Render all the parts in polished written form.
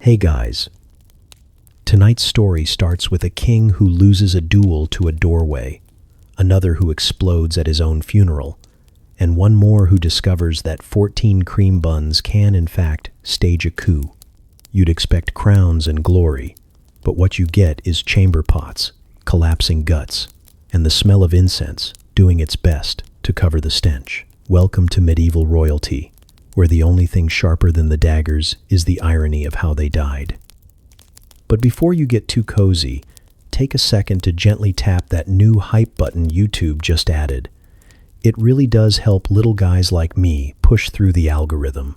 Hey guys, tonight's story starts with a king who loses a duel to a doorway, another who explodes at his own funeral, and one more who discovers that 14 cream buns can in fact stage a coup. You'd expect crowns and glory, but what you get is chamber pots, collapsing guts, and the smell of incense doing its best to cover the stench. Welcome to medieval royalty, where the only thing sharper than the daggers is the irony of how they died. But before you get too cozy, take a second to gently tap that new hype button YouTube just added. It really does help little guys like me push through the algorithm.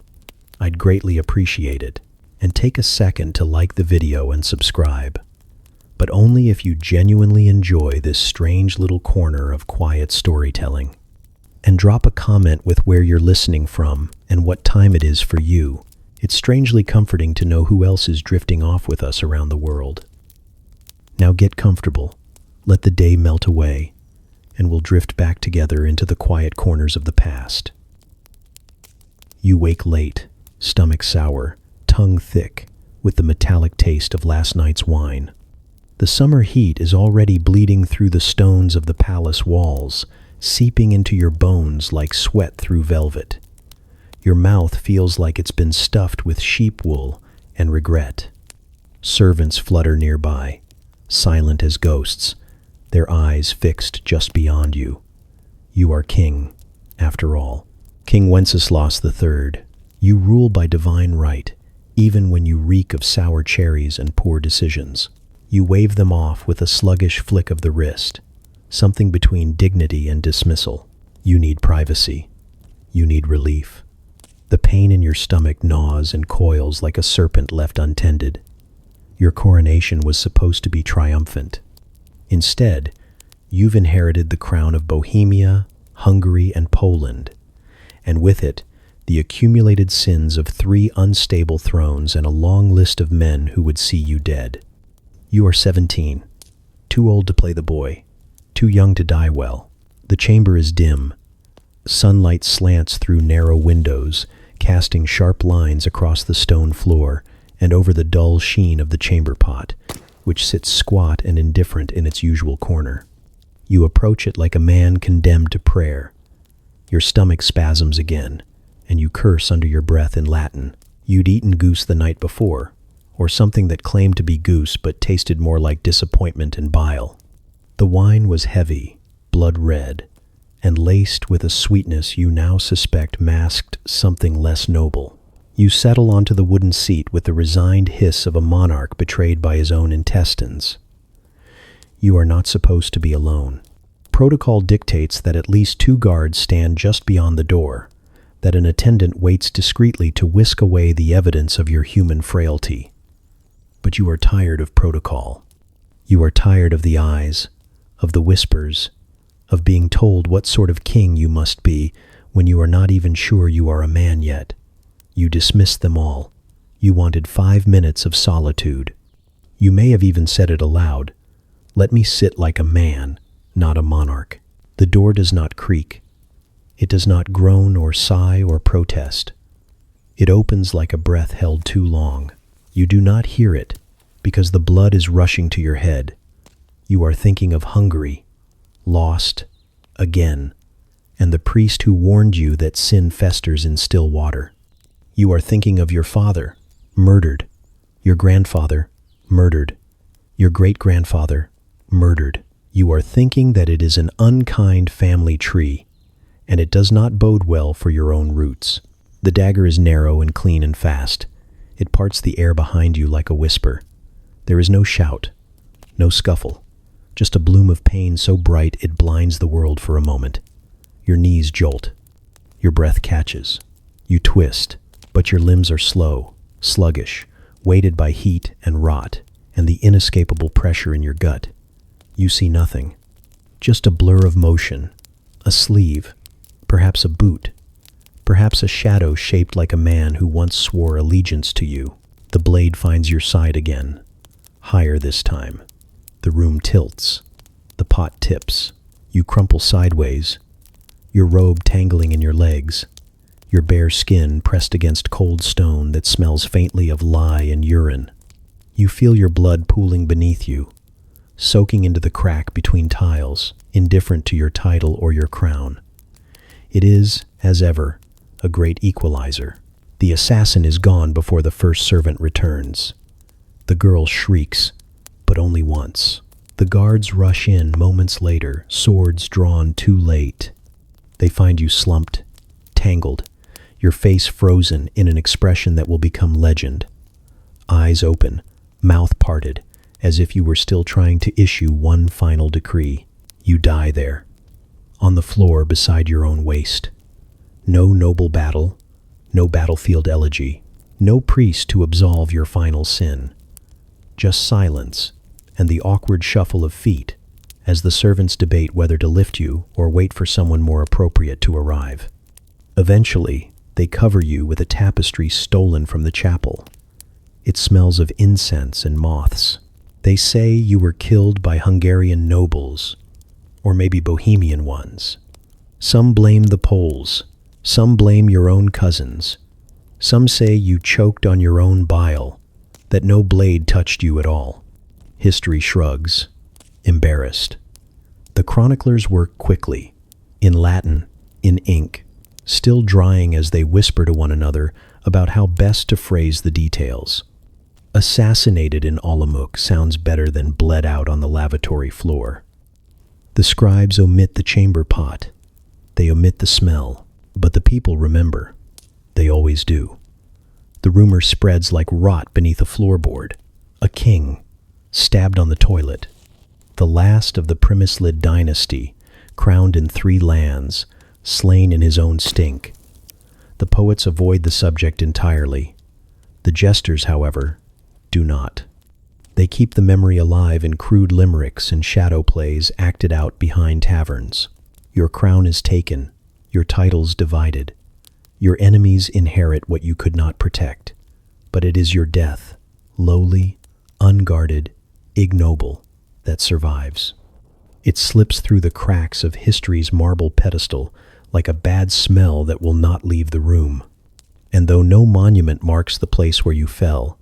I'd greatly appreciate it. And take a second to like the video and subscribe. But only if you genuinely enjoy this strange little corner of quiet storytelling. And drop a comment with where you're listening from and what time it is for you. It's strangely comforting to know who else is drifting off with us around the world. Now get comfortable, let the day melt away, and we'll drift back together into the quiet corners of the past. You wake late, stomach sour, tongue thick, with the metallic taste of last night's wine. The summer heat is already bleeding through the stones of the palace walls, seeping into your bones like sweat through velvet. Your mouth feels like it's been stuffed with sheep wool and regret. Servants flutter nearby, silent as ghosts, their eyes fixed just beyond you. You are king, after all. King Wenceslas III, you rule by divine right, even when you reek of sour cherries and poor decisions. You wave them off with a sluggish flick of the wrist, something between dignity and dismissal. You need privacy. You need relief. The pain in your stomach gnaws and coils like a serpent left untended. Your coronation was supposed to be triumphant. Instead, you've inherited the crown of Bohemia, Hungary, and Poland, and with it, the accumulated sins of 3 unstable thrones and a long list of men who would see you dead. You are 17, too old to play the boy, too young to die well. The chamber is dim. Sunlight slants through narrow windows, casting sharp lines across the stone floor and over the dull sheen of the chamber pot, which sits squat and indifferent in its usual corner. You approach it like a man condemned to prayer. Your stomach spasms again, and you curse under your breath in Latin. You'd eaten goose the night before, or something that claimed to be goose but tasted more like disappointment and bile. The wine was heavy, blood red, and laced with a sweetness you now suspect masked something less noble. You settle onto the wooden seat with the resigned hiss of a monarch betrayed by his own intestines. You are not supposed to be alone. Protocol dictates that at least 2 guards stand just beyond the door, that an attendant waits discreetly to whisk away the evidence of your human frailty. But you are tired of protocol. You are tired of the eyes, of the whispers, of being told what sort of king you must be when you are not even sure you are a man yet. You dismissed them all. You wanted 5 minutes of solitude. You may have even said it aloud. Let me sit like a man, not a monarch. The door does not creak. It does not groan or sigh or protest. It opens like a breath held too long. You do not hear it, because the blood is rushing to your head. You are thinking of Hungary, lost, again, and the priest who warned you that sin festers in still water. You are thinking of your father, murdered, your grandfather, murdered, your great-grandfather, murdered. You are thinking that it is an unkind family tree, and it does not bode well for your own roots. The dagger is narrow and clean and fast. It parts the air behind you like a whisper. There is no shout, no scuffle, just a bloom of pain so bright it blinds the world for a moment. Your knees jolt. Your breath catches. You twist, but your limbs are slow, sluggish, weighted by heat and rot, and the inescapable pressure in your gut. You see nothing. Just a blur of motion, a sleeve, perhaps a boot, perhaps a shadow shaped like a man who once swore allegiance to you. The blade finds your side again, higher this time. The room tilts. The pot tips. You crumple sideways, your robe tangling in your legs. your bare skin pressed against cold stone that smells faintly of lye and urine. You feel your blood pooling beneath you, soaking into the crack between tiles, indifferent to your title or your crown. It is, as ever, a great equalizer. The assassin is gone before the first servant returns. The girl shrieks, but only once. The guards rush in moments later, swords drawn too late. They find you slumped, tangled, your face frozen in an expression that will become legend. Eyes open, mouth parted, as if you were still trying to issue one final decree. You die there, on the floor beside your own waist. No noble battle, no battlefield elegy, no priest to absolve your final sin. Just silence and the awkward shuffle of feet as the servants debate whether to lift you or wait for someone more appropriate to arrive. Eventually, they cover you with a tapestry stolen from the chapel. It smells of incense and moths. They say you were killed by Hungarian nobles, or maybe Bohemian ones. Some blame the Poles, some blame your own cousins. Some say you choked on your own bile, that no blade touched you at all. History shrugs, embarrassed. The chroniclers work quickly, in Latin, in ink, still drying as they whisper to one another about how best to phrase the details. Assassinated in Olomouc sounds better than bled out on the lavatory floor. The scribes omit the chamber pot. They omit the smell, but the people remember. They always do. The rumor spreads like rot beneath a floorboard. A king, stabbed on the toilet. The last of the Primislid dynasty, crowned in 3 lands, slain in his own stink. The poets avoid the subject entirely. The jesters, however, do not. They keep the memory alive in crude limericks and shadow plays acted out behind taverns. Your crown is taken, your titles divided. Your enemies inherit what you could not protect. But it is your death, lowly, unguarded, ignoble, that survives. It slips through the cracks of history's marble pedestal like a bad smell that will not leave the room. And though no monument marks the place where you fell,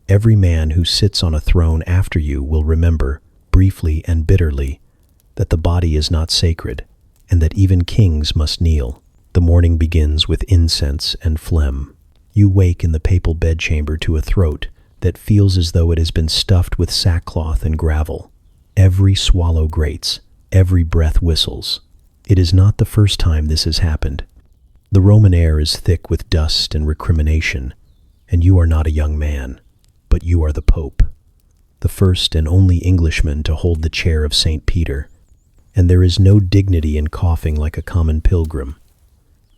every man who sits on a throne after you will remember, briefly and bitterly, that the body is not sacred, and that even kings must kneel. The morning begins with incense and phlegm. You wake in the papal bedchamber to a throat that feels as though it has been stuffed with sackcloth and gravel. Every swallow grates, every breath whistles. It is not the first time this has happened. The Roman air is thick with dust and recrimination, and you are not a young man, but you are the Pope, the first and only Englishman to hold the chair of St. Peter, and there is no dignity in coughing like a common pilgrim.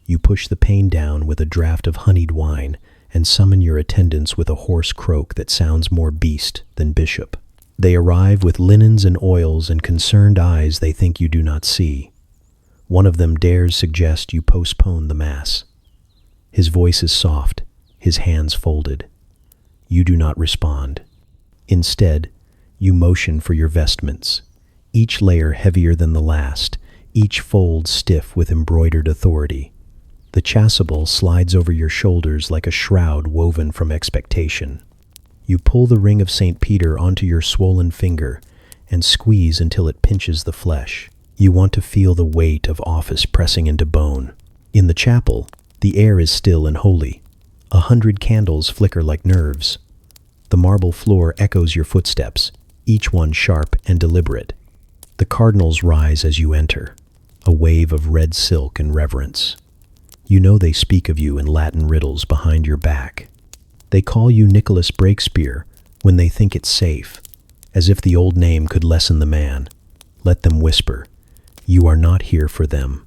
You push the pain down with a draught of honeyed wine and summon your attendants with a hoarse croak that sounds more beast than bishop. They arrive with linens and oils and concerned eyes they think you do not see. One of them dares suggest you postpone the Mass. His voice is soft, his hands folded. You do not respond. Instead, you motion for your vestments, each layer heavier than the last, each fold stiff with embroidered authority. The chasuble slides over your shoulders like a shroud woven from expectation. You pull the ring of St. Peter onto your swollen finger and squeeze until it pinches the flesh. You want to feel the weight of office pressing into bone. In the chapel, the air is still and holy. 100 candles flicker like nerves. The marble floor echoes your footsteps, each one sharp and deliberate. The cardinals rise as you enter, a wave of red silk and reverence. You know they speak of you in Latin riddles behind your back. They call you Nicholas Breakspear when they think it's safe, as if the old name could lessen the man. Let them whisper. You are not here for them.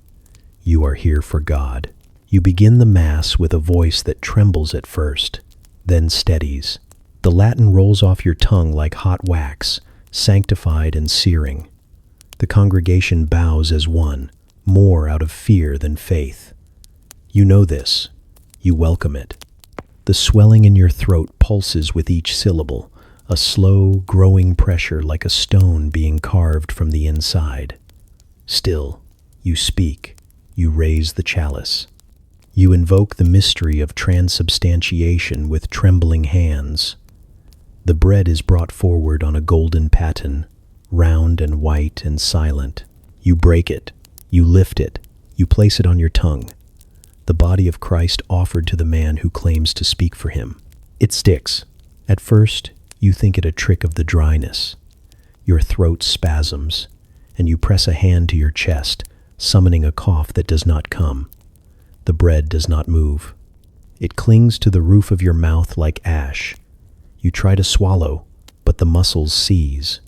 You are here for God. You begin the Mass with a voice that trembles at first, then steadies. The Latin rolls off your tongue like hot wax, sanctified and searing. The congregation bows as one, more out of fear than faith. You know this. You welcome it. The swelling in your throat pulses with each syllable, a slow, growing pressure like a stone being carved from the inside. Still, you speak. You raise the chalice. You invoke the mystery of transubstantiation with trembling hands. The bread is brought forward on a golden paten, round and white and silent. You break it, you lift it, you place it on your tongue. The body of Christ offered to the man who claims to speak for him. It sticks. At first, you think it a trick of the dryness. Your throat spasms, and you press a hand to your chest, summoning a cough that does not come. The bread does not move. It clings to the roof of your mouth like ash. You try to swallow, but the muscles seize.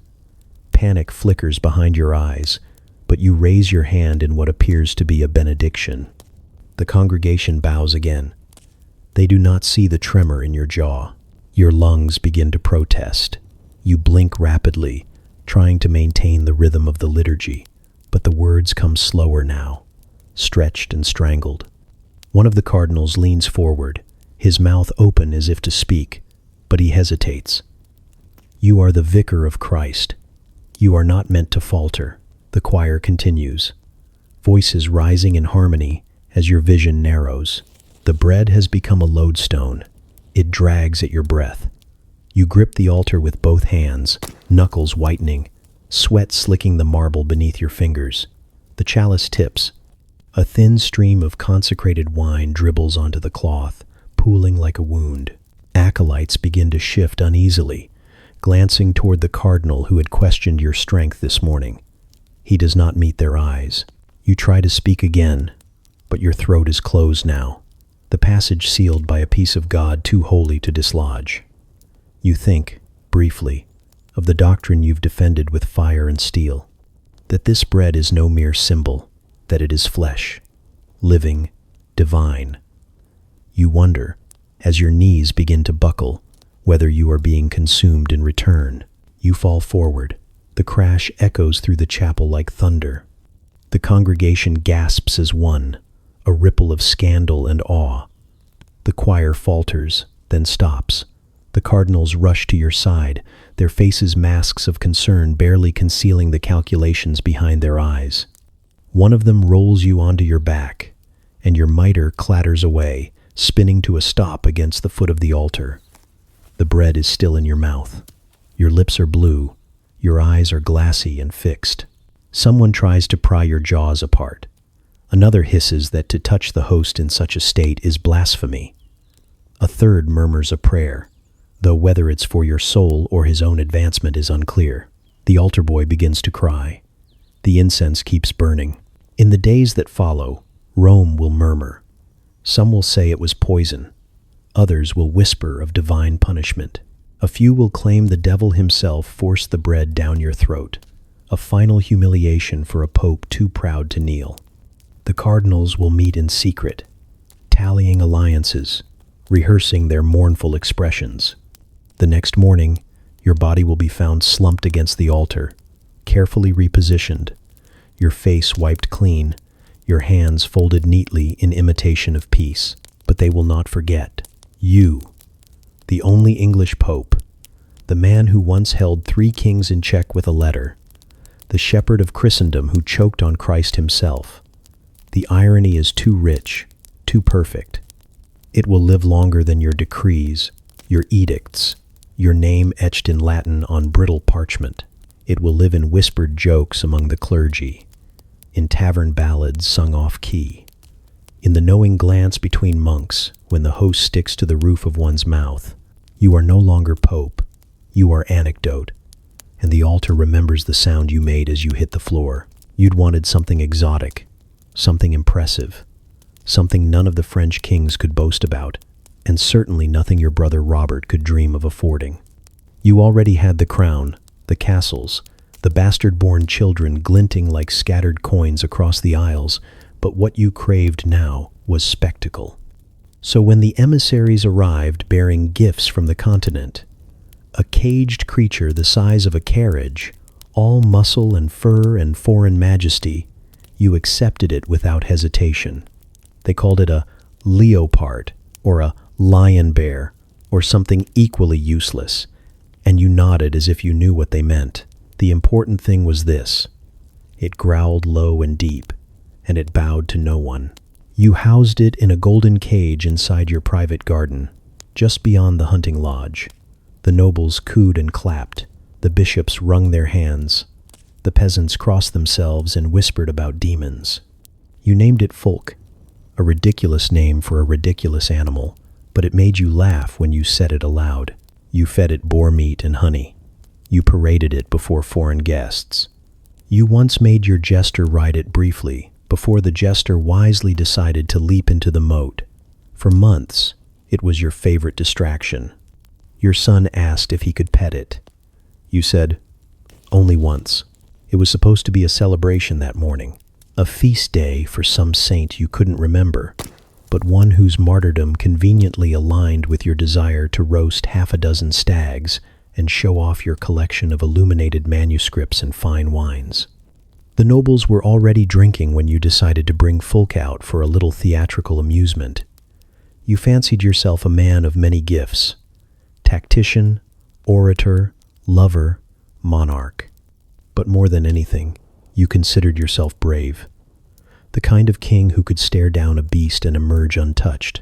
Panic flickers behind your eyes, but you raise your hand in what appears to be a benediction. The congregation bows again. They do not see the tremor in your jaw. Your lungs begin to protest. You blink rapidly, trying to maintain the rhythm of the liturgy, but the words come slower now, stretched and strangled. One of the cardinals leans forward, his mouth open as if to speak, but he hesitates. You are the vicar of Christ. You are not meant to falter. The choir continues, voices rising in harmony as your vision narrows. The bread has become a lodestone. It drags at your breath. You grip the altar with both hands, knuckles whitening, sweat slicking the marble beneath your fingers. The chalice tips. A thin stream of consecrated wine dribbles onto the cloth, pooling like a wound. Acolytes begin to shift uneasily, glancing toward the cardinal who had questioned your strength this morning. He does not meet their eyes. You try to speak again, but your throat is closed now, the passage sealed by a peace of God too holy to dislodge. You think, briefly, of the doctrine you've defended with fire and steel, that this bread is no mere symbol, that it is flesh, living, divine. You wonder, as your knees begin to buckle, whether you are being consumed in return. You fall forward. The crash echoes through the chapel like thunder. The congregation gasps as one, a ripple of scandal and awe. The choir falters, then stops. The cardinals rush to your side, their faces masks of concern barely concealing the calculations behind their eyes. One of them rolls you onto your back, and your mitre clatters away, spinning to a stop against the foot of the altar. The bread is still in your mouth. Your lips are blue. Your eyes are glassy and fixed. Someone tries to pry your jaws apart. Another hisses that to touch the host in such a state is blasphemy. A third murmurs a prayer, though whether it's for your soul or his own advancement is unclear. The altar boy begins to cry. The incense keeps burning. In the days that follow, Rome will murmur. Some will say it was poison. Others will whisper of divine punishment. A few will claim the devil himself forced the bread down your throat, a final humiliation for a pope too proud to kneel. The cardinals will meet in secret, tallying alliances, rehearsing their mournful expressions. The next morning, your body will be found slumped against the altar, carefully repositioned, your face wiped clean, your hands folded neatly in imitation of peace. But they will not forget. You, the only English pope, the man who once held 3 kings in check with a letter, the shepherd of Christendom who choked on Christ himself. The irony is too rich, too perfect. It will live longer than your decrees, your edicts, your name etched in Latin on brittle parchment. It will live in whispered jokes among the clergy, in tavern ballads sung off-key, in the knowing glance between monks when the host sticks to the roof of one's mouth. You are no longer pope, you are anecdote, and the altar remembers the sound you made as you hit the floor. You'd wanted something exotic, something impressive, something none of the French kings could boast about, and certainly nothing your brother Robert could dream of affording. You already had the crown, the castles, the bastard-born children glinting like scattered coins across the aisles, but what you craved now was spectacle. So when the emissaries arrived bearing gifts from the continent, a caged creature the size of a carriage, all muscle and fur and foreign majesty, you accepted it without hesitation. They called it a leopard, or a lion bear, or something equally useless, and you nodded as if you knew what they meant. The important thing was this: it growled low and deep, and it bowed to no one. You housed it in a golden cage inside your private garden, just beyond the hunting lodge. The nobles cooed and clapped. The bishops wrung their hands. The peasants crossed themselves and whispered about demons. You named it Folk, a ridiculous name for a ridiculous animal, but it made you laugh when you said it aloud. You fed it boar meat and honey. You paraded it before foreign guests. You once made your jester ride it briefly, before the jester wisely decided to leap into the moat. For months, it was your favorite distraction. Your son asked if he could pet it. You said, only once. It was supposed to be a celebration that morning, a feast day for some saint you couldn't remember, but one whose martyrdom conveniently aligned with your desire to roast half a dozen stags and show off your collection of illuminated manuscripts and fine wines. The nobles were already drinking when you decided to bring Folk out for a little theatrical amusement. You fancied yourself a man of many gifts: tactician, orator, lover, monarch. But more than anything, you considered yourself brave, the kind of king who could stare down a beast and emerge untouched.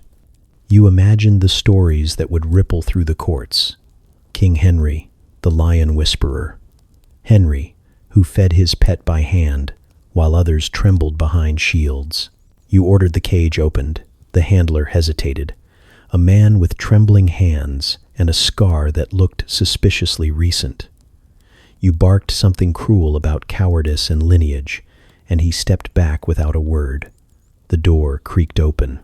You imagined the stories that would ripple through the courts. King Henry, the lion whisperer. Henry, who fed his pet by hand, while others trembled behind shields. You ordered the cage opened. The handler hesitated. A man with trembling hands and a scar that looked suspiciously recent. You barked something cruel about cowardice and lineage, and he stepped back without a word. The door creaked open.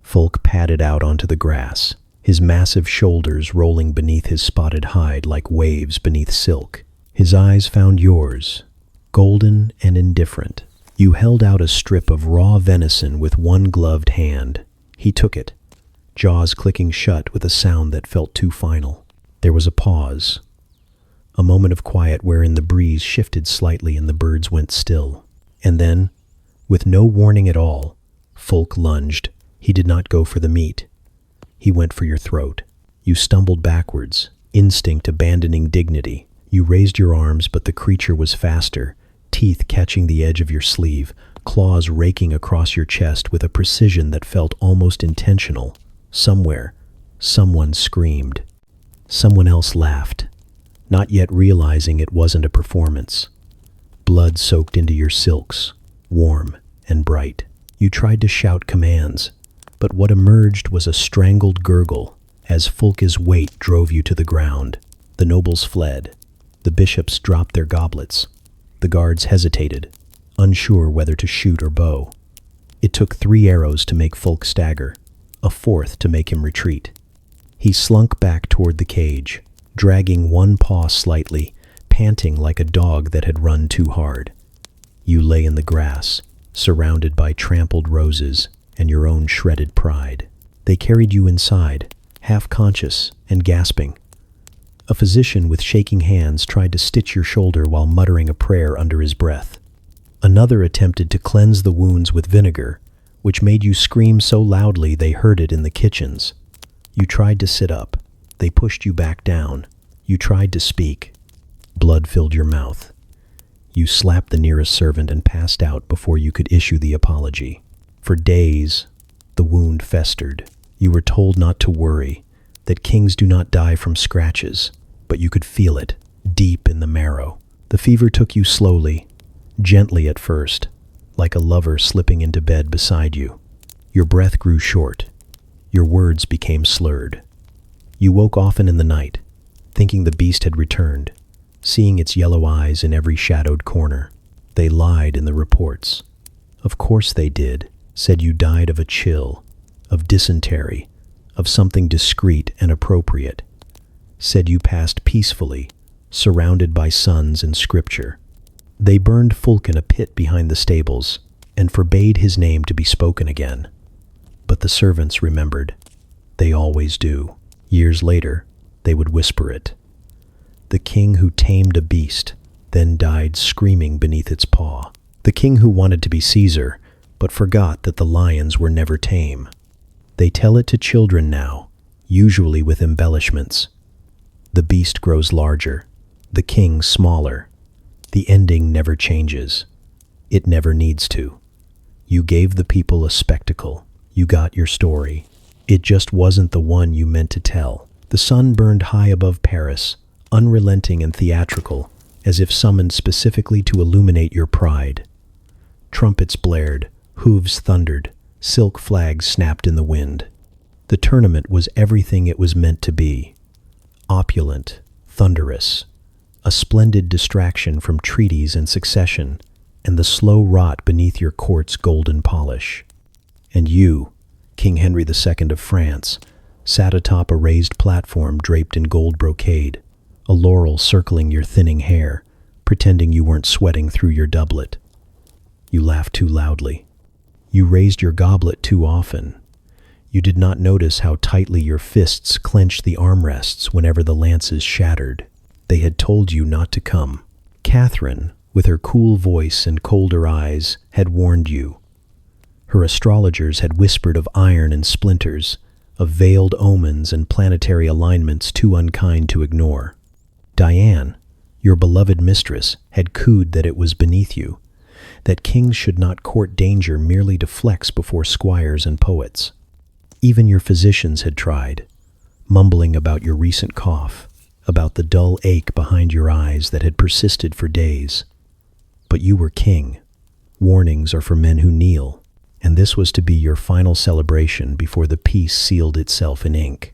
Folk padded out onto the grass, his massive shoulders rolling beneath his spotted hide like waves beneath silk. His eyes found yours, golden and indifferent. You held out a strip of raw venison with one gloved hand. He took it, jaws clicking shut with a sound that felt too final. There was a pause. A moment of quiet wherein the breeze shifted slightly and the birds went still. And then, with no warning at all, Folk lunged. He did not go for the meat. He went for your throat. You stumbled backwards, instinct abandoning dignity. You raised your arms, but the creature was faster, teeth catching the edge of your sleeve, claws raking across your chest with a precision that felt almost intentional. Somewhere, someone screamed. Someone else laughed, not yet realizing it wasn't a performance. Blood soaked into your silks, warm and bright. You tried to shout commands, but what emerged was a strangled gurgle as Folk's weight drove you to the ground. The nobles fled. The bishops dropped their goblets. The guards hesitated, unsure whether to shoot or bow. It took 3 arrows to make Folk stagger, a 4th to make him retreat. He slunk back toward the cage, dragging one paw slightly, panting like a dog that had run too hard. You lay in the grass, surrounded by trampled roses and your own shredded pride. They carried you inside, half-conscious and gasping. A physician with shaking hands tried to stitch your shoulder while muttering a prayer under his breath. Another attempted to cleanse the wounds with vinegar, which made you scream so loudly they heard it in the kitchens. You tried to sit up. They pushed you back down. You tried to speak. Blood filled your mouth. You slapped the nearest servant and passed out before you could issue the apology. For days, the wound festered. You were told not to worry, that kings do not die from scratches, but you could feel it, deep in the marrow. The fever took you slowly, gently at first, like a lover slipping into bed beside you. Your breath grew short. Your words became slurred. You woke often in the night, thinking the beast had returned, seeing its yellow eyes in every shadowed corner. They lied in the reports. Of course they did, said you died of a chill, of dysentery, of something discreet and appropriate. Said you passed peacefully, surrounded by suns and scripture. They burned Folk in a pit behind the stables and forbade his name to be spoken again. But the servants remembered. They always do. Years later, they would whisper it. The king who tamed a beast, then died screaming beneath its paw. The king who wanted to be Caesar, but forgot that the lions were never tame. They tell it to children now, usually with embellishments. The beast grows larger, the king smaller. The ending never changes. It never needs to. You gave the people a spectacle. You got your story. It just wasn't the one you meant to tell. The sun burned high above Paris, unrelenting and theatrical, as if summoned specifically to illuminate your pride. Trumpets blared, hooves thundered, silk flags snapped in the wind. The tournament was everything it was meant to be. Opulent, thunderous, a splendid distraction from treaties and succession, and the slow rot beneath your court's golden polish. And you, King Henry II of France, sat atop a raised platform draped in gold brocade, a laurel circling your thinning hair, pretending you weren't sweating through your doublet. You laughed too loudly. You raised your goblet too often. You did not notice how tightly your fists clenched the armrests whenever the lances shattered. They had told you not to come. Catherine, with her cool voice and colder eyes, had warned you. Her astrologers had whispered of iron and splinters, of veiled omens and planetary alignments too unkind to ignore. Diane, your beloved mistress, had cooed that it was beneath you, that kings should not court danger merely to flex before squires and poets. Even your physicians had tried, mumbling about your recent cough, about the dull ache behind your eyes that had persisted for days. But you were king. Warnings are for men who kneel, and this was to be your final celebration before the peace sealed itself in ink.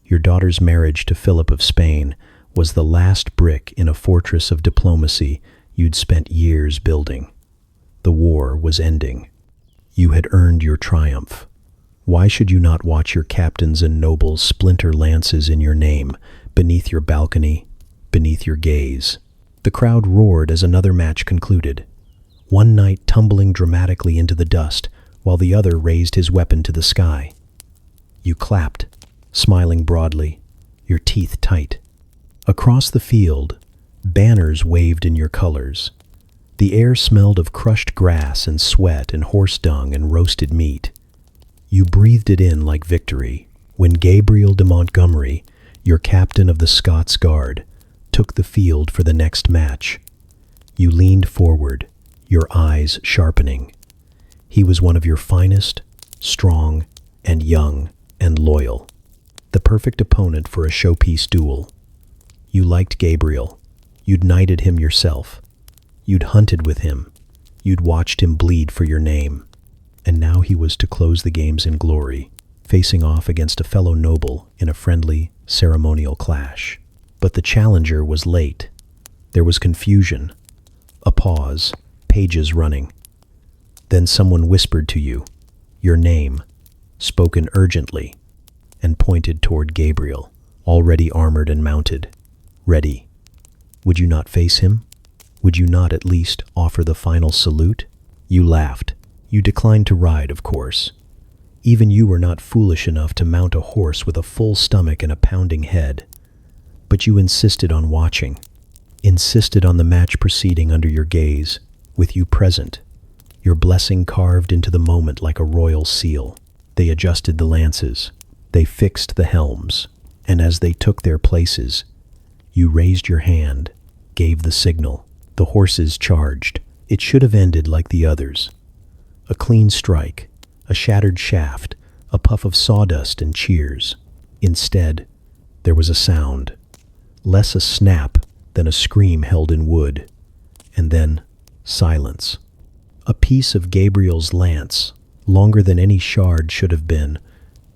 Your daughter's marriage to Philip of Spain was the last brick in a fortress of diplomacy you'd spent years building. The war was ending. You had earned your triumph. Why should you not watch your captains and nobles splinter lances in your name, beneath your balcony, beneath your gaze? The crowd roared as another match concluded, one knight tumbling dramatically into the dust, while the other raised his weapon to the sky. You clapped, smiling broadly, your teeth tight. Across the field, banners waved in your colors. The air smelled of crushed grass and sweat and horse dung and roasted meat. You breathed it in like victory when Gabriel de Montgomery, your captain of the Scots Guard, took the field for the next match. You leaned forward, your eyes sharpening. He was one of your finest, strong, and young, and loyal. The perfect opponent for a showpiece duel. You liked Gabriel. You'd knighted him yourself. You'd hunted with him. You'd watched him bleed for your name. And now he was to close the games in glory, facing off against a fellow noble in a friendly, ceremonial clash. But the challenger was late. There was confusion, a pause, pages running. Then someone whispered to you, your name, spoken urgently, and pointed toward Gabriel, already armored and mounted, ready. Would you not face him? Would you not at least offer the final salute? You laughed. You declined to ride, of course. Even you were not foolish enough to mount a horse with a full stomach and a pounding head. But you insisted on watching, insisted on the match proceeding under your gaze, with you present, your blessing carved into the moment like a royal seal. They adjusted the lances, they fixed the helms, and as they took their places, you raised your hand, gave the signal. The horses charged. It should have ended like the others. A clean strike, a shattered shaft, a puff of sawdust and cheers. Instead, there was a sound, less a snap than a scream held in wood, and then silence. A piece of Gabriel's lance, longer than any shard should have been,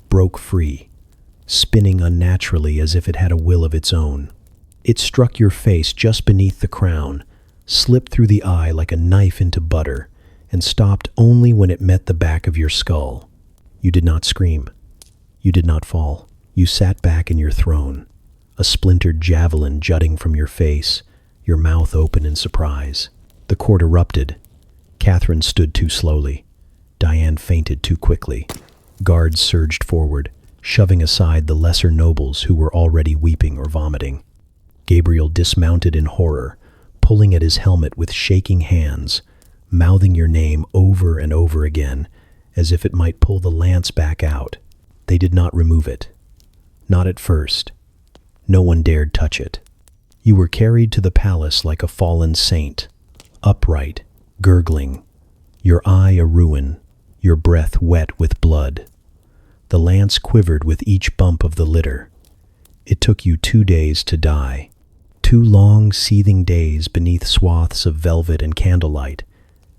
broke free, spinning unnaturally as if it had a will of its own. It struck your face just beneath the crown, slipped through the eye like a knife into butter, and stopped only when it met the back of your skull. You did not scream. You did not fall. You sat back in your throne, a splintered javelin jutting from your face, your mouth open in surprise. The court erupted. Catherine stood too slowly. Diane fainted too quickly. Guards surged forward, shoving aside the lesser nobles who were already weeping or vomiting. Gabriel dismounted in horror, pulling at his helmet with shaking hands, mouthing your name over and over again, as if it might pull the lance back out. They did not remove it. Not at first. No one dared touch it. You were carried to the palace like a fallen saint, upright, gurgling, your eye a ruin, your breath wet with blood. The lance quivered with each bump of the litter. It took you 2 days to die. 2 long, seething days beneath swaths of velvet and candlelight,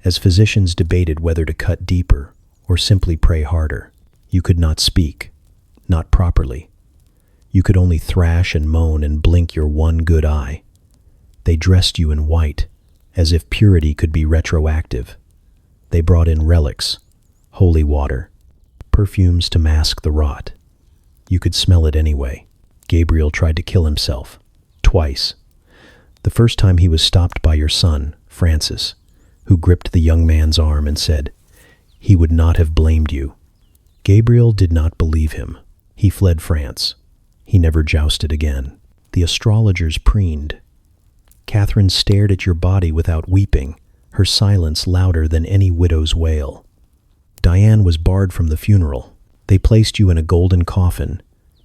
as physicians debated whether to cut deeper or simply pray harder. You could not speak, not properly. You could only thrash and moan and blink your one good eye. They dressed you in white, as if purity could be retroactive. They brought in relics, holy water, perfumes to mask the rot. You could smell it anyway. Gabriel tried to kill himself, twice. The first time he was stopped by your son, Francis, who gripped the young man's arm and said, "He would not have blamed you." Gabriel did not believe him. He fled France. He never jousted again. The astrologers preened. Catherine stared at your body without weeping, her silence louder than any widow's wail. Diane was barred from the funeral. They placed you in a golden coffin,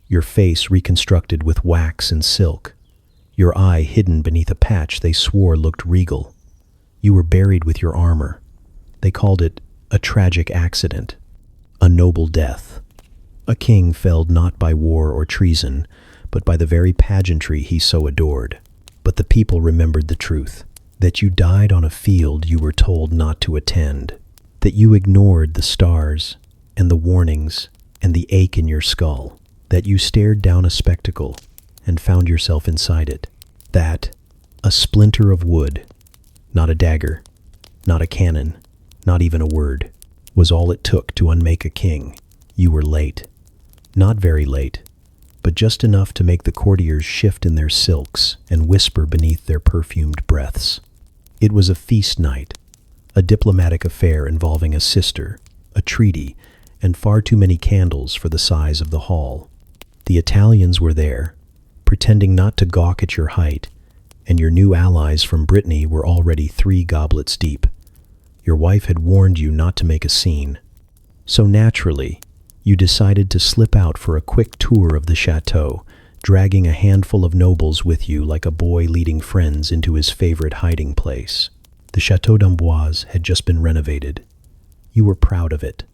your face reconstructed with wax and silk, your eye hidden beneath a patch they swore looked regal. You were buried with your armor. They called it a tragic accident, a noble death. A king felled not by war or treason, but by the very pageantry he so adored. But the people remembered the truth, that you died on a field you were told not to attend, that you ignored the stars and the warnings and the ache in your skull, that you stared down a spectacle and found yourself inside it, that a splinter of wood, not a dagger, not a cannon, not even a word, was all it took to unmake a king. You were late. Not very late, but just enough to make the courtiers shift in their silks and whisper beneath their perfumed breaths. It was a feast night, a diplomatic affair involving a sister, a treaty, and far too many candles for the size of the hall. The Italians were there, pretending not to gawk at your height, and your new allies from Brittany were already 3 goblets deep. Your wife had warned you not to make a scene. So naturally, you decided to slip out for a quick tour of the chateau, dragging a handful of nobles with you like a boy leading friends into his favorite hiding place. The Chateau d'Amboise had just been renovated. You were proud of it.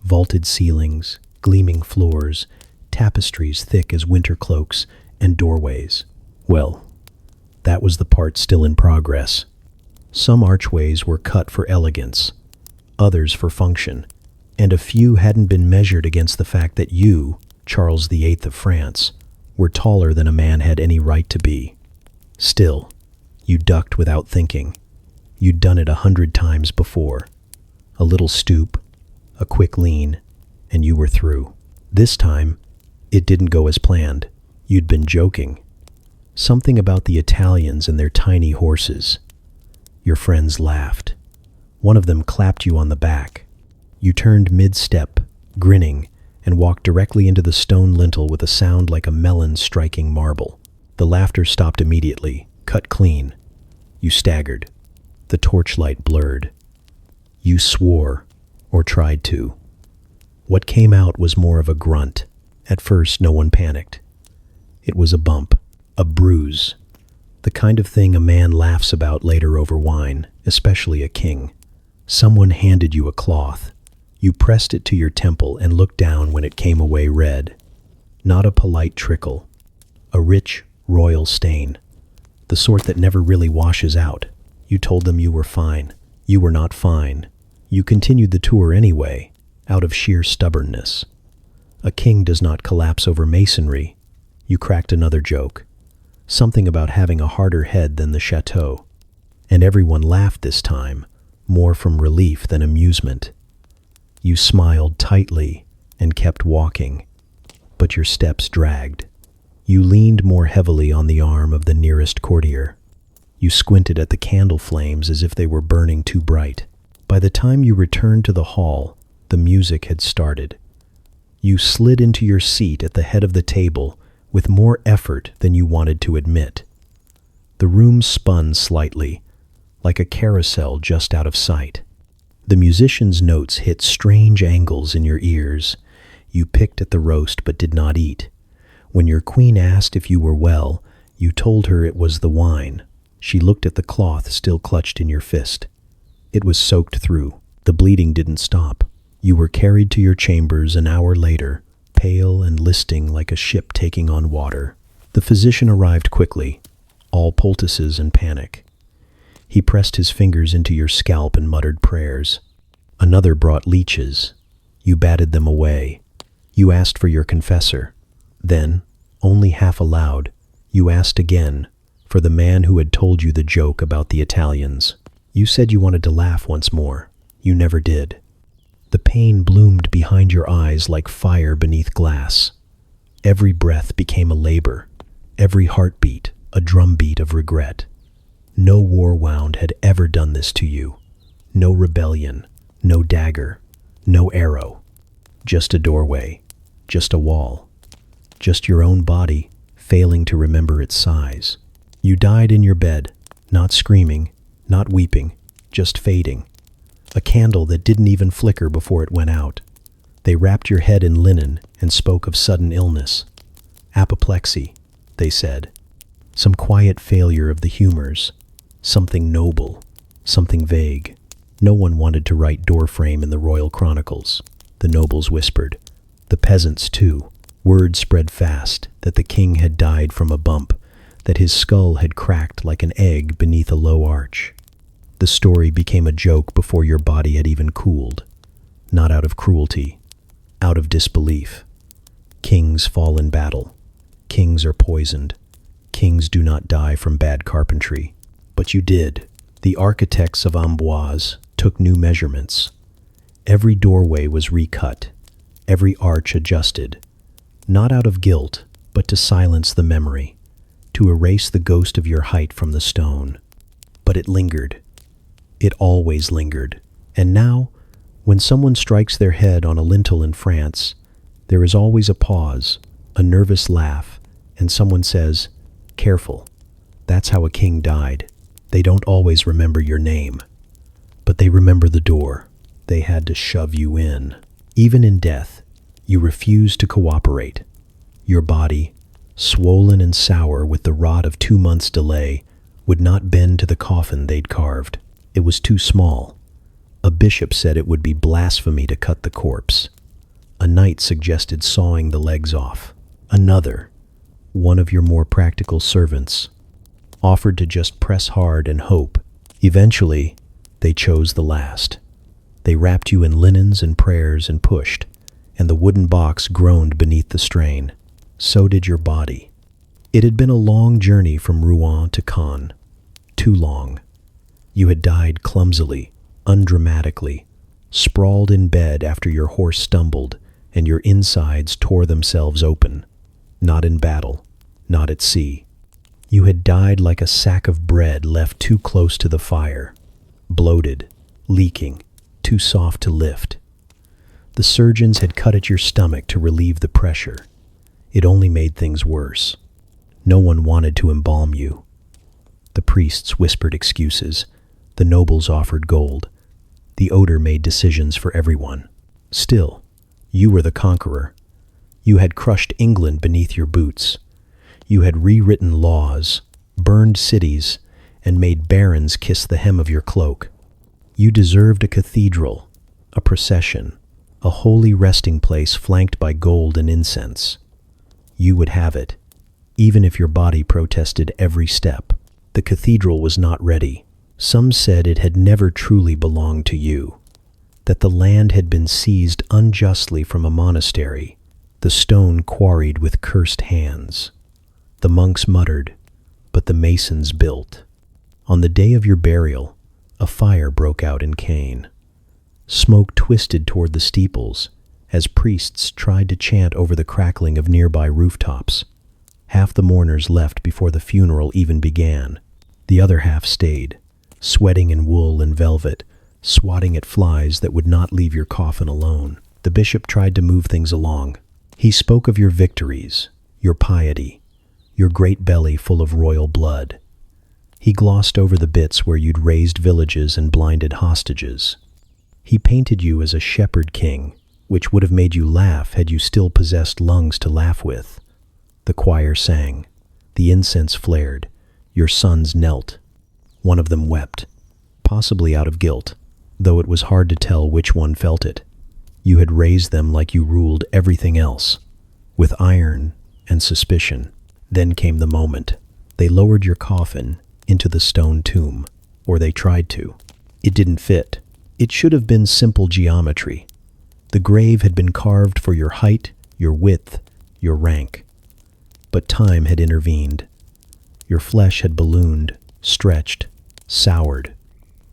Vaulted ceilings, gleaming floors, tapestries thick as winter cloaks, and doorways. Well, that was the part still in progress. Some archways were cut for elegance, others for function, and a few hadn't been measured against the fact that you, Charles VIII of France, were taller than a man had any right to be. Still, you ducked without thinking. You'd done it 100 times before. A little stoop, a quick lean, and you were through. This time, it didn't go as planned. You'd been joking. Something about the Italians and their tiny horses. Your friends laughed. One of them clapped you on the back. You turned mid-step, grinning, and walked directly into the stone lintel with a sound like a melon striking marble. The laughter stopped immediately, cut clean. You staggered. The torchlight blurred. You swore, or tried to. What came out was more of a grunt. At first, no one panicked. It was a bump, a bruise, the kind of thing a man laughs about later over wine, especially a king. Someone handed you a cloth. You pressed it to your temple and looked down when it came away red. Not a polite trickle. A rich, royal stain. The sort that never really washes out. You told them you were fine. You were not fine. You continued the tour anyway, out of sheer stubbornness. A king does not collapse over masonry. You cracked another joke. Something about having a harder head than the chateau. And everyone laughed this time, more from relief than amusement. You smiled tightly and kept walking, but your steps dragged. You leaned more heavily on the arm of the nearest courtier. You squinted at the candle flames as if they were burning too bright. By the time you returned to the hall, the music had started. You slid into your seat at the head of the table with more effort than you wanted to admit. The room spun slightly, like a carousel just out of sight. The musician's notes hit strange angles in your ears. You picked at the roast but did not eat. When your queen asked if you were well, you told her it was the wine. She looked at the cloth still clutched in your fist. It was soaked through. The bleeding didn't stop. You were carried to your chambers an hour later, pale and listing like a ship taking on water. The physician arrived quickly, all poultices and panic. He pressed his fingers into your scalp and muttered prayers. Another brought leeches. You batted them away. You asked for your confessor. Then, only half aloud, you asked again for the man who had told you the joke about the Italians. You said you wanted to laugh once more. You never did. The pain bloomed behind your eyes like fire beneath glass. Every breath became a labor, every heartbeat a drumbeat of regret. No war wound had ever done this to you. No rebellion, no dagger, no arrow. Just a doorway, just a wall, just your own body failing to remember its size. You died in your bed, not screaming, not weeping, just fading. A candle that didn't even flicker before it went out. They wrapped your head in linen and spoke of sudden illness. Apoplexy, they said. Some quiet failure of the humors. Something noble, something vague. No one wanted to write doorframe in the royal chronicles. The nobles whispered. The peasants, too. Word spread fast that the king had died from a bump, that his skull had cracked like an egg beneath a low arch. The story became a joke before your body had even cooled. Not out of cruelty, out of disbelief. Kings fall in battle. Kings are poisoned. Kings do not die from bad carpentry. But you did. The architects of Amboise took new measurements. Every doorway was recut, every arch adjusted, not out of guilt, but to silence the memory, to erase the ghost of your height from the stone. But it lingered. It always lingered. And now, when someone strikes their head on a lintel in France, there is always a pause, a nervous laugh, and someone says, "Careful, that's how a king died." They don't always remember your name, but they remember the door they had to shove you in. Even in death, you refused to cooperate. Your body, swollen and sour with the rot of 2 months' delay, would not bend to the coffin they'd carved. It was too small. A bishop said it would be blasphemy to cut the corpse. A knight suggested sawing the legs off. Another, one of your more practical servants, offered to just press hard and hope. Eventually, they chose the last. They wrapped you in linens and prayers and pushed, and the wooden box groaned beneath the strain. So did your body. It had been a long journey from Rouen to Caen. Too long. You had died clumsily, undramatically, sprawled in bed after your horse stumbled and your insides tore themselves open. Not in battle, not at sea. You had died like a sack of bread left too close to the fire, bloated, leaking, too soft to lift. The surgeons had cut at your stomach to relieve the pressure. It only made things worse. No one wanted to embalm you. The priests whispered excuses. The nobles offered gold. The odor made decisions for everyone. Still, you were the conqueror. You had crushed England beneath your boots. You had rewritten laws, burned cities, and made barons kiss the hem of your cloak. You deserved a cathedral, a procession, a holy resting place flanked by gold and incense. You would have it, even if your body protested every step. The cathedral was not ready. Some said it had never truly belonged to you, that the land had been seized unjustly from a monastery, the stone quarried with cursed hands. The monks muttered, but the masons built. On the day of your burial, a fire broke out in Caen. Smoke twisted toward the steeples as priests tried to chant over the crackling of nearby rooftops. Half the mourners left before the funeral even began. The other half stayed, sweating in wool and velvet, swatting at flies that would not leave your coffin alone. The bishop tried to move things along. He spoke of your victories, your piety, your great belly full of royal blood. He glossed over the bits where you'd razed villages and blinded hostages. He painted you as a shepherd king, which would have made you laugh had you still possessed lungs to laugh with. The choir sang. The incense flared. Your sons knelt. One of them wept, possibly out of guilt, though it was hard to tell which one felt it. You had raised them like you ruled everything else, with iron and suspicion. Then came the moment. They lowered your coffin into the stone tomb, or they tried to. It didn't fit. It should have been simple geometry. The grave had been carved for your height, your width, your rank. But time had intervened. Your flesh had ballooned, stretched, soured.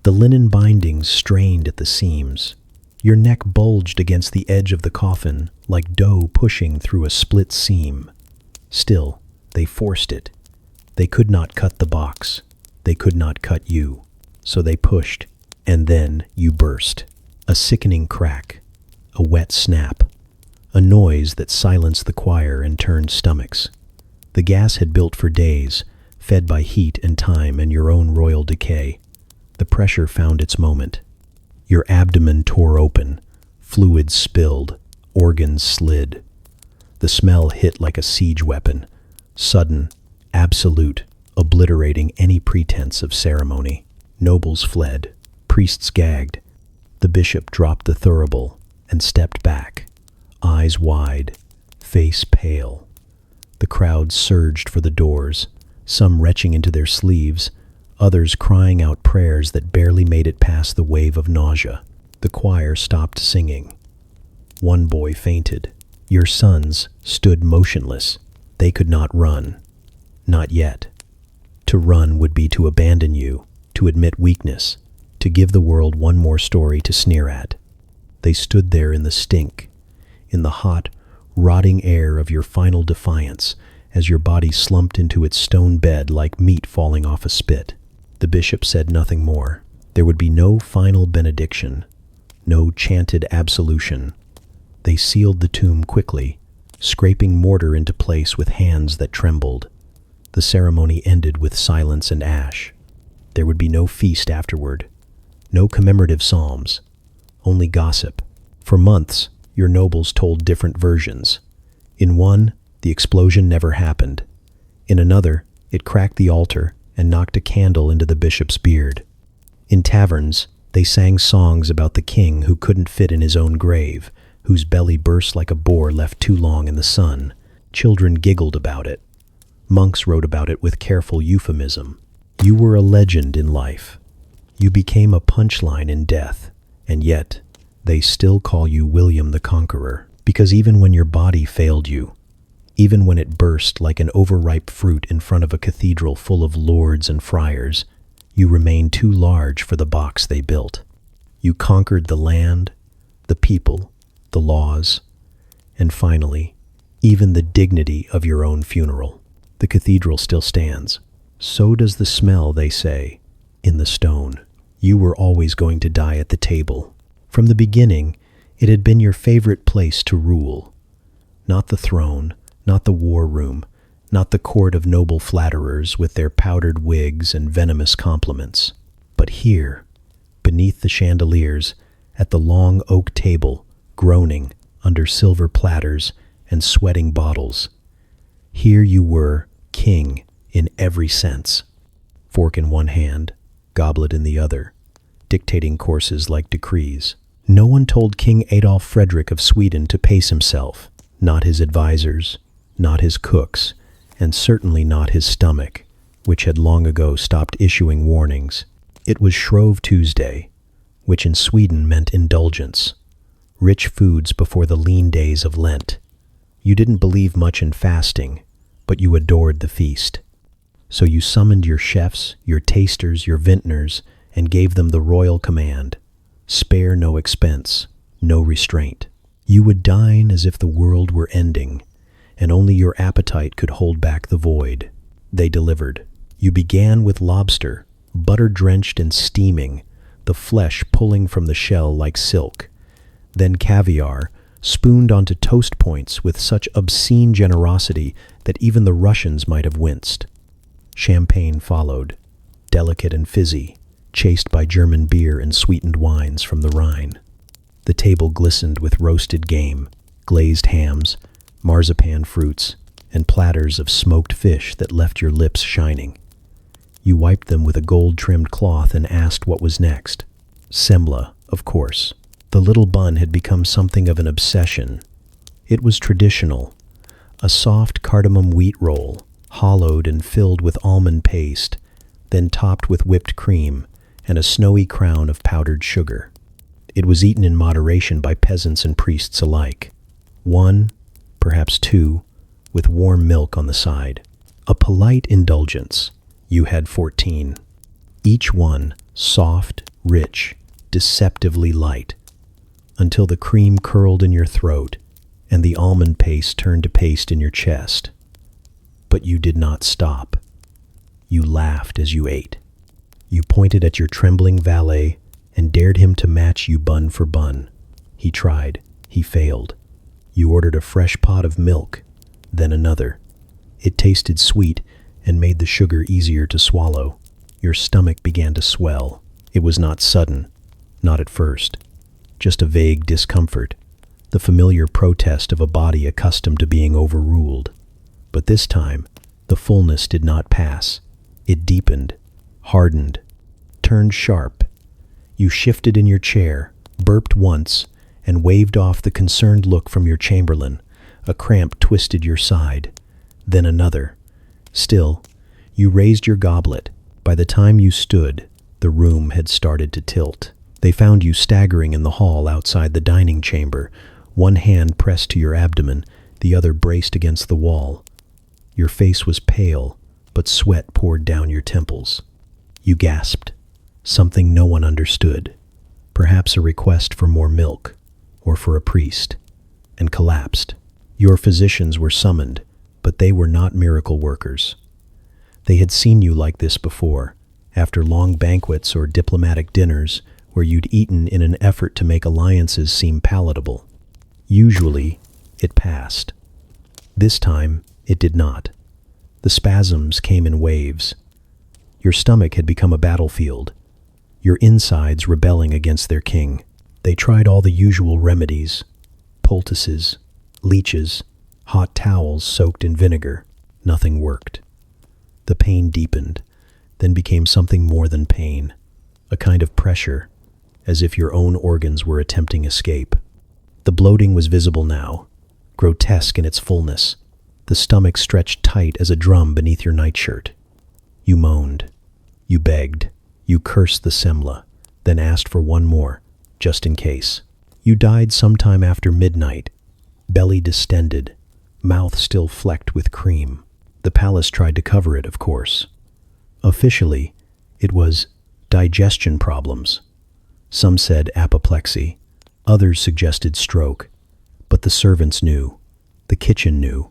The linen bindings strained at the seams. Your neck bulged against the edge of the coffin like dough pushing through a split seam. Still, they forced it. They could not cut the box. They could not cut you. So they pushed, and then you burst. A sickening crack, a wet snap, a noise that silenced the choir and turned stomachs. The gas had built for days, fed by heat and time and your own royal decay. The pressure found its moment. Your abdomen tore open, fluids spilled, organs slid. The smell hit like a siege weapon, sudden, absolute, obliterating any pretense of ceremony. Nobles fled, priests gagged. The bishop dropped the thurible and stepped back, eyes wide, face pale. The crowd surged for the doors, some retching into their sleeves, others crying out prayers that barely made it past the wave of nausea. The choir stopped singing. One boy fainted. Your sons stood motionless. They could not run. Not yet. To run would be to abandon you, to admit weakness, to give the world one more story to sneer at. They stood there in the stink, in the hot, rotting air of your final defiance, as your body slumped into its stone bed like meat falling off a spit. The bishop said nothing more. There would be no final benediction, no chanted absolution. They sealed the tomb quickly, scraping mortar into place with hands that trembled. The ceremony ended with silence and ash. There would be no feast afterward, no commemorative psalms, only gossip. For months, your nobles told different versions. In one, the explosion never happened. In another, it cracked the altar and knocked a candle into the bishop's beard. In taverns, they sang songs about the king who couldn't fit in his own grave, whose belly burst like a boar left too long in the sun. Children giggled about it. Monks wrote about it with careful euphemism. You were a legend in life. You became a punchline in death, and yet they still call you William the Conqueror, because even when your body failed you, even when it burst like an overripe fruit in front of a cathedral full of lords and friars, you remained too large for the box they built. You conquered the land, the people, the laws, and finally, even the dignity of your own funeral. The cathedral still stands. So does the smell, they say, in the stone. You were always going to die at the table. From the beginning, it had been your favorite place to rule. Not the throne, not the war room, not the court of noble flatterers with their powdered wigs and venomous compliments, but here, beneath the chandeliers, at the long oak table, groaning under silver platters and sweating bottles. Here you were, king in every sense. Fork in one hand, goblet in the other, dictating courses like decrees. No one told King Adolf Frederick of Sweden to pace himself, not his advisors, not his cooks, and certainly not his stomach, which had long ago stopped issuing warnings. It was Shrove Tuesday, which in Sweden meant indulgence, rich foods before the lean days of Lent. You didn't believe much in fasting, but you adored the feast. So you summoned your chefs, your tasters, your vintners, and gave them the royal command: spare no expense, no restraint. You would dine as if the world were ending, and only your appetite could hold back the void. They delivered. You began with lobster, butter-drenched and steaming, the flesh pulling from the shell like silk. Then caviar, spooned onto toast points with such obscene generosity that even the Russians might have winced. Champagne followed, delicate and fizzy, chased by German beer and sweetened wines from the Rhine. The table glistened with roasted game, glazed hams, marzipan fruits, and platters of smoked fish that left your lips shining. You wiped them with a gold-trimmed cloth and asked what was next. Semla, Of course, the little bun had become something of an obsession. It was traditional, a soft cardamom wheat roll, hollowed and filled with almond paste, then topped with whipped cream and a snowy crown of powdered sugar. It was eaten in moderation by peasants and priests alike. One, perhaps two, with warm milk on the side. A polite indulgence. You had 14. Each one soft, rich, deceptively light, until the cream curled in your throat and the almond paste turned to paste in your chest. But you did not stop. You laughed as you ate. You pointed at your trembling valet and dared him to match you bun for bun. He tried. He failed. You ordered a fresh pot of milk, then another. It tasted sweet and made the sugar easier to swallow. Your stomach began to swell. It was not sudden, not at first, just a vague discomfort, the familiar protest of a body accustomed to being overruled. But this time, the fullness did not pass. It deepened, hardened, turned sharp. You shifted in your chair, burped once, and waved off the concerned look from your chamberlain. A cramp twisted your side, then another. Still, you raised your goblet. By the time you stood, the room had started to tilt. They found you staggering in the hall outside the dining chamber, one hand pressed to your abdomen, the other braced against the wall. Your face was pale, but sweat poured down your temples. You gasped, something no one understood, perhaps a request for more milk, or for a priest, and collapsed. Your physicians were summoned, but they were not miracle workers. They had seen you like this before, after long banquets or diplomatic dinners where you'd eaten in an effort to make alliances seem palatable. Usually, it passed. This time, it did not. The spasms came in waves. Your stomach had become a battlefield, your insides rebelling against their king. They tried all the usual remedies, poultices, leeches, hot towels soaked in vinegar. Nothing worked. The pain deepened, then became something more than pain, a kind of pressure, as if your own organs were attempting escape. The bloating was visible now, grotesque in its fullness. The stomach stretched tight as a drum beneath your nightshirt. You moaned. You begged. You cursed the semla, then asked for one more, just in case. You died sometime after midnight, belly distended, mouth still flecked with cream. The palace tried to cover it, of course. Officially, it was digestion problems. Some said apoplexy, others suggested stroke, but the servants knew, the kitchen knew.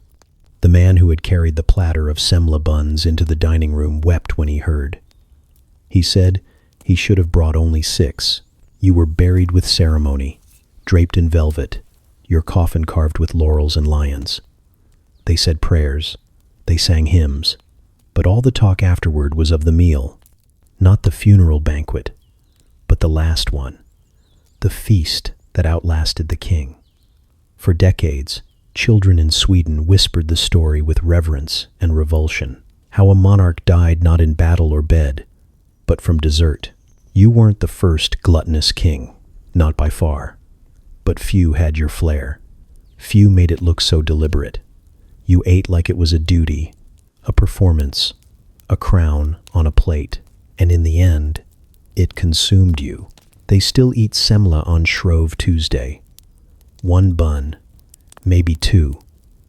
The man who had carried the platter of semla buns into the dining room wept when he heard. He said he should have brought only 6. You were buried with ceremony, draped in velvet, your coffin carved with laurels and lions. They said prayers, they sang hymns, but all the talk afterward was of the meal, not the funeral banquet, but the last one, the feast that outlasted the king. For decades, children in Sweden whispered the story with reverence and revulsion, how a monarch died not in battle or bed, but from dessert. You weren't the first gluttonous king, not by far, but few had your flair. Few made it look so deliberate. You ate like it was a duty, a performance, a crown on a plate, and in the end, it consumed you. They still eat semla on Shrove Tuesday. 1 bun, maybe 2,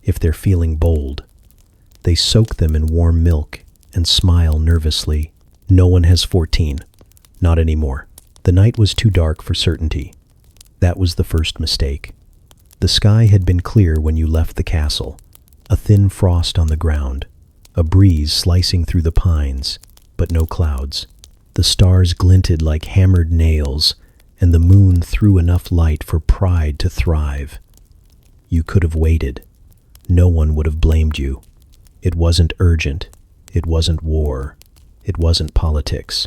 if they're feeling bold. They soak them in warm milk and smile nervously. No one has 14. Not anymore. The night was too dark for certainty. That was the first mistake. The sky had been clear when you left the castle. A thin frost on the ground, a breeze slicing through the pines, but no clouds. The stars glinted like hammered nails, and the moon threw enough light for pride to thrive. You could have waited. No one would have blamed you. It wasn't urgent. It wasn't war. It wasn't politics.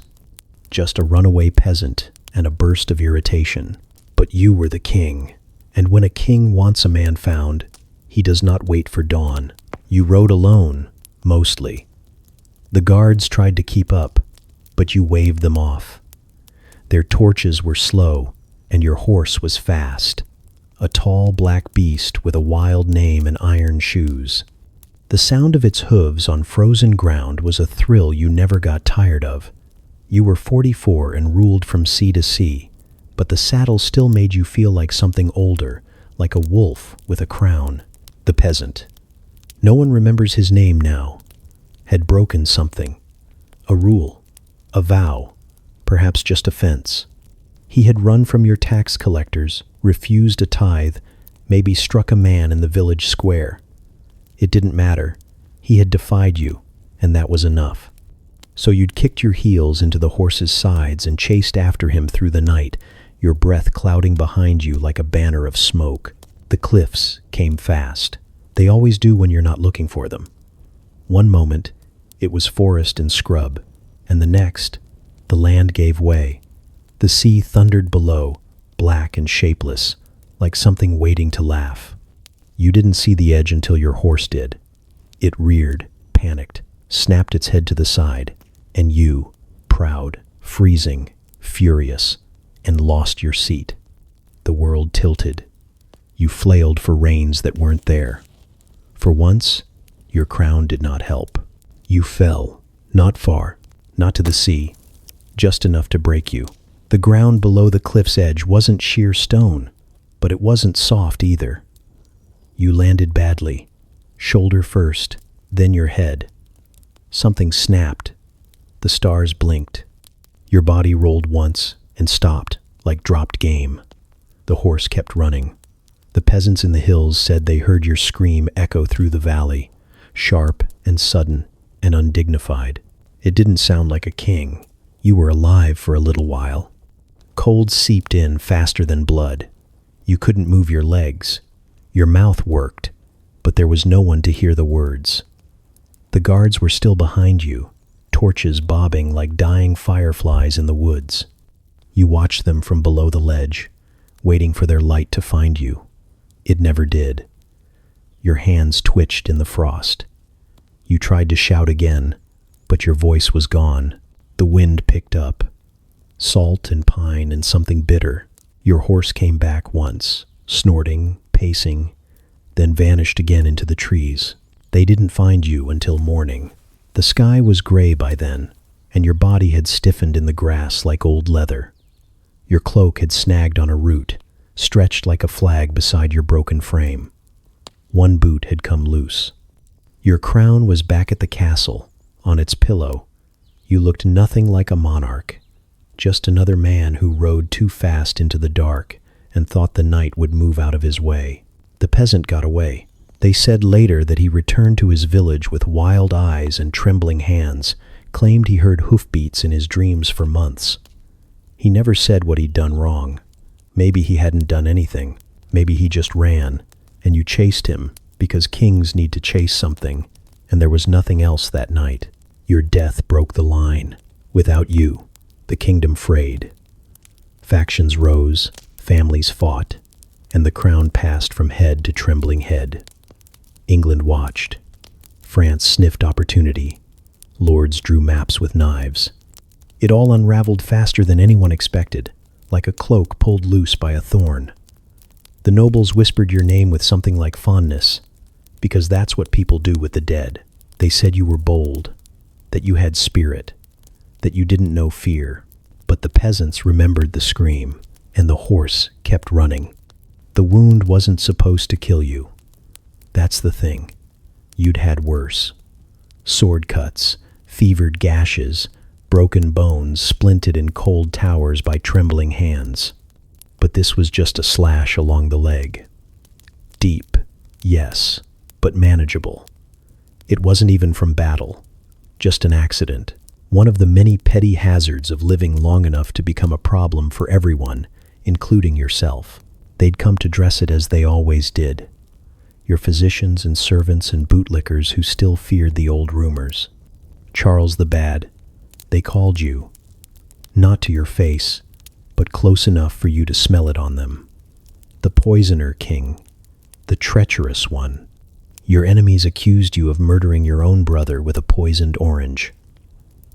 Just a runaway peasant and a burst of irritation. But you were the king, and when a king wants a man found, he does not wait for dawn. You rode alone, mostly. The guards tried to keep up, but you waved them off. Their torches were slow, and your horse was fast, a tall black beast with a wild name and iron shoes. The sound of its hooves on frozen ground was a thrill you never got tired of. You were 44 and ruled from sea to sea, but the saddle still made you feel like something older, like a wolf with a crown. The peasant. No one remembers his name now. Had broken something. A rule. A vow. Perhaps just a fence. He had run from your tax collectors, refused a tithe, maybe struck a man in the village square. It didn't matter. He had defied you, and that was enough. So you'd kicked your heels into the horse's sides and chased after him through the night, your breath clouding behind you like a banner of smoke. The cliffs came fast. They always do when you're not looking for them. One moment, it was forest and scrub, and the next, the land gave way. The sea thundered below, black and shapeless, like something waiting to laugh. You didn't see the edge until your horse did. It reared, panicked, snapped its head to the side, and you, proud, freezing, furious, and lost your seat. The world tilted. You flailed for reins that weren't there. For once, your crown did not help. You fell, not far, not to the sea, just enough to break you. The ground below the cliff's edge wasn't sheer stone, but it wasn't soft either. You landed badly, shoulder first, then your head. Something snapped. The stars blinked. Your body rolled once and stopped, like dropped game. The horse kept running. The peasants in the hills said they heard your scream echo through the valley, sharp and sudden and undignified. It didn't sound like a king. You were alive for a little while. Cold seeped in faster than blood. You couldn't move your legs. Your mouth worked, but there was no one to hear the words. The guards were still behind you, torches bobbing like dying fireflies in the woods. You watched them from below the ledge, waiting for their light to find you. It never did. Your hands twitched in the frost. You tried to shout again, but your voice was gone. The wind picked up. Salt and pine and something bitter. Your horse came back once, snorting, pacing, then vanished again into the trees. They didn't find you until morning. The sky was gray by then, and your body had stiffened in the grass like old leather. Your cloak had snagged on a root, stretched like a flag beside your broken frame. One boot had come loose. Your crown was back at the castle, on its pillow. You looked nothing like a monarch. Just another man who rode too fast into the dark and thought the night would move out of his way. The peasant got away. They said later that he returned to his village with wild eyes and trembling hands, claimed he heard hoofbeats in his dreams for months. He never said what he'd done wrong. Maybe he hadn't done anything. Maybe he just ran, and you chased him because kings need to chase something, and there was nothing else that night. Your death broke the line. Without you, the kingdom frayed. Factions rose, families fought, and the crown passed from head to trembling head. England watched. France sniffed opportunity. Lords drew maps with knives. It all unraveled faster than anyone expected, like a cloak pulled loose by a thorn. The nobles whispered your name with something like fondness, because that's what people do with the dead. They said you were bold, that you had spirit, that you didn't know fear. But the peasants remembered the scream, and the horse kept running. The wound wasn't supposed to kill you. That's the thing. You'd had worse. Sword cuts, fevered gashes, broken bones splinted in cold towers by trembling hands. But this was just a slash along the leg. Deep, yes, but manageable. It wasn't even from battle, just an accident. One of the many petty hazards of living long enough to become a problem for everyone, including yourself. They'd come to dress it as they always did. Your physicians and servants and bootlickers who still feared the old rumors. Charles the Bad, they called you. Not to your face, but close enough for you to smell it on them. The Poisoner King, the treacherous one. Your enemies accused you of murdering your own brother with a poisoned orange.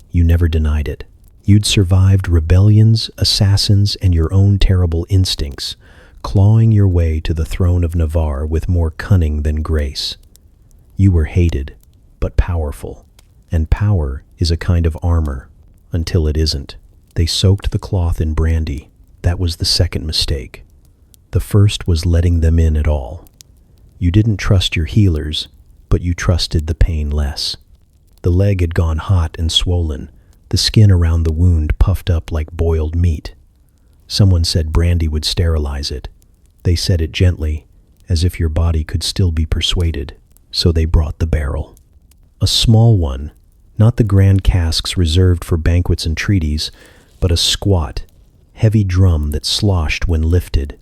You never denied it. You'd survived rebellions, assassins, and your own terrible instincts, clawing your way to the throne of Navarre with more cunning than grace. You were hated, but powerful, and power is a kind of armor, until it isn't. They soaked the cloth in brandy. That was the second mistake. The first was letting them in at all. You didn't trust your healers, but you trusted the pain less. The leg had gone hot and swollen, the skin around the wound puffed up like boiled meat. Someone said brandy would sterilize it. They said it gently, as if your body could still be persuaded, so they brought the barrel. A small one, not the grand casks reserved for banquets and treaties, but a squat, heavy drum that sloshed when lifted.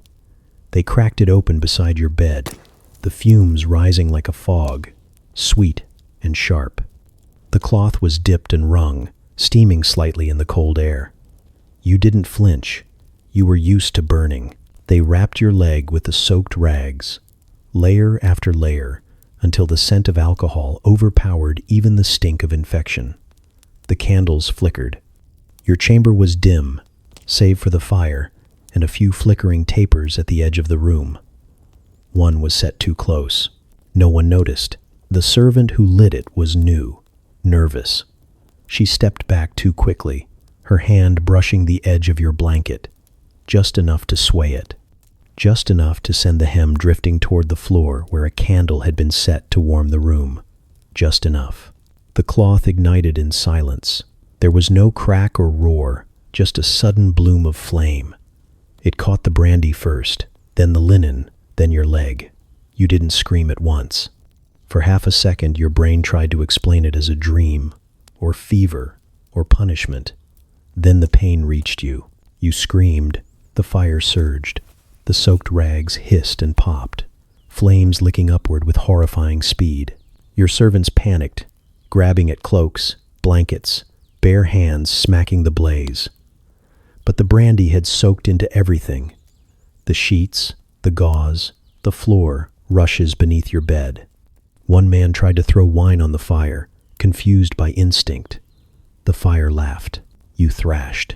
They cracked it open beside your bed, the fumes rising like a fog, sweet and sharp. The cloth was dipped and wrung, steaming slightly in the cold air. You didn't flinch. You were used to burning. They wrapped your leg with the soaked rags, layer after layer, until the scent of alcohol overpowered even the stink of infection. The candles flickered. Your chamber was dim, save for the fire and a few flickering tapers at the edge of the room. One was set too close. No one noticed. The servant who lit it was new, nervous. She stepped back too quickly, her hand brushing the edge of your blanket, just enough to sway it, just enough to send the hem drifting toward the floor where a candle had been set to warm the room. Just enough. The cloth ignited in silence. There was no crack or roar, just a sudden bloom of flame. It caught the brandy first, then the linen, then your leg. You didn't scream at once. For half a second, your brain tried to explain it as a dream, or fever, or punishment. Then the pain reached you. You screamed. The fire surged. The soaked rags hissed and popped, flames licking upward with horrifying speed. Your servants panicked, grabbing at cloaks, blankets, bare hands smacking the blaze. But the brandy had soaked into everything. The sheets, the gauze, the floor, rushes beneath your bed. One man tried to throw wine on the fire, confused by instinct. The fire laughed. You thrashed.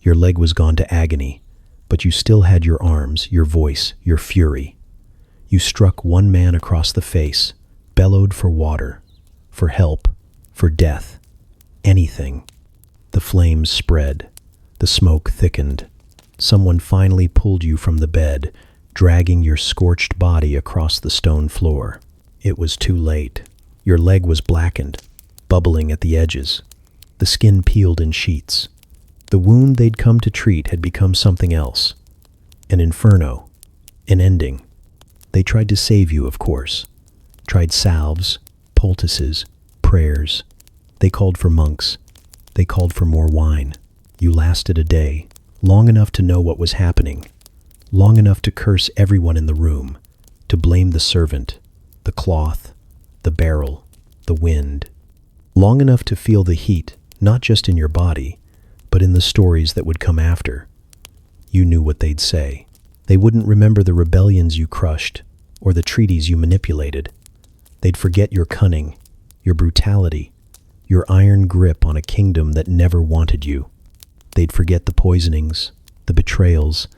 Your leg was gone to agony, but you still had your arms, your voice, your fury. You struck one man across the face, bellowed for water, for help, for death, anything. The flames spread. The smoke thickened. Someone finally pulled you from the bed, dragging your scorched body across the stone floor. It was too late. Your leg was blackened, bubbling at the edges. The skin peeled in sheets. The wound they'd come to treat had become something else. An inferno. An ending. They tried to save you, of course. Tried salves, poultices, prayers. They called for monks. They called for more wine. You lasted a day, long enough to know what was happening, long enough to curse everyone in the room, to blame the servant, the cloth, the barrel, the wind. Long enough to feel the heat, not just in your body, but in the stories that would come after. You knew what they'd say. They wouldn't remember the rebellions you crushed, or the treaties you manipulated. They'd forget your cunning, your brutality, your iron grip on a kingdom that never wanted you. They'd forget the poisonings, the betrayals,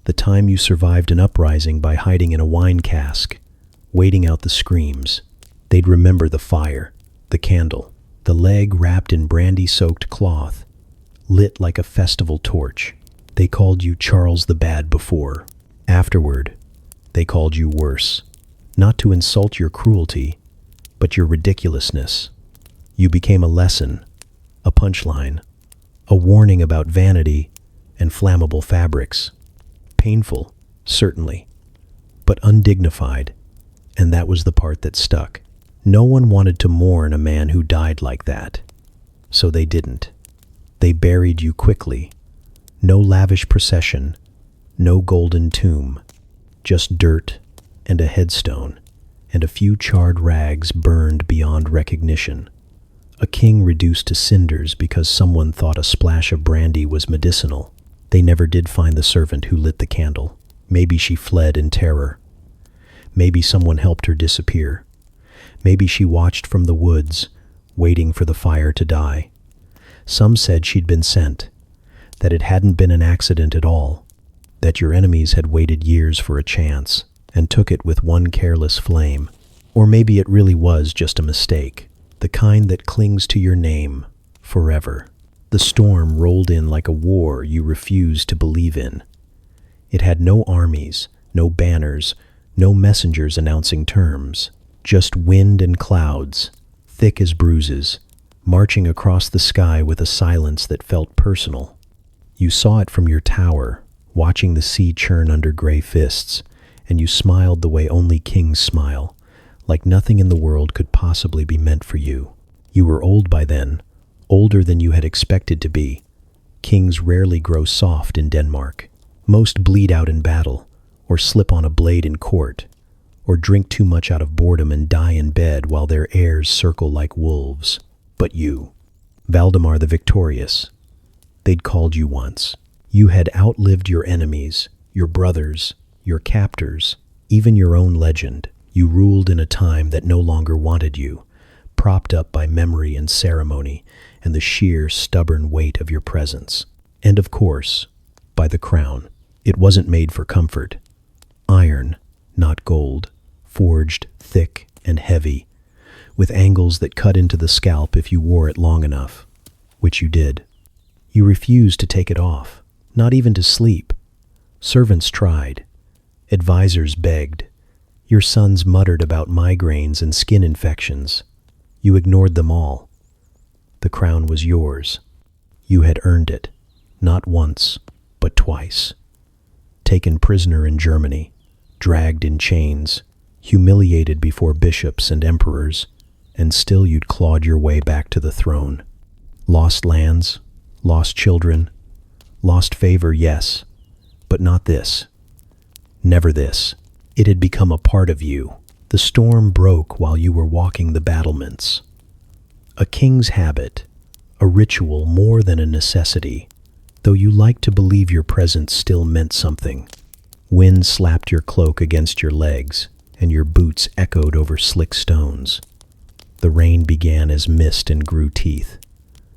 the time you survived an uprising by hiding in a wine cask, waiting out the screams. They'd remember the fire, the candle, the leg wrapped in brandy-soaked cloth, lit like a festival torch. They called you Charles the Bad before. Afterward, they called you worse, not to insult your cruelty, but your ridiculousness. You became a lesson, a punchline, a warning about vanity and flammable fabrics. Painful, certainly, but undignified, and that was the part that stuck. No one wanted to mourn a man who died like that, so they didn't. They buried you quickly. No lavish procession, no golden tomb, just dirt and a headstone, and a few charred rags burned beyond recognition. A king reduced to cinders because someone thought a splash of brandy was medicinal. They never did find the servant who lit the candle. Maybe she fled in terror. Maybe someone helped her disappear. Maybe she watched from the woods, waiting for the fire to die. Some said she'd been sent, that it hadn't been an accident at all, that your enemies had waited years for a chance and took it with one careless flame. Or maybe it really was just a mistake, the kind that clings to your name forever. The storm rolled in like a war you refused to believe in. It had no armies, no banners, no messengers announcing terms, just wind and clouds, thick as bruises, marching across the sky with a silence that felt personal. You saw it from your tower, watching the sea churn under gray fists, and you smiled the way only kings smile, like nothing in the world could possibly be meant for you. You were old by then, older than you had expected to be. Kings rarely grow soft in Denmark. Most bleed out in battle, or slip on a blade in court, or drink too much out of boredom and die in bed while their heirs circle like wolves. But you, Valdemar the Victorious, they'd called you once. You had outlived your enemies, your brothers, your captors, even your own legend. You ruled in a time that no longer wanted you, propped up by memory and ceremony and the sheer, stubborn weight of your presence. And of course, by the crown. It wasn't made for comfort. Iron, not gold, forged thick and heavy, with angles that cut into the scalp if you wore it long enough, which you did. You refused to take it off, not even to sleep. Servants tried. Advisors begged. Your sons muttered about migraines and skin infections. You ignored them all. The crown was yours. You had earned it, not once, but twice. Taken prisoner in Germany, dragged in chains, humiliated before bishops and emperors, and still you'd clawed your way back to the throne. Lost lands, lost children, lost favor, yes, but not this. Never this. It had become a part of you. The storm broke while you were walking the battlements. A king's habit, a ritual more than a necessity, though you liked to believe your presence still meant something. Wind slapped your cloak against your legs, and your boots echoed over slick stones. The rain began as mist and grew teeth.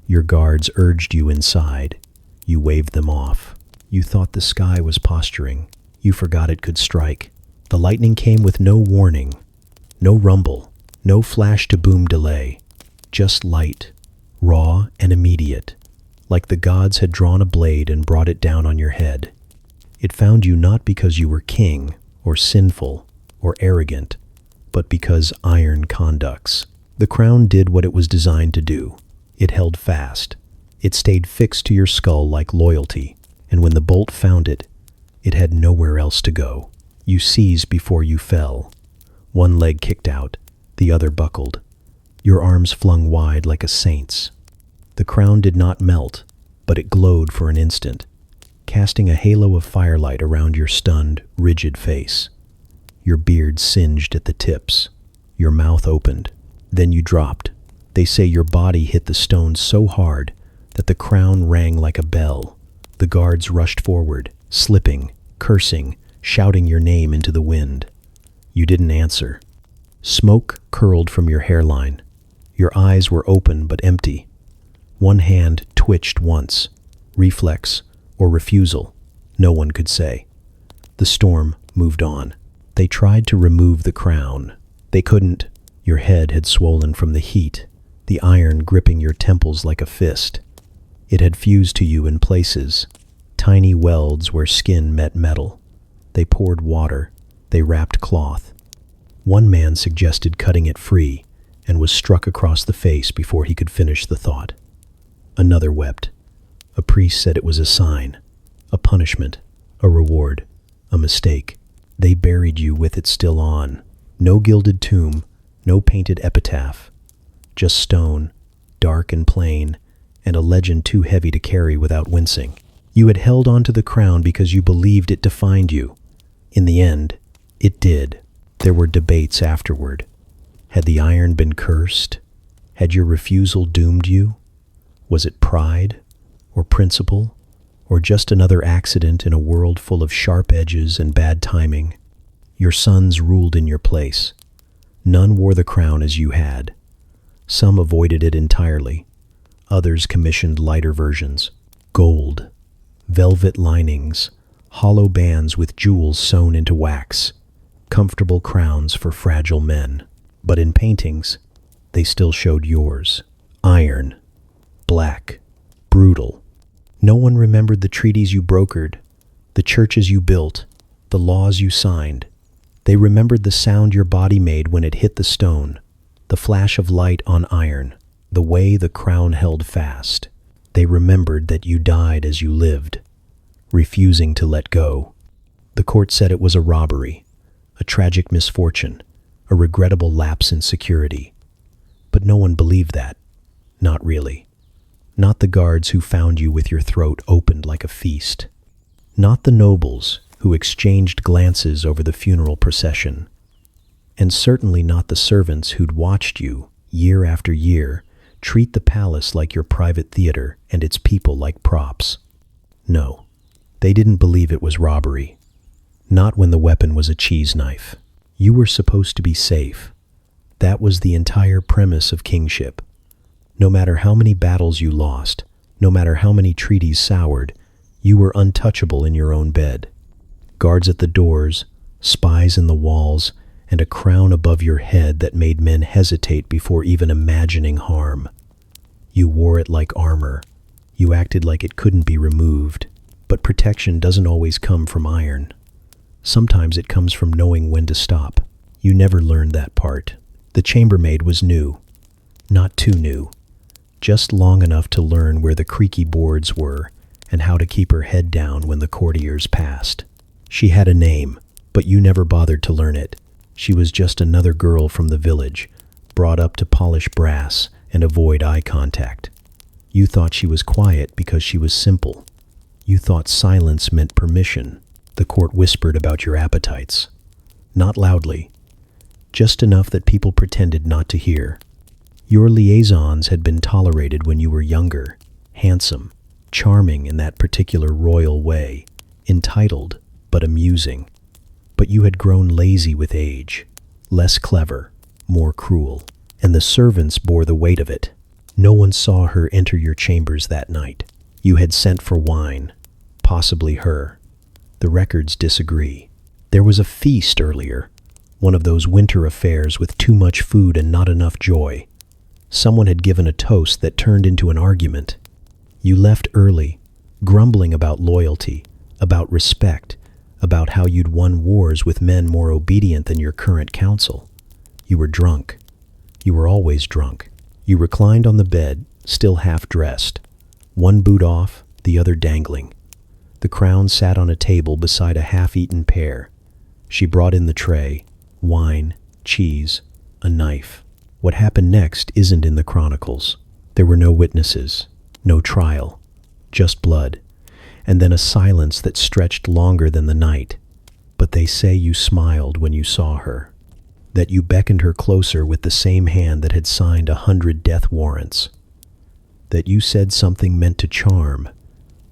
Your guards urged you inside. You waved them off. You thought the sky was posturing. You forgot it could strike. The lightning came with no warning, no rumble, no flash-to-boom delay, just light, raw and immediate, like the gods had drawn a blade and brought it down on your head. It found you not because you were king, or sinful, or arrogant, but because iron conducts. The crown did what it was designed to do. It held fast. It stayed fixed to your skull like loyalty, and when the bolt found it, it had nowhere else to go. You seized before you fell. One leg kicked out, the other buckled. Your arms flung wide like a saint's. The crown did not melt, but it glowed for an instant, casting a halo of firelight around your stunned, rigid face. Your beard singed at the tips. Your mouth opened. Then you dropped. They say your body hit the stones so hard that the crown rang like a bell. The guards rushed forward, slipping, cursing, shouting your name into the wind. You didn't answer. Smoke curled from your hairline. Your eyes were open but empty. One hand twitched once. Reflex or refusal, no one could say. The storm moved on. They tried to remove the crown. They couldn't. Your head had swollen from the heat, the iron gripping your temples like a fist. It had fused to you in places, tiny welds where skin met metal. They poured water. They wrapped cloth. One man suggested cutting it free and was struck across the face before he could finish the thought. Another wept. A priest said it was a sign, a punishment, a reward, a mistake. They buried you with it still on. No gilded tomb, no painted epitaph. Just stone, dark and plain, and a legend too heavy to carry without wincing. You had held on to the crown because you believed it defined you. In the end, it did. There were debates afterward. Had the iron been cursed? Had your refusal doomed you? Was it pride, or principle, or just another accident in a world full of sharp edges and bad timing? Your sons ruled in your place. None wore the crown as you had. Some avoided it entirely. Others commissioned lighter versions. Gold, velvet linings, hollow bands with jewels sewn into wax, comfortable crowns for fragile men. But in paintings, they still showed yours. Iron, black, brutal. No one remembered the treaties you brokered, the churches you built, the laws you signed. They remembered the sound your body made when it hit the stone, the flash of light on iron, the way the crown held fast. They remembered that you died as you lived, refusing to let go. The court said it was a robbery, a tragic misfortune, a regrettable lapse in security. But no one believed that. Not really. Not the guards who found you with your throat opened like a feast. Not the nobles who exchanged glances over the funeral procession. And certainly not the servants who'd watched you, year after year, treat the palace like your private theater and its people like props. No, they didn't believe it was robbery. Not when the weapon was a cheese knife. You were supposed to be safe. That was the entire premise of kingship. No matter how many battles you lost, no matter how many treaties soured, you were untouchable in your own bed. Guards at the doors, spies in the walls, and a crown above your head that made men hesitate before even imagining harm. You wore it like armor. You acted like it couldn't be removed. But protection doesn't always come from iron. Sometimes it comes from knowing when to stop. You never learned that part. The chambermaid was new. Not too new. Just long enough to learn where the creaky boards were and how to keep her head down when the courtiers passed. She had a name, but you never bothered to learn it. She was just another girl from the village, brought up to polish brass and avoid eye contact. You thought she was quiet because she was simple. You thought silence meant permission. The court whispered about your appetites. Not loudly, just enough that people pretended not to hear. Your liaisons had been tolerated when you were younger, handsome, charming in that particular royal way, entitled but amusing. But you had grown lazy with age, less clever, more cruel, and the servants bore the weight of it. No one saw her enter your chambers that night. You had sent for wine, possibly her. The records disagree. There was a feast earlier, one of those winter affairs with too much food and not enough joy. Someone had given a toast that turned into an argument. You left early, grumbling about loyalty, about respect, about how you'd won wars with men more obedient than your current council. You were drunk. You were always drunk. You reclined on the bed, still half-dressed, one boot off, the other dangling. The crown sat on a table beside a half-eaten pear. She brought in the tray, wine, cheese, a knife. What happened next isn't in the chronicles. There were no witnesses, no trial, just blood, and then a silence that stretched longer than the night. But they say you smiled when you saw her, that you beckoned her closer with the same hand that had signed 100 death warrants, that you said something meant to charm,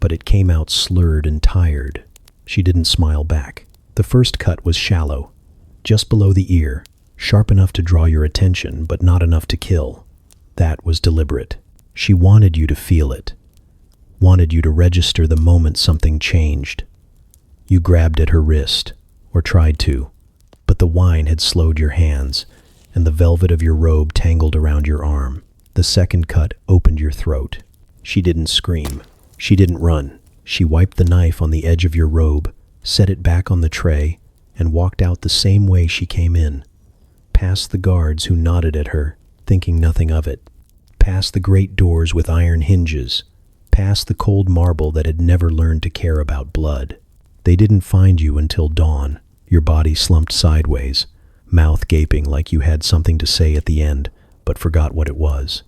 but it came out slurred and tired. She didn't smile back. The first cut was shallow, just below the ear, sharp enough to draw your attention, but not enough to kill. That was deliberate. She wanted you to feel it, wanted you to register the moment something changed. You grabbed at her wrist, or tried to, but the wine had slowed your hands, and the velvet of your robe tangled around your arm. The second cut opened your throat. She didn't scream. She didn't run. She wiped the knife on the edge of your robe, set it back on the tray, and walked out the same way she came in. Past the guards who nodded at her, thinking nothing of it. Past the great doors with iron hinges. Past the cold marble that had never learned to care about blood. They didn't find you until dawn, your body slumped sideways, mouth gaping like you had something to say at the end, but forgot what it was.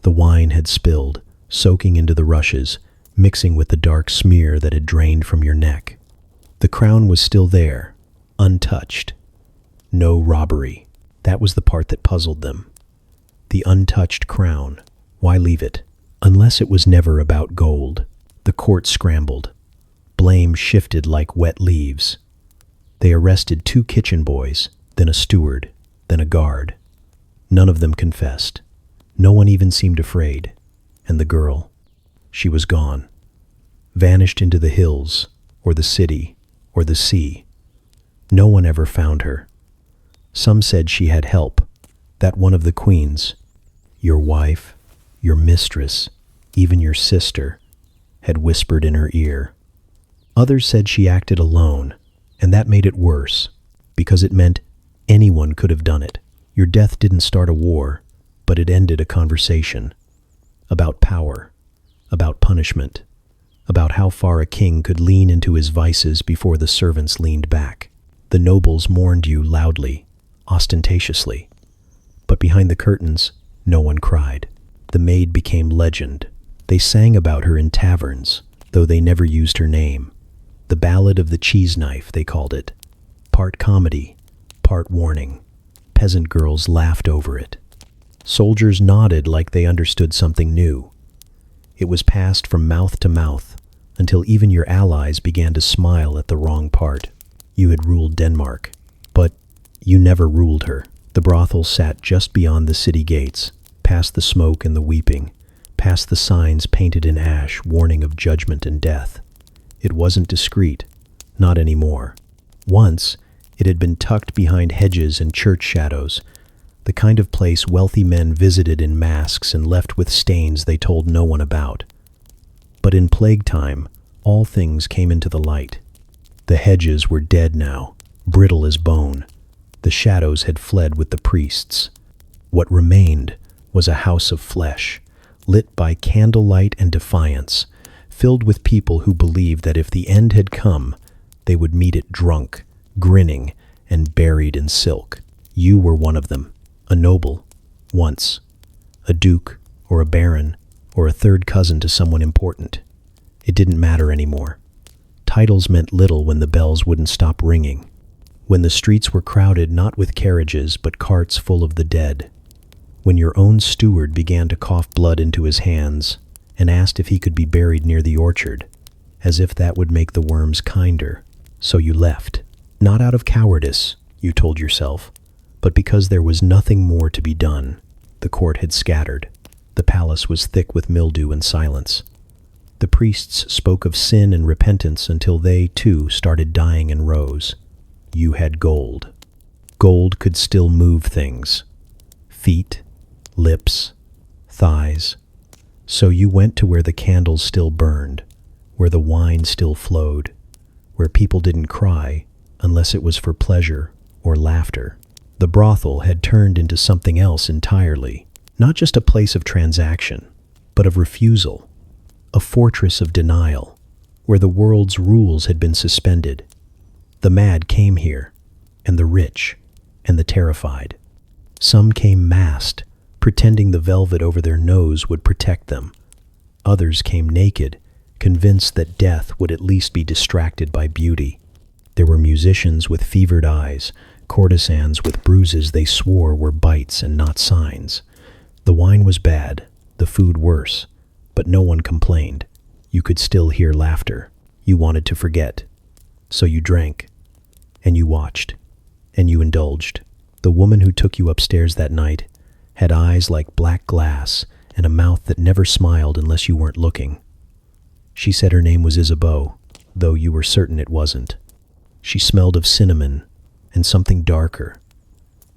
The wine had spilled, soaking into the rushes, mixing with the dark smear that had drained from your neck. The crown was still there, untouched. No robbery. That was the part that puzzled them. The untouched crown. Why leave it? Unless it was never about gold. The court scrambled. Blame shifted like wet leaves. They arrested 2 kitchen boys, then a steward, then a guard. None of them confessed. No one even seemed afraid. And the girl, she was gone, vanished into the hills, or the city, or the sea. No one ever found her. Some said she had help, that one of the queens, your wife, your mistress, even your sister, had whispered in her ear. Others said she acted alone, and that made it worse, because it meant anyone could have done it. Your death didn't start a war, but it ended a conversation about power, about punishment, about how far a king could lean into his vices before the servants leaned back. The nobles mourned you loudly, ostentatiously, but behind the curtains, no one cried. The maid became legend. They sang about her in taverns, though they never used her name. The Ballad of the Cheese Knife, they called it. Part comedy, part warning. Peasant girls laughed over it. Soldiers nodded like they understood something new. It was passed from mouth to mouth, until even your allies began to smile at the wrong part. You had ruled Denmark, but you never ruled her. The brothel sat just beyond the city gates, past the smoke and the weeping, past the signs painted in ash warning of judgment and death. It wasn't discreet, not anymore. Once, it had been tucked behind hedges and church shadows, the kind of place wealthy men visited in masks and left with stains they told no one about. But in plague time, all things came into the light. The hedges were dead now, brittle as bone. The shadows had fled with the priests. What remained was a house of flesh, lit by candlelight and defiance, filled with people who believed that if the end had come, they would meet it drunk, grinning, and buried in silk. You were one of them, a noble, once, a duke or a baron or a third cousin to someone important. It didn't matter anymore. Titles meant little when the bells wouldn't stop ringing, when the streets were crowded not with carriages but carts full of the dead, when your own steward began to cough blood into his hands and asked if he could be buried near the orchard, as if that would make the worms kinder. So you left. Not out of cowardice, you told yourself, but because there was nothing more to be done. The court had scattered. The palace was thick with mildew and silence. The priests spoke of sin and repentance until they, too, started dying in rows. You had gold. Gold could still move things. Feet, lips, thighs. So you went to where the candles still burned, where the wine still flowed, where people didn't cry unless it was for pleasure or laughter. The brothel had turned into something else entirely, not just a place of transaction, but of refusal. A fortress of denial, where the world's rules had been suspended. The mad came here, and the rich, and the terrified. Some came masked, pretending the velvet over their nose would protect them. Others came naked, convinced that death would at least be distracted by beauty. There were musicians with fevered eyes, courtesans with bruises they swore were bites and not signs. The wine was bad, the food worse, but no one complained. You could still hear laughter. You wanted to forget. So you drank, and you watched, and you indulged. The woman who took you upstairs that night had eyes like black glass and a mouth that never smiled unless you weren't looking. She said her name was Isabeau, though you were certain it wasn't. She smelled of cinnamon and something darker.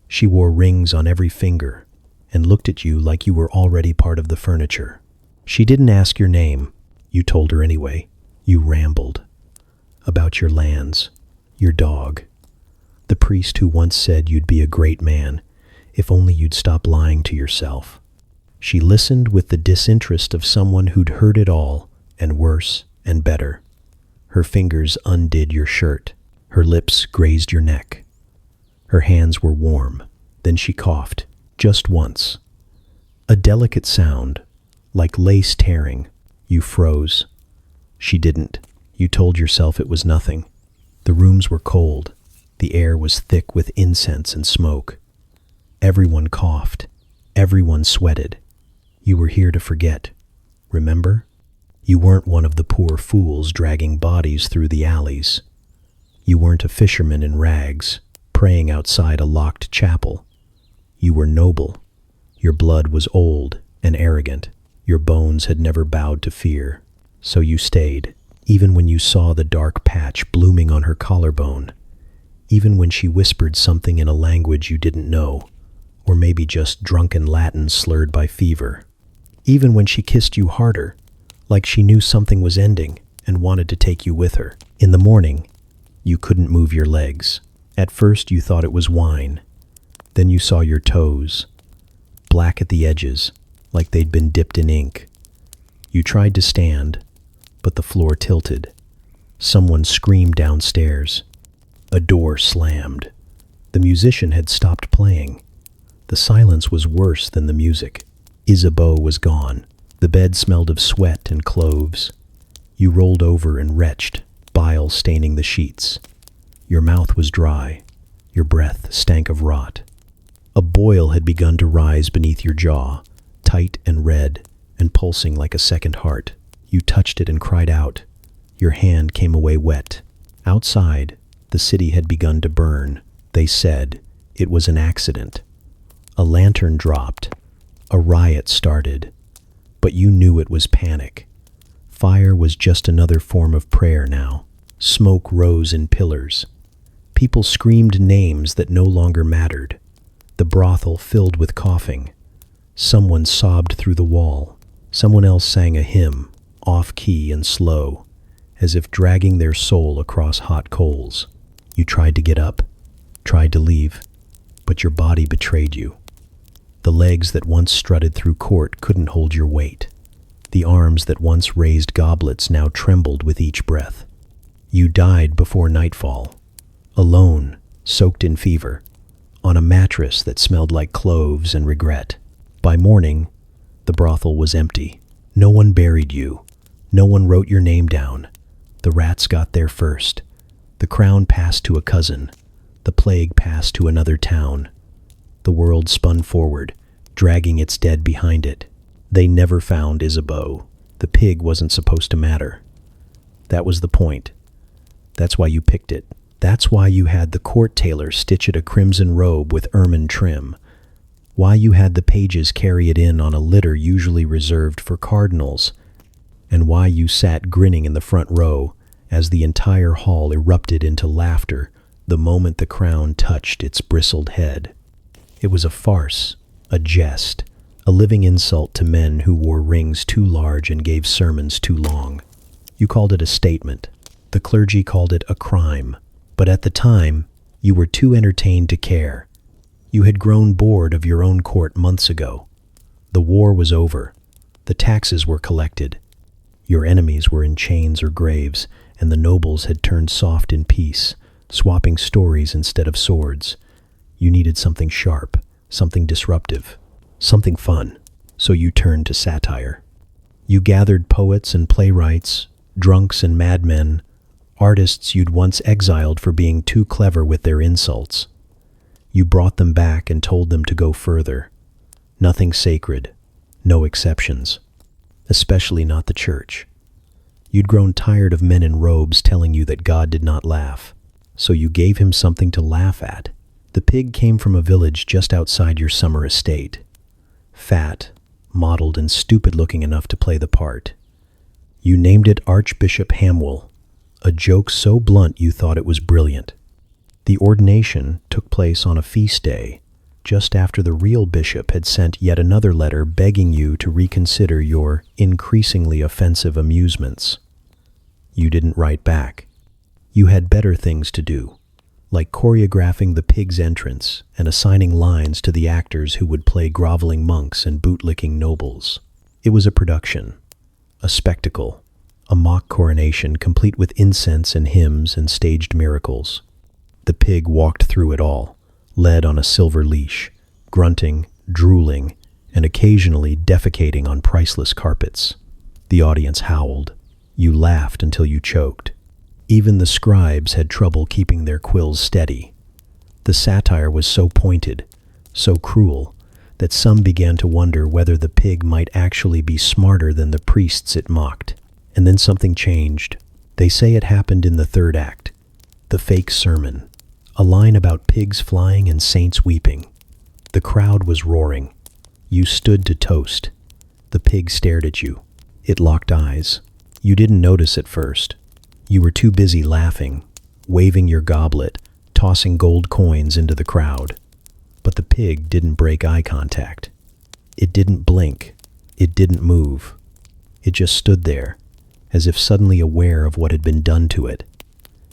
She wore rings on every finger and looked at you like you were already part of the furniture. She didn't ask your name. You told her anyway. You rambled about your lands, your dog, the priest who once said you'd be a great man if only you'd stop lying to yourself. She listened with the disinterest of someone who'd heard it all, and worse and better. Her fingers undid your shirt. Her lips grazed your neck. Her hands were warm. Then she coughed, just once. A delicate sound, like lace tearing. You froze. She didn't. You told yourself it was nothing. The rooms were cold. The air was thick with incense and smoke. Everyone coughed. Everyone sweated. You were here to forget. Remember? You weren't one of the poor fools dragging bodies through the alleys. You weren't a fisherman in rags, praying outside a locked chapel. You were noble. Your blood was old and arrogant. Your bones had never bowed to fear, so you stayed, even when you saw the dark patch blooming on her collarbone, even when she whispered something in a language you didn't know, or maybe just drunken Latin slurred by fever. Even when she kissed you harder, like she knew something was ending and wanted to take you with her. In the morning, you couldn't move your legs. At first you thought it was wine. Then you saw your toes, black at the edges, like they'd been dipped in ink. You tried to stand, but the floor tilted. Someone screamed downstairs. A door slammed. The musician had stopped playing. The silence was worse than the music. Isabeau was gone. The bed smelled of sweat and cloves. You rolled over and retched, bile staining the sheets. Your mouth was dry. Your breath stank of rot. A boil had begun to rise beneath your jaw, tight and red and pulsing like a second heart. You touched it and cried out. Your hand came away wet. Outside, the city had begun to burn. They said it was an accident. A lantern dropped. A riot started. But you knew it was panic. Fire was just another form of prayer now. Smoke rose in pillars. People screamed names that no longer mattered. The brothel filled with coughing. Someone sobbed through the wall. Someone else sang a hymn, off-key and slow, as if dragging their soul across hot coals. You tried to get up, tried to leave, but your body betrayed you. The legs that once strutted through court couldn't hold your weight. The arms that once raised goblets now trembled with each breath. You died before nightfall, alone, soaked in fever, on a mattress that smelled like cloves and regret. By morning, the brothel was empty. No one buried you. No one wrote your name down. The rats got there first. The crown passed to a cousin. The plague passed to another town. The world spun forward, dragging its dead behind it. They never found Isabeau. The pig wasn't supposed to matter. That was the point. That's why you picked it. That's why you had the court tailor stitch it a crimson robe with ermine trim. Why you had the pages carry it in on a litter usually reserved for cardinals. And why you sat grinning in the front row as the entire hall erupted into laughter the moment the crown touched its bristled head. It was a farce, a jest, a living insult to men who wore rings too large and gave sermons too long. You called it a statement. The clergy called it a crime. But at the time, you were too entertained to care. You had grown bored of your own court months ago. The war was over. The taxes were collected. Your enemies were in chains or graves, and the nobles had turned soft in peace, swapping stories instead of swords. You needed something sharp, something disruptive, something fun, so you turned to satire. You gathered poets and playwrights, drunks and madmen, artists you'd once exiled for being too clever with their insults. You brought them back and told them to go further. Nothing sacred, no exceptions, especially not the church. You'd grown tired of men in robes telling you that God did not laugh, so you gave him something to laugh at. The pig came from a village just outside your summer estate. Fat, mottled, and stupid-looking enough to play the part. You named it Archbishop Hamwell, a joke so blunt you thought it was brilliant. The ordination took place on a feast day, just after the real bishop had sent yet another letter begging you to reconsider your increasingly offensive amusements. You didn't write back. You had better things to do, like choreographing the pig's entrance and assigning lines to the actors who would play groveling monks and bootlicking nobles. It was a production, a spectacle, a mock coronation complete with incense and hymns and staged miracles. The pig walked through it all, led on a silver leash, grunting, drooling, and occasionally defecating on priceless carpets. The audience howled. You laughed until you choked. Even the scribes had trouble keeping their quills steady. The satire was so pointed, so cruel, that some began to wonder whether the pig might actually be smarter than the priests it mocked. And then something changed. They say it happened in the third act. The fake sermon. A line about pigs flying and saints weeping. The crowd was roaring. You stood to toast. The pig stared at you. It locked eyes. You didn't notice at first. You were too busy laughing, waving your goblet, tossing gold coins into the crowd. But the pig didn't break eye contact. It didn't blink. It didn't move. It just stood there, as if suddenly aware of what had been done to it,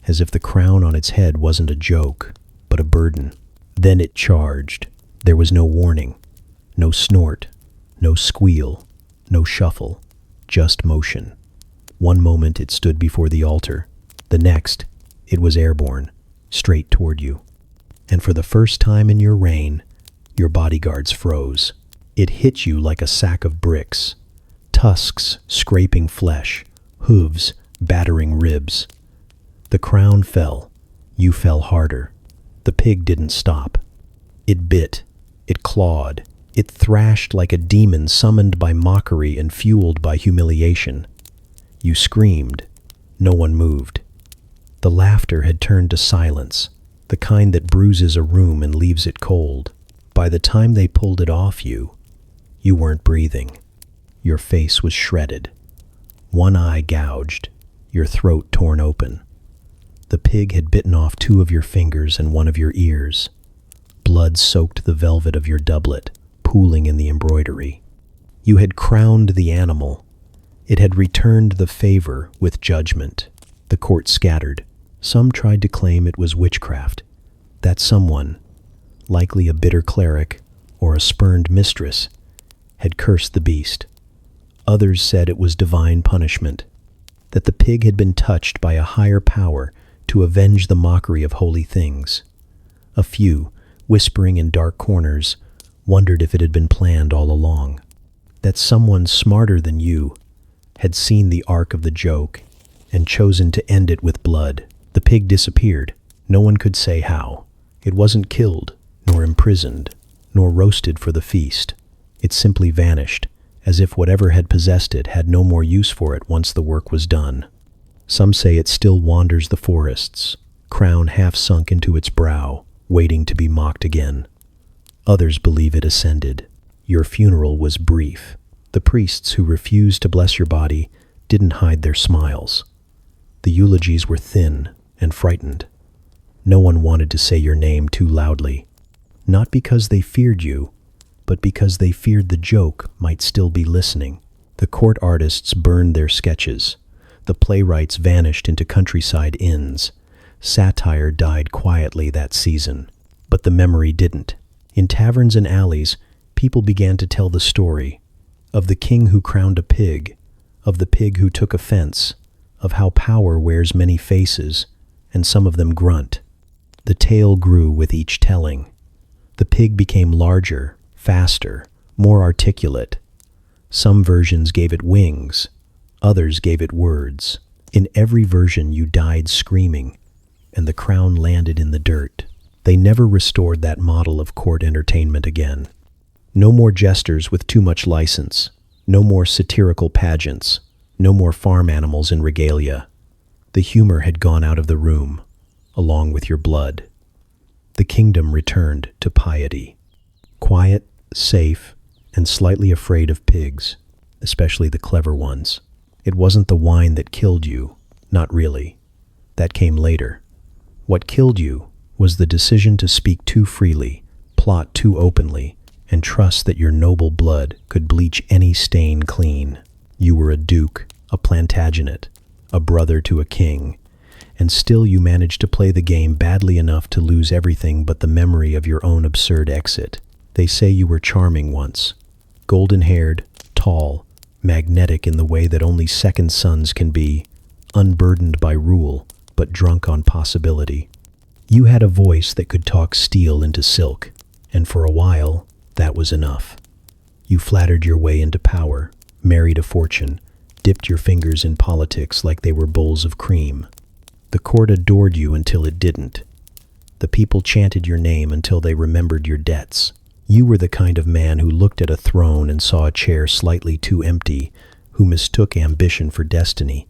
as if the crown on its head wasn't a joke, but a burden. Then it charged. There was no warning, no snort, no squeal, no shuffle, just motion. One moment it stood before the altar. The next, it was airborne, straight toward you. And for the first time in your reign, your bodyguards froze. It hit you like a sack of bricks, tusks scraping flesh, hooves battering ribs. The crown fell. You fell harder. The pig didn't stop. It bit. It clawed. It thrashed like a demon summoned by mockery and fueled by humiliation. You screamed. No one moved. The laughter had turned to silence, the kind that bruises a room and leaves it cold. By the time they pulled it off you, you weren't breathing. Your face was shredded. One eye gouged, your throat torn open. The pig had bitten off 2 of your fingers and 1 of your ears. Blood soaked the velvet of your doublet, pooling in the embroidery. You had crowned the animal. It had returned the favor with judgment. The court scattered. Some tried to claim it was witchcraft, that someone, likely a bitter cleric or a spurned mistress, had cursed the beast. Others said it was divine punishment, that the pig had been touched by a higher power to avenge the mockery of holy things. A few, whispering in dark corners, wondered if it had been planned all along, that someone smarter than you had seen the arc of the joke and chosen to end it with blood. The pig disappeared. No one could say how. It wasn't killed, nor imprisoned, nor roasted for the feast. It simply vanished, as if whatever had possessed it had no more use for it once the work was done. Some say it still wanders the forests, crown half sunk into its brow, waiting to be mocked again. Others believe it ascended. Your funeral was brief. The priests who refused to bless your body didn't hide their smiles. The eulogies were thin and frightened. No one wanted to say your name too loudly, not because they feared you, but because they feared the joke might still be listening. The court artists burned their sketches. The playwrights vanished into countryside inns. Satire died quietly that season, but the memory didn't. In taverns and alleys, people began to tell the story of the king who crowned a pig, of the pig who took offense, of how power wears many faces, and some of them grunt. The tale grew with each telling. The pig became larger, faster, more articulate. Some versions gave it wings, others gave it words. In every version you died screaming, and the crown landed in the dirt. They never restored that model of court entertainment again. No more jesters with too much license, no more satirical pageants, no more farm animals in regalia. The humor had gone out of the room, along with your blood. The kingdom returned to piety. Quiet, safe, and slightly afraid of pigs, especially the clever ones. It wasn't the wine that killed you, not really. That came later. What killed you was the decision to speak too freely, plot too openly, and trust that your noble blood could bleach any stain clean. You were a duke, a Plantagenet, a brother to a king, and still you managed to play the game badly enough to lose everything but the memory of your own absurd exit. They say you were charming once, golden-haired, tall, magnetic in the way that only second sons can be, unburdened by rule, but drunk on possibility. You had a voice that could talk steel into silk, and for a while, that was enough. You flattered your way into power, married a fortune, dipped your fingers in politics like they were bowls of cream. The court adored you until it didn't. The people chanted your name until they remembered your debts. You were the kind of man who looked at a throne and saw a chair slightly too empty, who mistook ambition for destiny,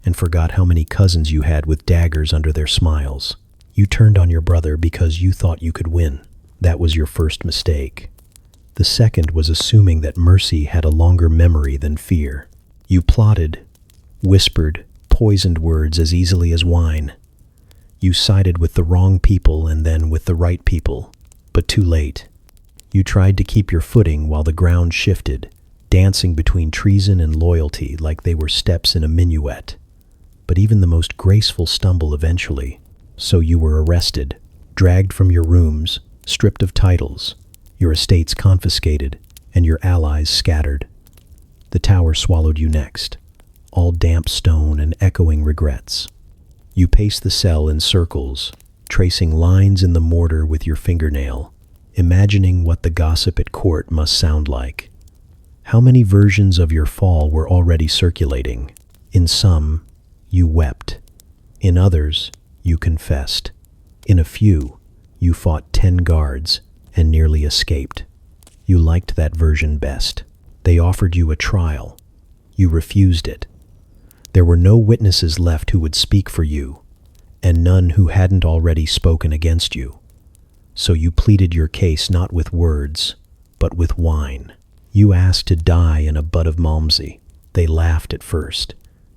and forgot how many cousins you had with daggers under their smiles. You turned on your brother because you thought you could win. That was your first mistake. The second was assuming that mercy had a longer memory than fear. You plotted, whispered, poisoned words as easily as wine. You sided with the wrong people and then with the right people, but too late. You tried to keep your footing while the ground shifted, dancing between treason and loyalty like they were steps in a minuet. But even the most graceful stumble eventually. So you were arrested, dragged from your rooms, stripped of titles, your estates confiscated, and your allies scattered. The tower swallowed you next, all damp stone and echoing regrets. You paced the cell in circles, tracing lines in the mortar with your fingernail, imagining what the gossip at court must sound like. How many versions of your fall were already circulating? In some, you wept. In others, you confessed. In a few, you fought 10 guards and nearly escaped. You liked that version best. They offered you a trial. You refused it. There were no witnesses left who would speak for you, and none who hadn't already spoken against you. So you pleaded your case not with words, but with wine. You asked to die in a butt of Malmsey. They laughed at first.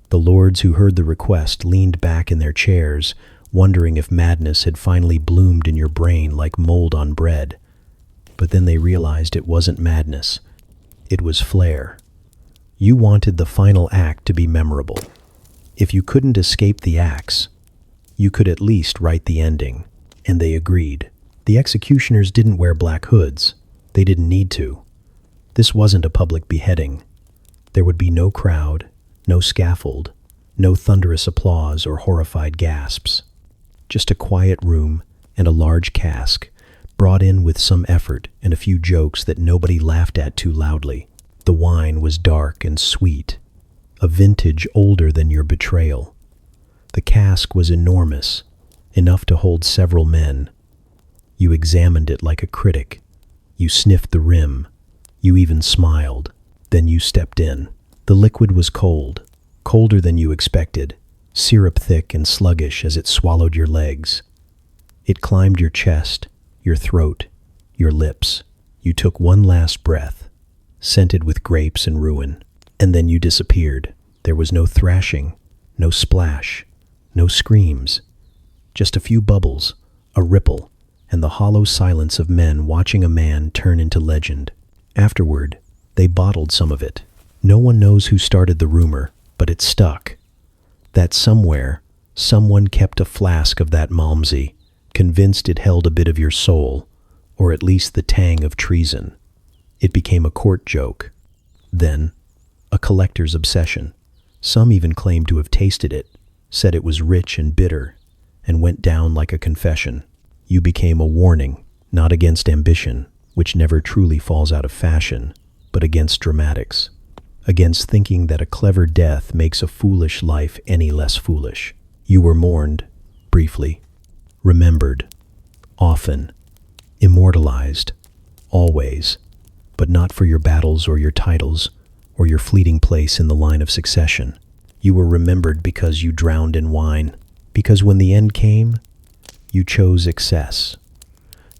The lords who heard the request leaned back in their chairs, wondering if madness had finally bloomed in your brain like mold on bread. But then they realized it wasn't madness. It was flair. You wanted the final act to be memorable. If you couldn't escape the axe, you could at least write the ending. And they agreed. The executioners didn't wear black hoods. They didn't need to. This wasn't a public beheading. There would be no crowd, no scaffold, no thunderous applause or horrified gasps. Just a quiet room and a large cask, brought in with some effort and a few jokes that nobody laughed at too loudly. The wine was dark and sweet, a vintage older than your betrayal. The cask was enormous, enough to hold several men. You examined it like a critic. You sniffed the rim. You even smiled. Then you stepped in. The liquid was cold, colder than you expected, syrup thick and sluggish as it swallowed your legs. It climbed your chest, your throat, your lips. You took one last breath, scented with grapes and ruin, and then you disappeared. There was no thrashing, no splash, no screams, just a few bubbles, a ripple, and the hollow silence of men watching a man turn into legend. Afterward, they bottled some of it. No one knows who started the rumor, but it stuck. That somewhere, someone kept a flask of that Malmsey, convinced it held a bit of your soul, or at least the tang of treason. It became a court joke. Then, a collector's obsession. Some even claimed to have tasted it, said it was rich and bitter, and went down like a confession. You became a warning, not against ambition, which never truly falls out of fashion, but against dramatics, against thinking that a clever death makes a foolish life any less foolish. You were mourned, briefly, remembered, often, immortalized, always, but not for your battles or your titles, or your fleeting place in the line of succession. You were remembered because you drowned in wine, because when the end came, you chose excess,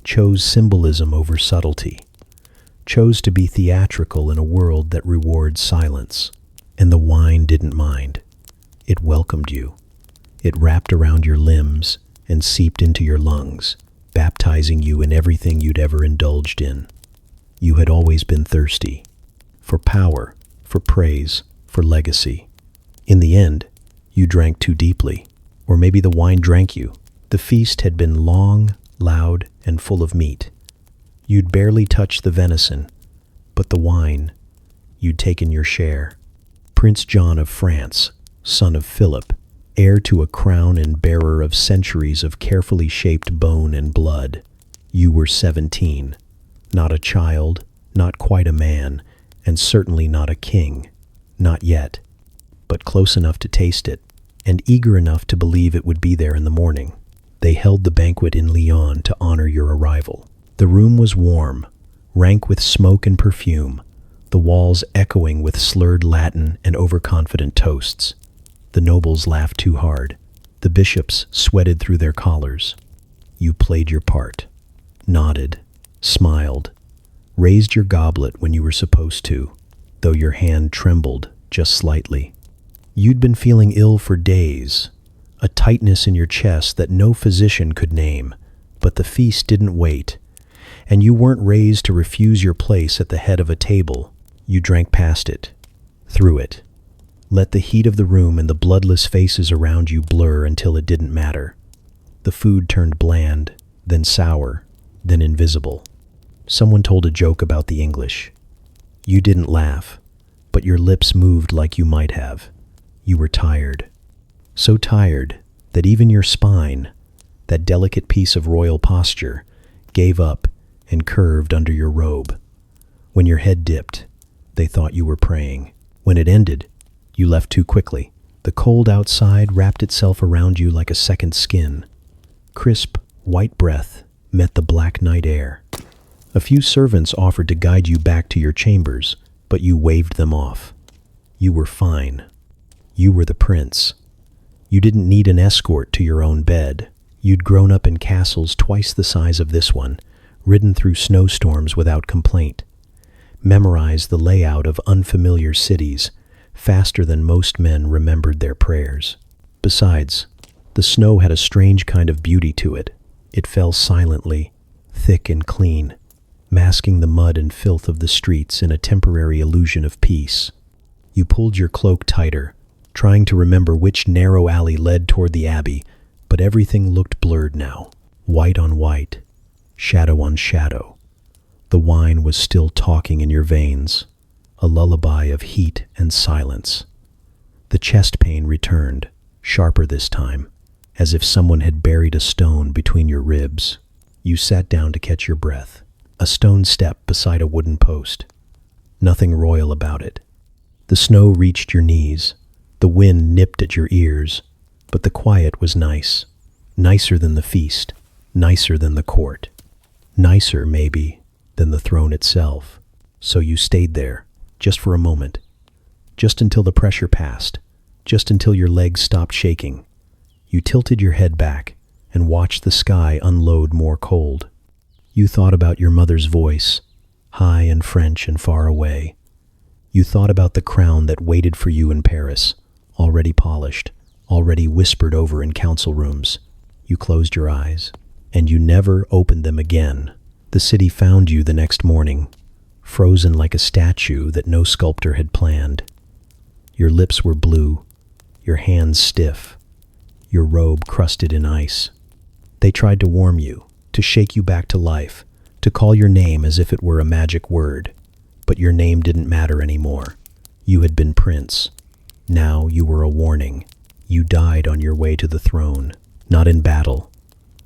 chose symbolism over subtlety, chose to be theatrical in a world that rewards silence. And the wine didn't mind. It welcomed you. It wrapped around your limbs and seeped into your lungs, baptizing you in everything you'd ever indulged in. You had always been thirsty, for power, for praise, for legacy. In the end, you drank too deeply, or maybe the wine drank you. The feast had been long, loud, and full of meat. You'd barely touched the venison, but the wine, you'd taken your share. Prince John of France, son of Philip, heir to a crown and bearer of centuries of carefully shaped bone and blood. You were 17, not a child, not quite a man, and certainly not a king. Not yet, but close enough to taste it, and eager enough to believe it would be there in the morning. They held the banquet in Lyon to honor your arrival. The room was warm, rank with smoke and perfume, the walls echoing with slurred Latin and overconfident toasts. The nobles laughed too hard. The bishops sweated through their collars. You played your part, nodded, smiled, raised your goblet when you were supposed to, though your hand trembled just slightly. You'd been feeling ill for days, a tightness in your chest that no physician could name, but the feast didn't wait, and you weren't raised to refuse your place at the head of a table. You drank past it, through it. Let the heat of the room and the bloodless faces around you blur until it didn't matter. The food turned bland, then sour, then invisible. Someone told a joke about the English. You didn't laugh, but your lips moved like you might have. You were tired. So tired that even your spine, that delicate piece of royal posture, gave up and curved under your robe. When your head dipped, they thought you were praying. When it ended, you left too quickly. The cold outside wrapped itself around you like a second skin. Crisp, white breath met the black night air. A few servants offered to guide you back to your chambers, but you waved them off. You were fine. You were the prince. You didn't need an escort to your own bed. You'd grown up in castles twice the size of this one, ridden through snowstorms without complaint, memorized the layout of unfamiliar cities faster than most men remembered their prayers. Besides, the snow had a strange kind of beauty to it. It fell silently, thick and clean, masking the mud and filth of the streets in a temporary illusion of peace. You pulled your cloak tighter, trying to remember which narrow alley led toward the abbey, but everything looked blurred now, white on white, shadow on shadow. The wine was still talking in your veins, a lullaby of heat and silence. The chest pain returned, sharper this time, as if someone had buried a stone between your ribs. You sat down to catch your breath, a stone step beside a wooden post. Nothing royal about it. The snow reached your knees, the wind nipped at your ears, but the quiet was nice. Nicer than the feast, nicer than the court. Nicer, maybe, than the throne itself. So you stayed there, just for a moment. Just until the pressure passed. Just until your legs stopped shaking. You tilted your head back and watched the sky unload more cold. You thought about your mother's voice, high and French and far away. You thought about the crown that waited for you in Paris, already polished, already whispered over in council rooms. You closed your eyes, and you never opened them again. The city found you the next morning, frozen like a statue that no sculptor had planned. Your lips were blue, your hands stiff, your robe crusted in ice. They tried to warm you, to shake you back to life, to call your name as if it were a magic word. But your name didn't matter anymore. You had been prince. Now you were a warning. You died on your way to the throne, not in battle,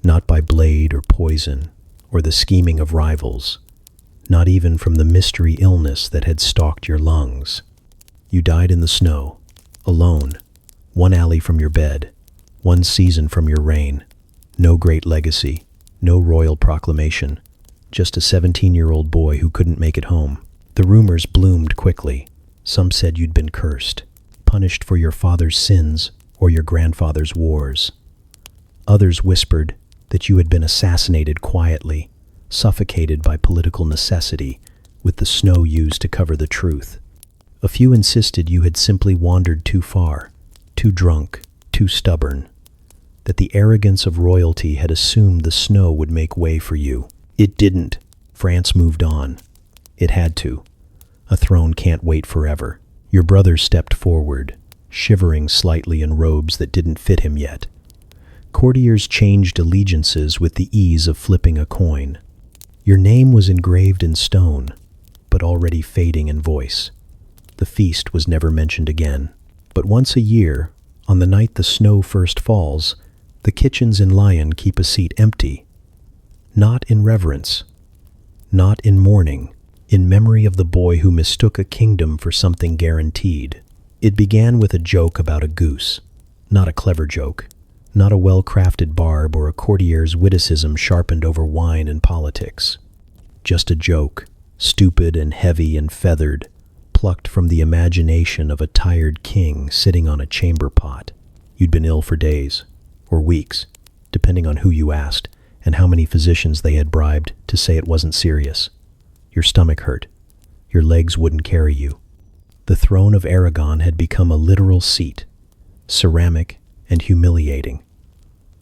not by blade or poison, or the scheming of rivals, not even from the mystery illness that had stalked your lungs. You died in the snow, alone, one alley from your bed, one season from your reign. No great legacy, no royal proclamation, just a 17-year-old boy who couldn't make it home. The rumors bloomed quickly. Some said you'd been cursed, punished for your father's sins or your grandfather's wars. Others whispered that you had been assassinated quietly, suffocated by political necessity, with the snow used to cover the truth. A few insisted you had simply wandered too far, too drunk, too stubborn, that the arrogance of royalty had assumed the snow would make way for you. It didn't. France moved on. It had to. A throne can't wait forever. Your brother stepped forward, shivering slightly in robes that didn't fit him yet. Courtiers changed allegiances with the ease of flipping a coin. Your name was engraved in stone, but already fading in voice. The feast was never mentioned again. But once a year, on the night the snow first falls, the kitchens in Lyon keep a seat empty. Not in reverence, not in mourning, in memory of the boy who mistook a kingdom for something guaranteed. It began with a joke about a goose, not a clever joke, not a well-crafted barb or a courtier's witticism sharpened over wine and politics. Just a joke, stupid and heavy and feathered, plucked from the imagination of a tired king sitting on a chamber pot. You'd been ill for days, or weeks, depending on who you asked, and how many physicians they had bribed to say it wasn't serious. Your stomach hurt. Your legs wouldn't carry you. The throne of Aragon had become a literal seat, ceramic and humiliating.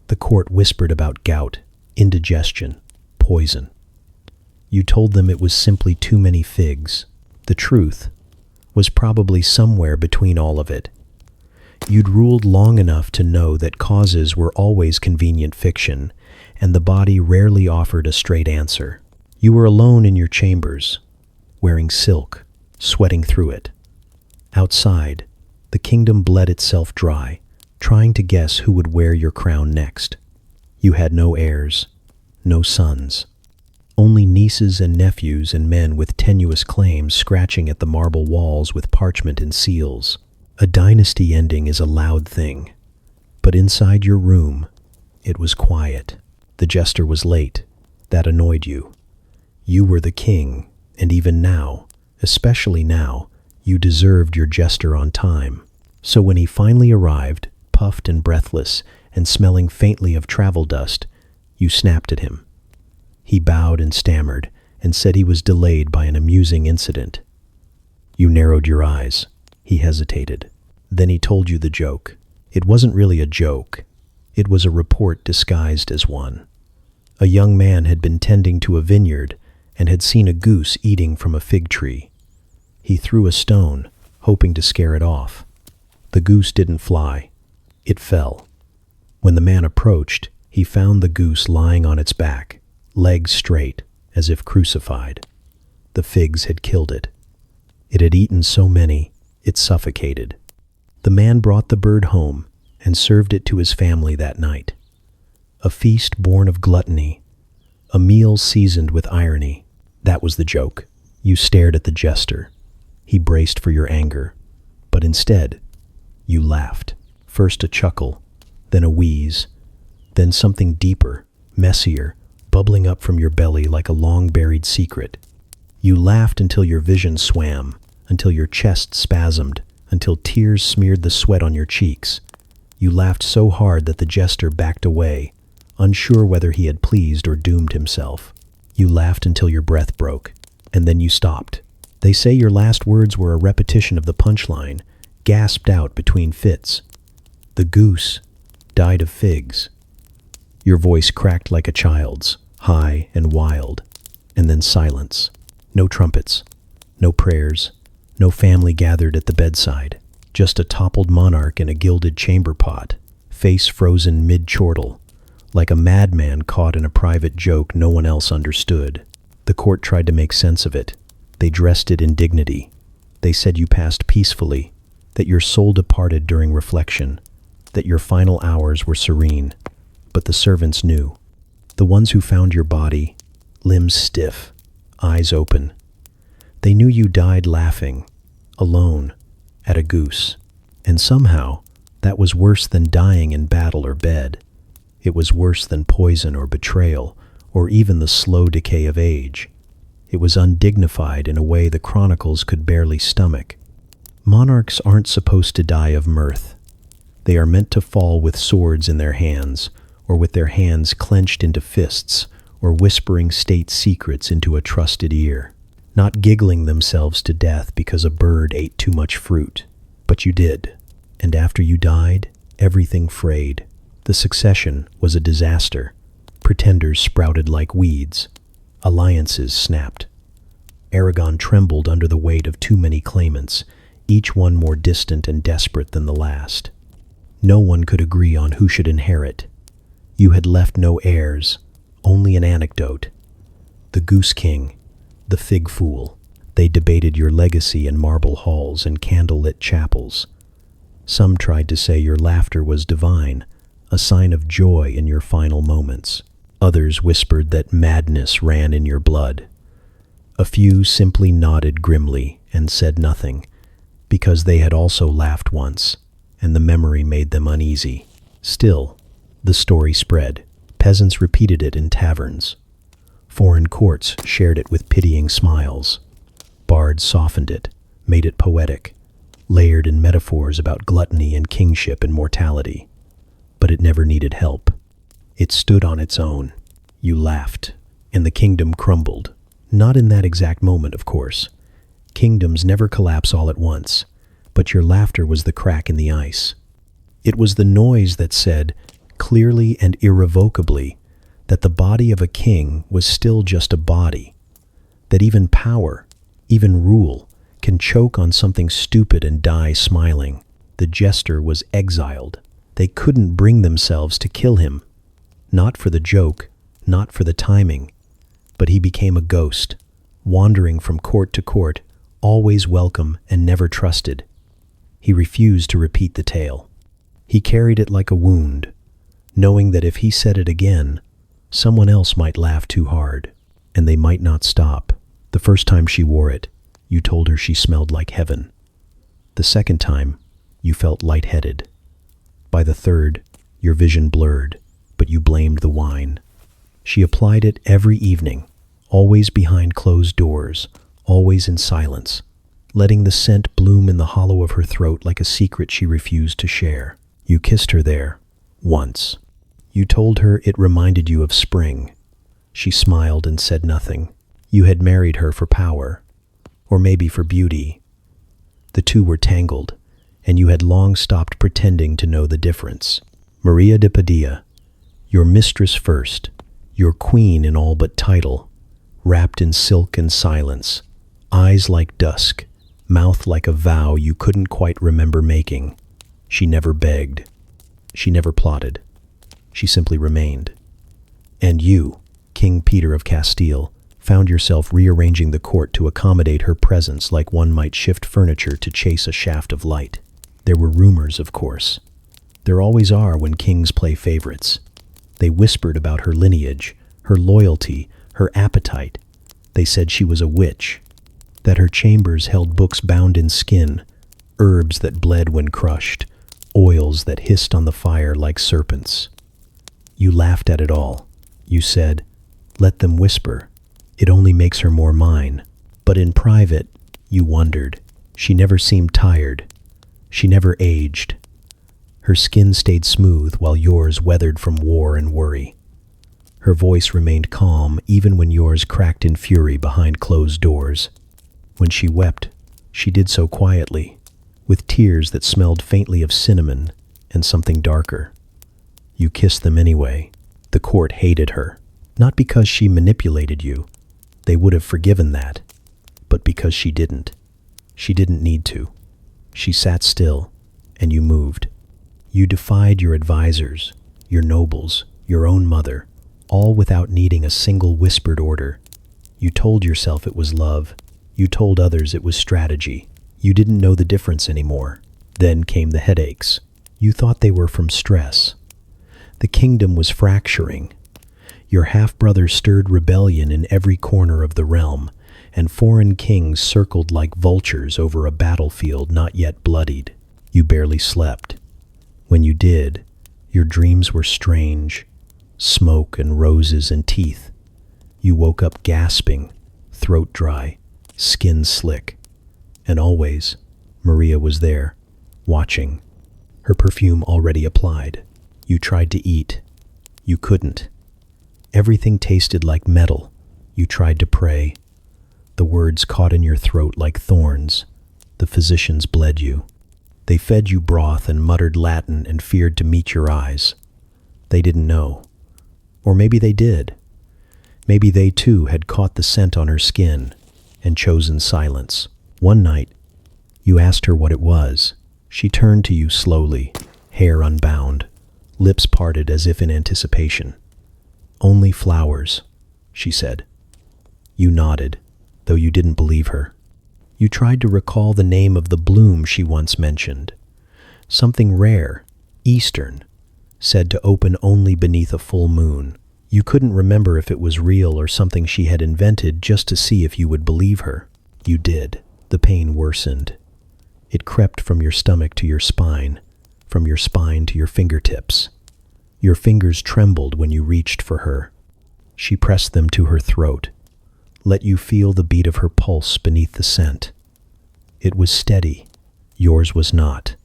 The court whispered about gout, indigestion, poison. You told them it was simply too many figs. The truth was probably somewhere between all of it. You'd ruled long enough to know that causes were always convenient fiction, and the body rarely offered a straight answer. You were alone in your chambers, wearing silk, sweating through it. Outside, the kingdom bled itself dry, trying to guess who would wear your crown next. You had no heirs, no sons. Only nieces and nephews and men with tenuous claims scratching at the marble walls with parchment and seals. A dynasty ending is a loud thing, but inside your room, it was quiet. The jester was late. That annoyed you. You were the king, and even now, especially now, you deserved your jester on time. So when he finally arrived, puffed and breathless, and smelling faintly of travel dust, you snapped at him. He bowed and stammered, and said he was delayed by an amusing incident. You narrowed your eyes. He hesitated. Then he told you the joke. It wasn't really a joke. It was a report disguised as one. A young man had been tending to a vineyard and had seen a goose eating from a fig tree. He threw a stone, hoping to scare it off. The goose didn't fly. It fell. When the man approached, he found the goose lying on its back, legs straight, as if crucified. The figs had killed it. It had eaten so many, it suffocated. The man brought the bird home and served it to his family that night. A feast born of gluttony, a meal seasoned with irony. That was the joke. You stared at the jester. He braced for your anger, but instead, you laughed. First a chuckle, then a wheeze, then something deeper, messier, bubbling up from your belly like a long-buried secret. You laughed until your vision swam, until your chest spasmed, until tears smeared the sweat on your cheeks. You laughed so hard that the jester backed away, unsure whether he had pleased or doomed himself. You laughed until your breath broke, and then you stopped. They say your last words were a repetition of the punchline, gasped out between fits. The goose died of figs. Your voice cracked like a child's, high and wild, and then silence. No trumpets, no prayers, no family gathered at the bedside, just a toppled monarch in a gilded chamber pot, face frozen mid-chortle, like a madman caught in a private joke no one else understood. The court tried to make sense of it. They dressed it in dignity. They said you passed peacefully, that your soul departed during reflection, that your final hours were serene. But the servants knew. The ones who found your body, limbs stiff, eyes open. They knew you died laughing, alone, at a goose. And somehow, that was worse than dying in battle or bed. It was worse than poison or betrayal, or even the slow decay of age. It was undignified in a way the chronicles could barely stomach. Monarchs aren't supposed to die of mirth. They are meant to fall with swords in their hands, or with their hands clenched into fists, or whispering state secrets into a trusted ear. Not giggling themselves to death because a bird ate too much fruit. But you did. And after you died, everything frayed. The succession was a disaster. Pretenders sprouted like weeds. Alliances snapped. Aragon trembled under the weight of too many claimants, each one more distant and desperate than the last. No one could agree on who should inherit. You had left no heirs, only an anecdote. The Goose King, the Fig Fool. They debated your legacy in marble halls and candlelit chapels. Some tried to say your laughter was divine, a sign of joy in your final moments. Others whispered that madness ran in your blood. A few simply nodded grimly and said nothing, because they had also laughed once, and the memory made them uneasy. Still, the story spread. Peasants repeated it in taverns. Foreign courts shared it with pitying smiles. Bards softened it, made it poetic, layered in metaphors about gluttony and kingship and mortality. But it never needed help. It stood on its own. You laughed, and the kingdom crumbled, Not in that exact moment, of course. Kingdoms never collapse all at once, but your laughter was the crack in the ice. It was the noise that said, clearly and irrevocably, that the body of a king was still just a body, that even power, even rule, can choke on something stupid and die smiling. The jester was exiled. They couldn't bring themselves to kill him. Not for the joke, not for the timing, but he became a ghost, wandering from court to court, always welcome and never trusted. He refused to repeat the tale. He carried it like a wound, knowing that if he said it again, someone else might laugh too hard, and they might not stop. The first time she wore it, you told her she smelled like heaven. The second time, you felt lightheaded. By the third, your vision blurred, but you blamed the wine. She applied it every evening, always behind closed doors, always in silence, letting the scent bloom in the hollow of her throat like a secret she refused to share. You kissed her there, once. You told her it reminded you of spring. She smiled and said nothing. You had married her for power, or maybe for beauty. The two were tangled, and you had long stopped pretending to know the difference. Maria de Padilla, your mistress first, your queen in all but title, wrapped in silk and silence, eyes like dusk, mouth like a vow you couldn't quite remember making. She never begged. She never plotted. She simply remained. And you, King Peter of Castile, found yourself rearranging the court to accommodate her presence like one might shift furniture to chase a shaft of light. There were rumors, of course. There always are when kings play favorites. They whispered about her lineage, her loyalty, her appetite. They said she was a witch, that her chambers held books bound in skin, herbs that bled when crushed, oils that hissed on the fire like serpents. You laughed at it all. You said, "Let them whisper. It only makes her more mine." But in private, you wondered. She never seemed tired. She never aged. Her skin stayed smooth while yours weathered from war and worry. Her voice remained calm even when yours cracked in fury behind closed doors. When she wept, she did so quietly, with tears that smelled faintly of cinnamon and something darker. You kissed them anyway. The court hated her, not because she manipulated you. They would have forgiven that, but because she didn't. She didn't need to. She sat still, and you moved. You defied your advisors, your nobles, your own mother, all without needing a single whispered order. You told yourself it was love. You told others it was strategy. You didn't know the difference anymore. Then came the headaches. You thought they were from stress. The kingdom was fracturing. Your half-brother stirred rebellion in every corner of the realm, and foreign kings circled like vultures over a battlefield not yet bloodied. You barely slept. When you did, your dreams were strange. Smoke and roses and teeth. You woke up gasping, throat dry, skin slick. And always, Maria was there, watching, her perfume already applied. You tried to eat. You couldn't. Everything tasted like metal. You tried to pray. The words caught in your throat like thorns. The physicians bled you. They fed you broth and muttered Latin and feared to meet your eyes. They didn't know. Or maybe they did. Maybe they too had caught the scent on her skin and chosen silence. One night, you asked her what it was. She turned to you slowly, hair unbound, lips parted as if in anticipation. "Only flowers," she said. You nodded, though you didn't believe her. You tried to recall the name of the bloom she once mentioned. Something rare, Eastern, said to open only beneath a full moon. You couldn't remember if it was real or something she had invented just to see if you would believe her. You did. The pain worsened. It crept from your stomach to your spine, from your spine to your fingertips. Your fingers trembled when you reached for her. She pressed them to her throat, let you feel the beat of her pulse beneath the scent. It was steady. Yours was not.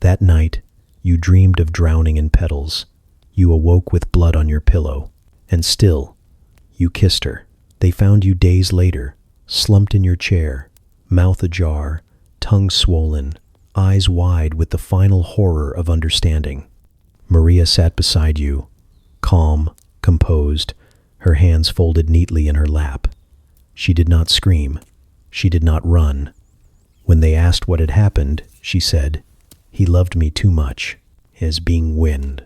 That night, you dreamed of drowning in petals. You awoke with blood on your pillow. And still, you kissed her. They found you days later, slumped in your chair, mouth ajar, tongue swollen, eyes wide with the final horror of understanding. Maria sat beside you, calm, composed, her hands folded neatly in her lap. She did not scream. She did not run. When they asked what had happened, she said, "He loved me too much, as being wind."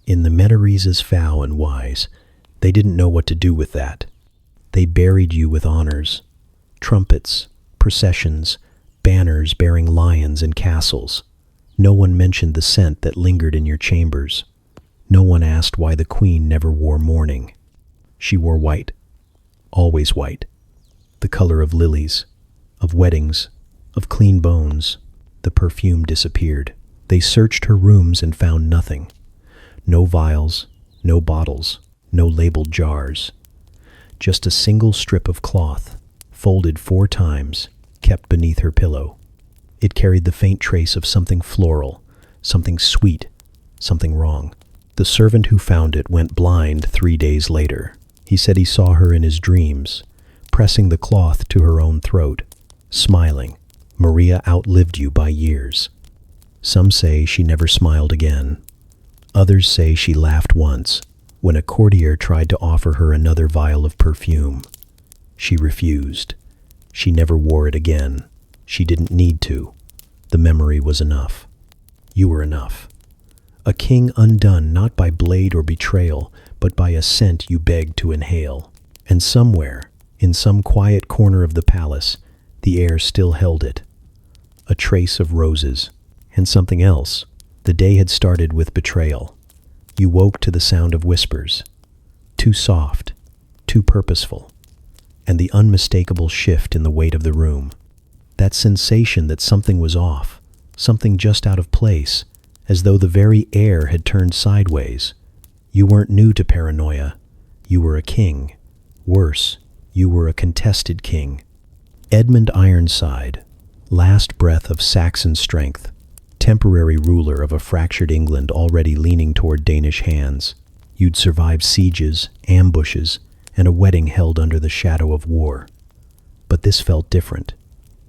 In the Metereses foul and wise, they didn't know what to do with that. They buried you with honors, trumpets, processions, banners bearing lions and castles. No one mentioned the scent that lingered in your chambers. No one asked why the queen never wore mourning. She wore white, always white, the color of lilies, of weddings, of clean bones. The perfume disappeared. They searched her rooms and found nothing. No vials, no bottles, no labeled jars. Just a single strip of cloth, folded 4 times, kept beneath her pillow. It carried the faint trace of something floral, something sweet, something wrong. The servant who found it went blind 3 days later. He said he saw her in his dreams, pressing the cloth to her own throat, smiling. Maria outlived you by years. Some say she never smiled again. Others say she laughed once, when a courtier tried to offer her another vial of perfume. She refused. She never wore it again. She didn't need to. The memory was enough. You were enough. A king undone not by blade or betrayal, but by a scent you begged to inhale. And somewhere, in some quiet corner of the palace, the air still held it. A trace of roses. And something else. The day had started with betrayal. You woke to the sound of whispers. Too soft, too purposeful. And the unmistakable shift in the weight of the room. That sensation that something was off, something just out of place, as though the very air had turned sideways. You weren't new to paranoia. You were a king. Worse, you were a contested king. Edmund Ironside, last breath of Saxon strength, temporary ruler of a fractured England already leaning toward Danish hands. You'd survived sieges, ambushes, and a wedding held under the shadow of war. But this felt different.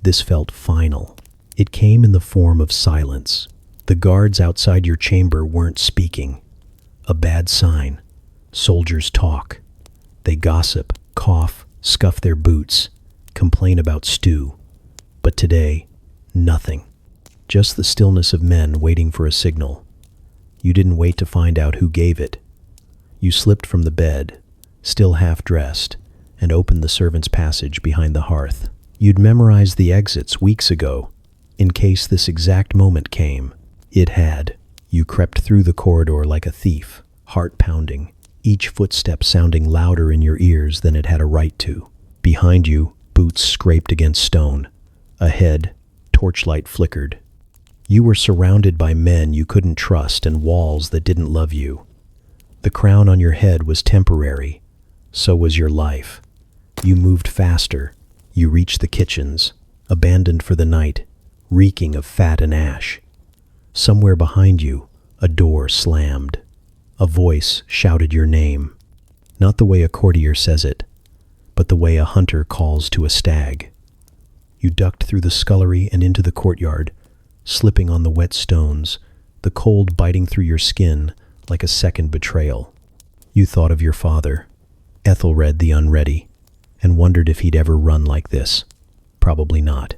This felt final. It came in the form of silence. The guards outside your chamber weren't speaking. A bad sign. Soldiers talk. They gossip, cough, scuff their boots, complain about stew. But today, nothing. Just the stillness of men waiting for a signal. You didn't wait to find out who gave it. You slipped from the bed, still half-dressed, and opened the servants' passage behind the hearth. You'd memorized the exits weeks ago, in case this exact moment came. It had. You crept through the corridor like a thief, heart pounding, each footstep sounding louder in your ears than it had a right to. Behind you, boots scraped against stone. Ahead, torchlight flickered. You were surrounded by men you couldn't trust and walls that didn't love you. The crown on your head was temporary. So was your life. You moved faster. You reached the kitchens, abandoned for the night, reeking of fat and ash. Somewhere behind you, a door slammed. A voice shouted your name. Not the way a courtier says it, but the way a hunter calls to a stag. You ducked through the scullery and into the courtyard, slipping on the wet stones, the cold biting through your skin like a second betrayal. You thought of your father, Ethelred the Unready, and wondered if he'd ever run like this. Probably not.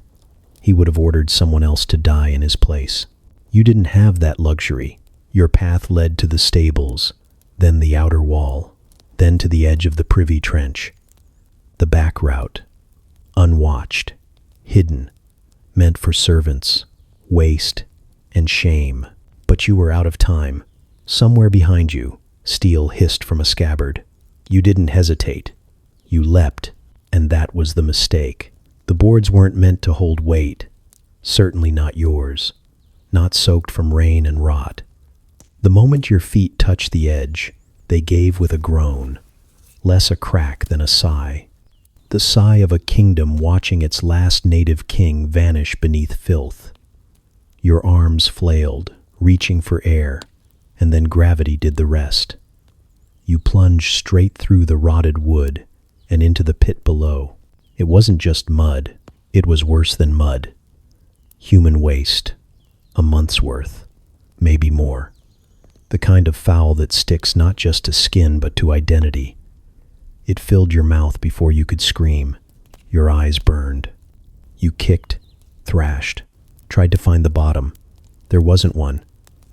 He would have ordered someone else to die in his place. You didn't have that luxury. Your path led to the stables, then the outer wall, then to the edge of the privy trench. The back route, unwatched, hidden, meant for servants, waste, and shame. But you were out of time. Somewhere behind you, steel hissed from a scabbard. You didn't hesitate. You leapt, and that was the mistake. The boards weren't meant to hold weight. Certainly not yours. Not soaked from rain and rot. The moment your feet touched the edge, they gave with a groan, less a crack than a sigh. The sigh of a kingdom watching its last native king vanish beneath filth. Your arms flailed, reaching for air, and then gravity did the rest. You plunged straight through the rotted wood and into the pit below. It wasn't just mud, it was worse than mud. Human waste, a month's worth, maybe more. The kind of foul that sticks not just to skin but to identity. It filled your mouth before you could scream. Your eyes burned. You kicked, thrashed, tried to find the bottom. There wasn't one.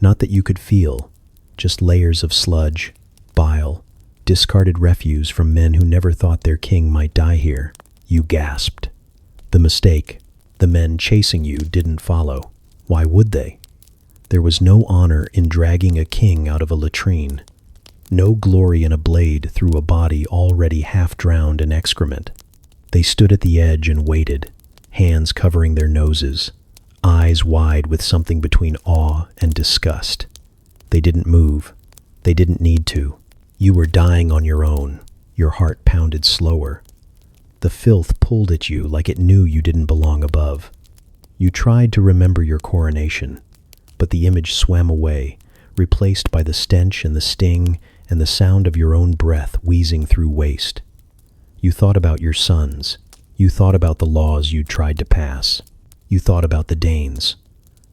Not that you could feel, just layers of sludge, bile, discarded refuse from men who never thought their king might die here. You gasped. The mistake, the men chasing you didn't follow. Why would they? There was no honor in dragging a king out of a latrine. No glory in a blade through a body already half drowned in excrement. They stood at the edge and waited, hands covering their noses, eyes wide with something between awe and disgust. They didn't move. They didn't need to. You were dying on your own. Your heart pounded slower. The filth pulled at you like it knew you didn't belong above. You tried to remember your coronation, but the image swam away, replaced by the stench and the sting and the sound of your own breath wheezing through waste. You thought about your sons. You thought about the laws you'd tried to pass. You thought about the Danes,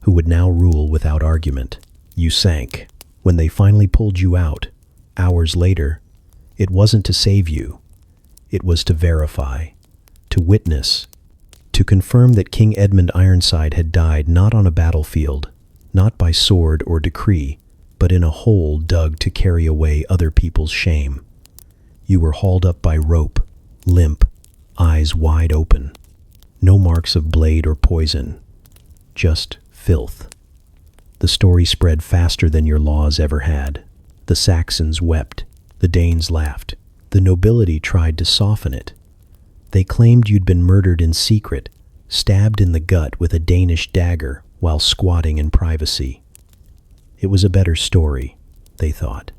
who would now rule without argument. You sank. When they finally pulled you out, hours later, it wasn't to save you. It was to verify, to witness, to confirm that King Edmund Ironside had died not on a battlefield, not by sword or decree, but in a hole dug to carry away other people's shame. You were hauled up by rope, limp, eyes wide open. No marks of blade or poison, just filth. The story spread faster than your laws ever had. The Saxons wept, the Danes laughed, the nobility tried to soften it. They claimed you'd been murdered in secret, stabbed in the gut with a Danish dagger while squatting in privacy. It was a better story, they thought.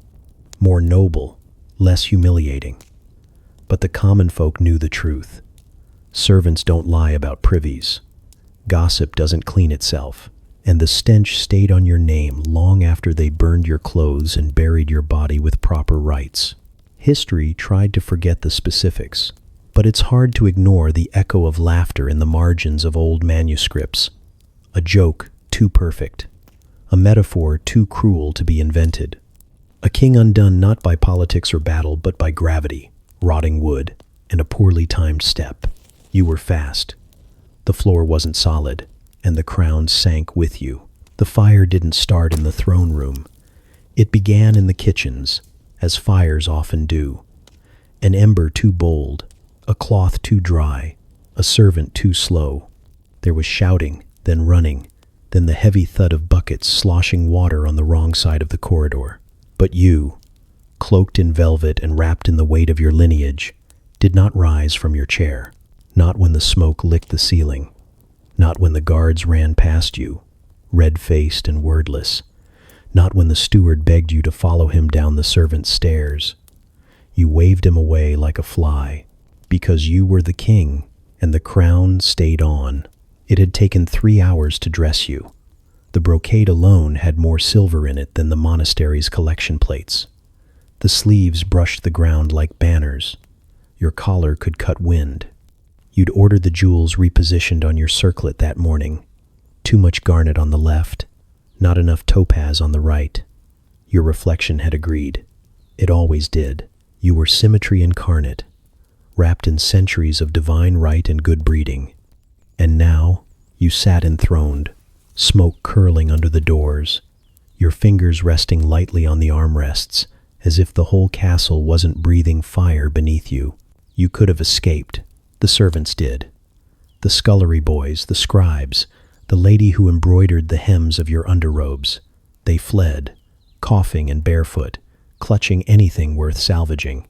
More noble, less humiliating. But the common folk knew the truth. Servants don't lie about privies. Gossip doesn't clean itself. And the stench stayed on your name long after they burned your clothes and buried your body with proper rites. History tried to forget the specifics, but it's hard to ignore the echo of laughter in the margins of old manuscripts. A joke too perfect. A metaphor too cruel to be invented. A king undone not by politics or battle, but by gravity, rotting wood, and a poorly timed step. You were fast. The floor wasn't solid, and the crown sank with you. The fire didn't start in the throne room. It began in the kitchens, as fires often do. An ember too bold, a cloth too dry, a servant too slow. There was shouting, then running, then the heavy thud of buckets sloshing water on the wrong side of the corridor. But you, cloaked in velvet and wrapped in the weight of your lineage, did not rise from your chair, not when the smoke licked the ceiling. Not when the guards ran past you, red-faced and wordless. Not when the steward begged you to follow him down the servants' stairs. You waved him away like a fly, because you were the king, and the crown stayed on. It had taken 3 hours to dress you. The brocade alone had more silver in it than the monastery's collection plates. The sleeves brushed the ground like banners. Your collar could cut wind. You'd ordered the jewels repositioned on your circlet that morning. Too much garnet on the left, not enough topaz on the right. Your reflection had agreed. It always did. You were symmetry incarnate, wrapped in centuries of divine right and good breeding. And now you sat enthroned, smoke curling under the doors, your fingers resting lightly on the armrests, as if the whole castle wasn't breathing fire beneath you. You could have escaped. The servants did. The scullery boys, the scribes, the lady who embroidered the hems of your underrobes. They fled, coughing and barefoot, clutching anything worth salvaging.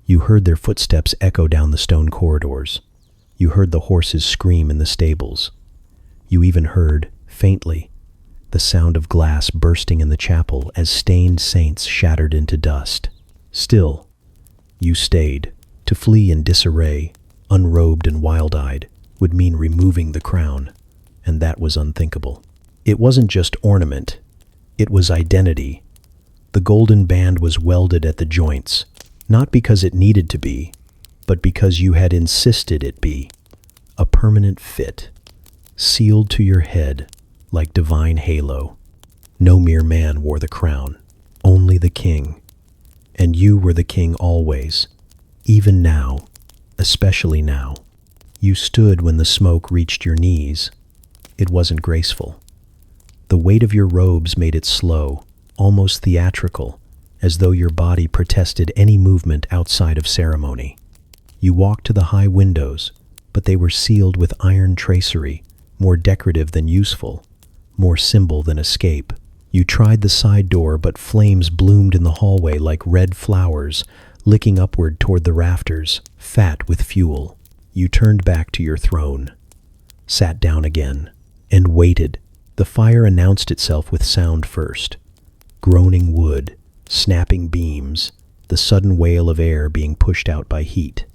You heard their footsteps echo down the stone corridors. You heard the horses scream in the stables. You even heard, faintly, the sound of glass bursting in the chapel as stained saints shattered into dust. Still, you stayed. To flee in disarray, unrobed and wild-eyed, would mean removing the crown, and that was unthinkable. It wasn't just ornament, it was identity. The golden band was welded at the joints, not because it needed to be, but because you had insisted it be. A permanent fit, sealed to your head like divine halo. No mere man wore the crown, only the king. And you were the king always, even now, especially now. You stood when the smoke reached your knees. It wasn't graceful. The weight of your robes made it slow, almost theatrical, as though your body protested any movement outside of ceremony. You walked to the high windows, but they were sealed with iron tracery, more decorative than useful, more symbol than escape. You tried the side door, but flames bloomed in the hallway like red flowers, licking upward toward the rafters, fat with fuel. You turned back to your throne, sat down again, and waited. The fire announced itself with sound first. Groaning wood, snapping beams, the sudden wail of air being pushed out by heat.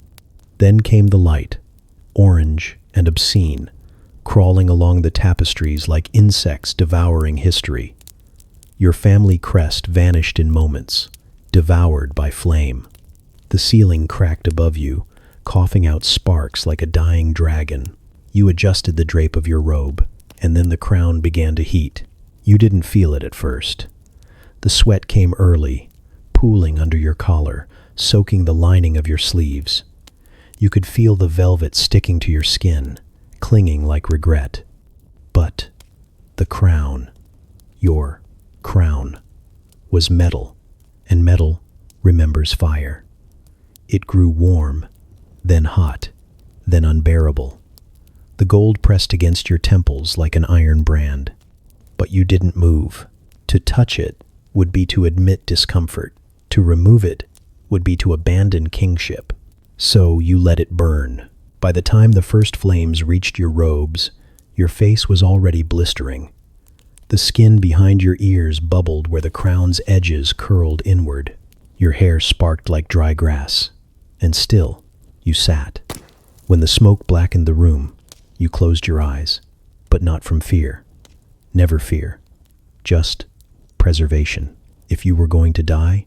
Then came the light, orange and obscene, crawling along the tapestries like insects devouring history. Your family crest vanished in moments, devoured by flame. The ceiling cracked above you, coughing out sparks like a dying dragon. You adjusted the drape of your robe, and then the crown began to heat. You didn't feel it at first. The sweat came early, pooling under your collar, soaking the lining of your sleeves. You could feel the velvet sticking to your skin, clinging like regret. But the crown, your crown, was metal, and metal remembers fire. It grew warm, then hot, then unbearable. The gold pressed against your temples like an iron brand. But you didn't move. To touch it would be to admit discomfort. To remove it would be to abandon kingship. So you let it burn. By the time the first flames reached your robes, your face was already blistering. The skin behind your ears bubbled where the crown's edges curled inward. Your hair sparked like dry grass. And still, you sat. When the smoke blackened the room, you closed your eyes, but not from fear. Never fear. Just preservation. If you were going to die,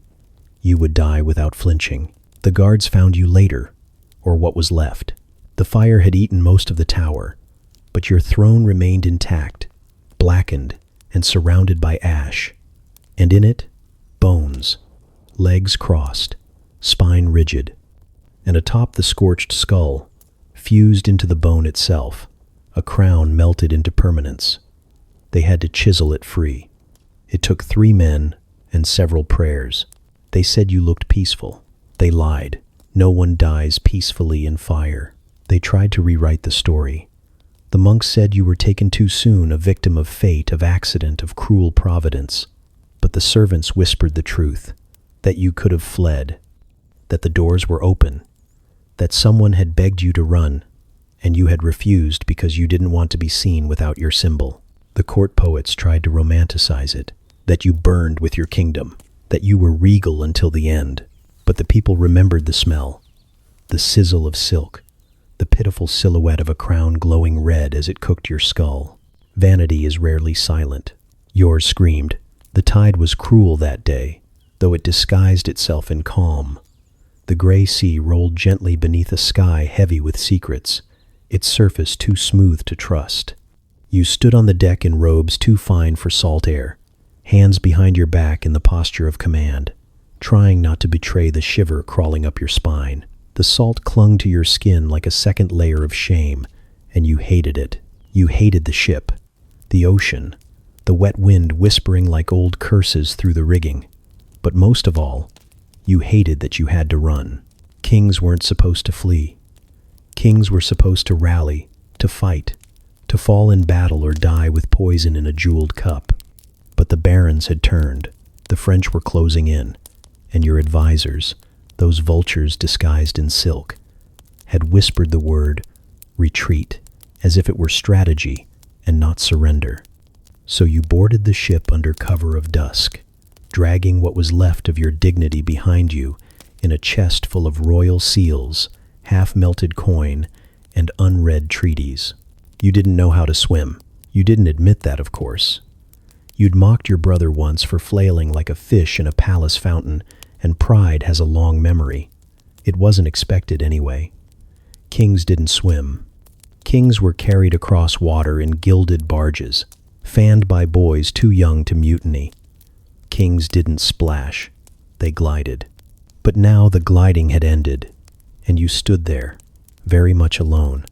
you would die without flinching. The guards found you later, or what was left. The fire had eaten most of the tower, but your throne remained intact, blackened and surrounded by ash. And in it, bones, legs crossed, spine rigid. And atop the scorched skull, fused into the bone itself, a crown melted into permanence. They had to chisel it free. It took 3 men and several prayers. They said you looked peaceful. They lied. No one dies peacefully in fire. They tried to rewrite the story. The monks said you were taken too soon, a victim of fate, of accident, of cruel providence. But the servants whispered the truth, that you could have fled, that the doors were open, that someone had begged you to run, and you had refused because you didn't want to be seen without your symbol. The court poets tried to romanticize it, that you burned with your kingdom, that you were regal until the end. But the people remembered the smell, the sizzle of silk, the pitiful silhouette of a crown glowing red as it cooked your skull. Vanity is rarely silent. Yours screamed. The tide was cruel that day, though it disguised itself in calm. The gray sea rolled gently beneath a sky heavy with secrets, its surface too smooth to trust. You stood on the deck in robes too fine for salt air, hands behind your back in the posture of command, trying not to betray the shiver crawling up your spine. The salt clung to your skin like a second layer of shame, and you hated it. You hated the ship, the ocean, the wet wind whispering like old curses through the rigging. But most of all, you hated that you had to run. Kings weren't supposed to flee. Kings were supposed to rally, to fight, to fall in battle or die with poison in a jeweled cup. But the barons had turned. The French were closing in, and your advisors, those vultures disguised in silk, had whispered the word retreat, as if it were strategy and not surrender. So you boarded the ship under cover of dusk, dragging what was left of your dignity behind you in a chest full of royal seals, half-melted coin, and unread treaties. You didn't know how to swim. You didn't admit that, of course. You'd mocked your brother once for flailing like a fish in a palace fountain, and pride has a long memory. It wasn't expected anyway. Kings didn't swim. Kings were carried across water in gilded barges, fanned by boys too young to mutiny. Kings didn't splash. They glided. But now the gliding had ended, and you stood there, very much alone,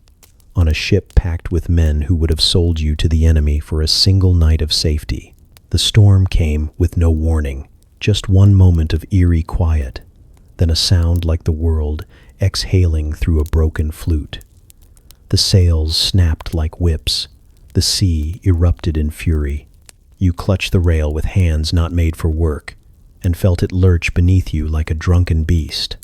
on a ship packed with men who would have sold you to the enemy for a single night of safety. The storm came with no warning, just one moment of eerie quiet, then a sound like the world exhaling through a broken flute. The sails snapped like whips. The sea erupted in fury. You clutched the rail with hands not made for work, and felt it lurch beneath you like a drunken beast.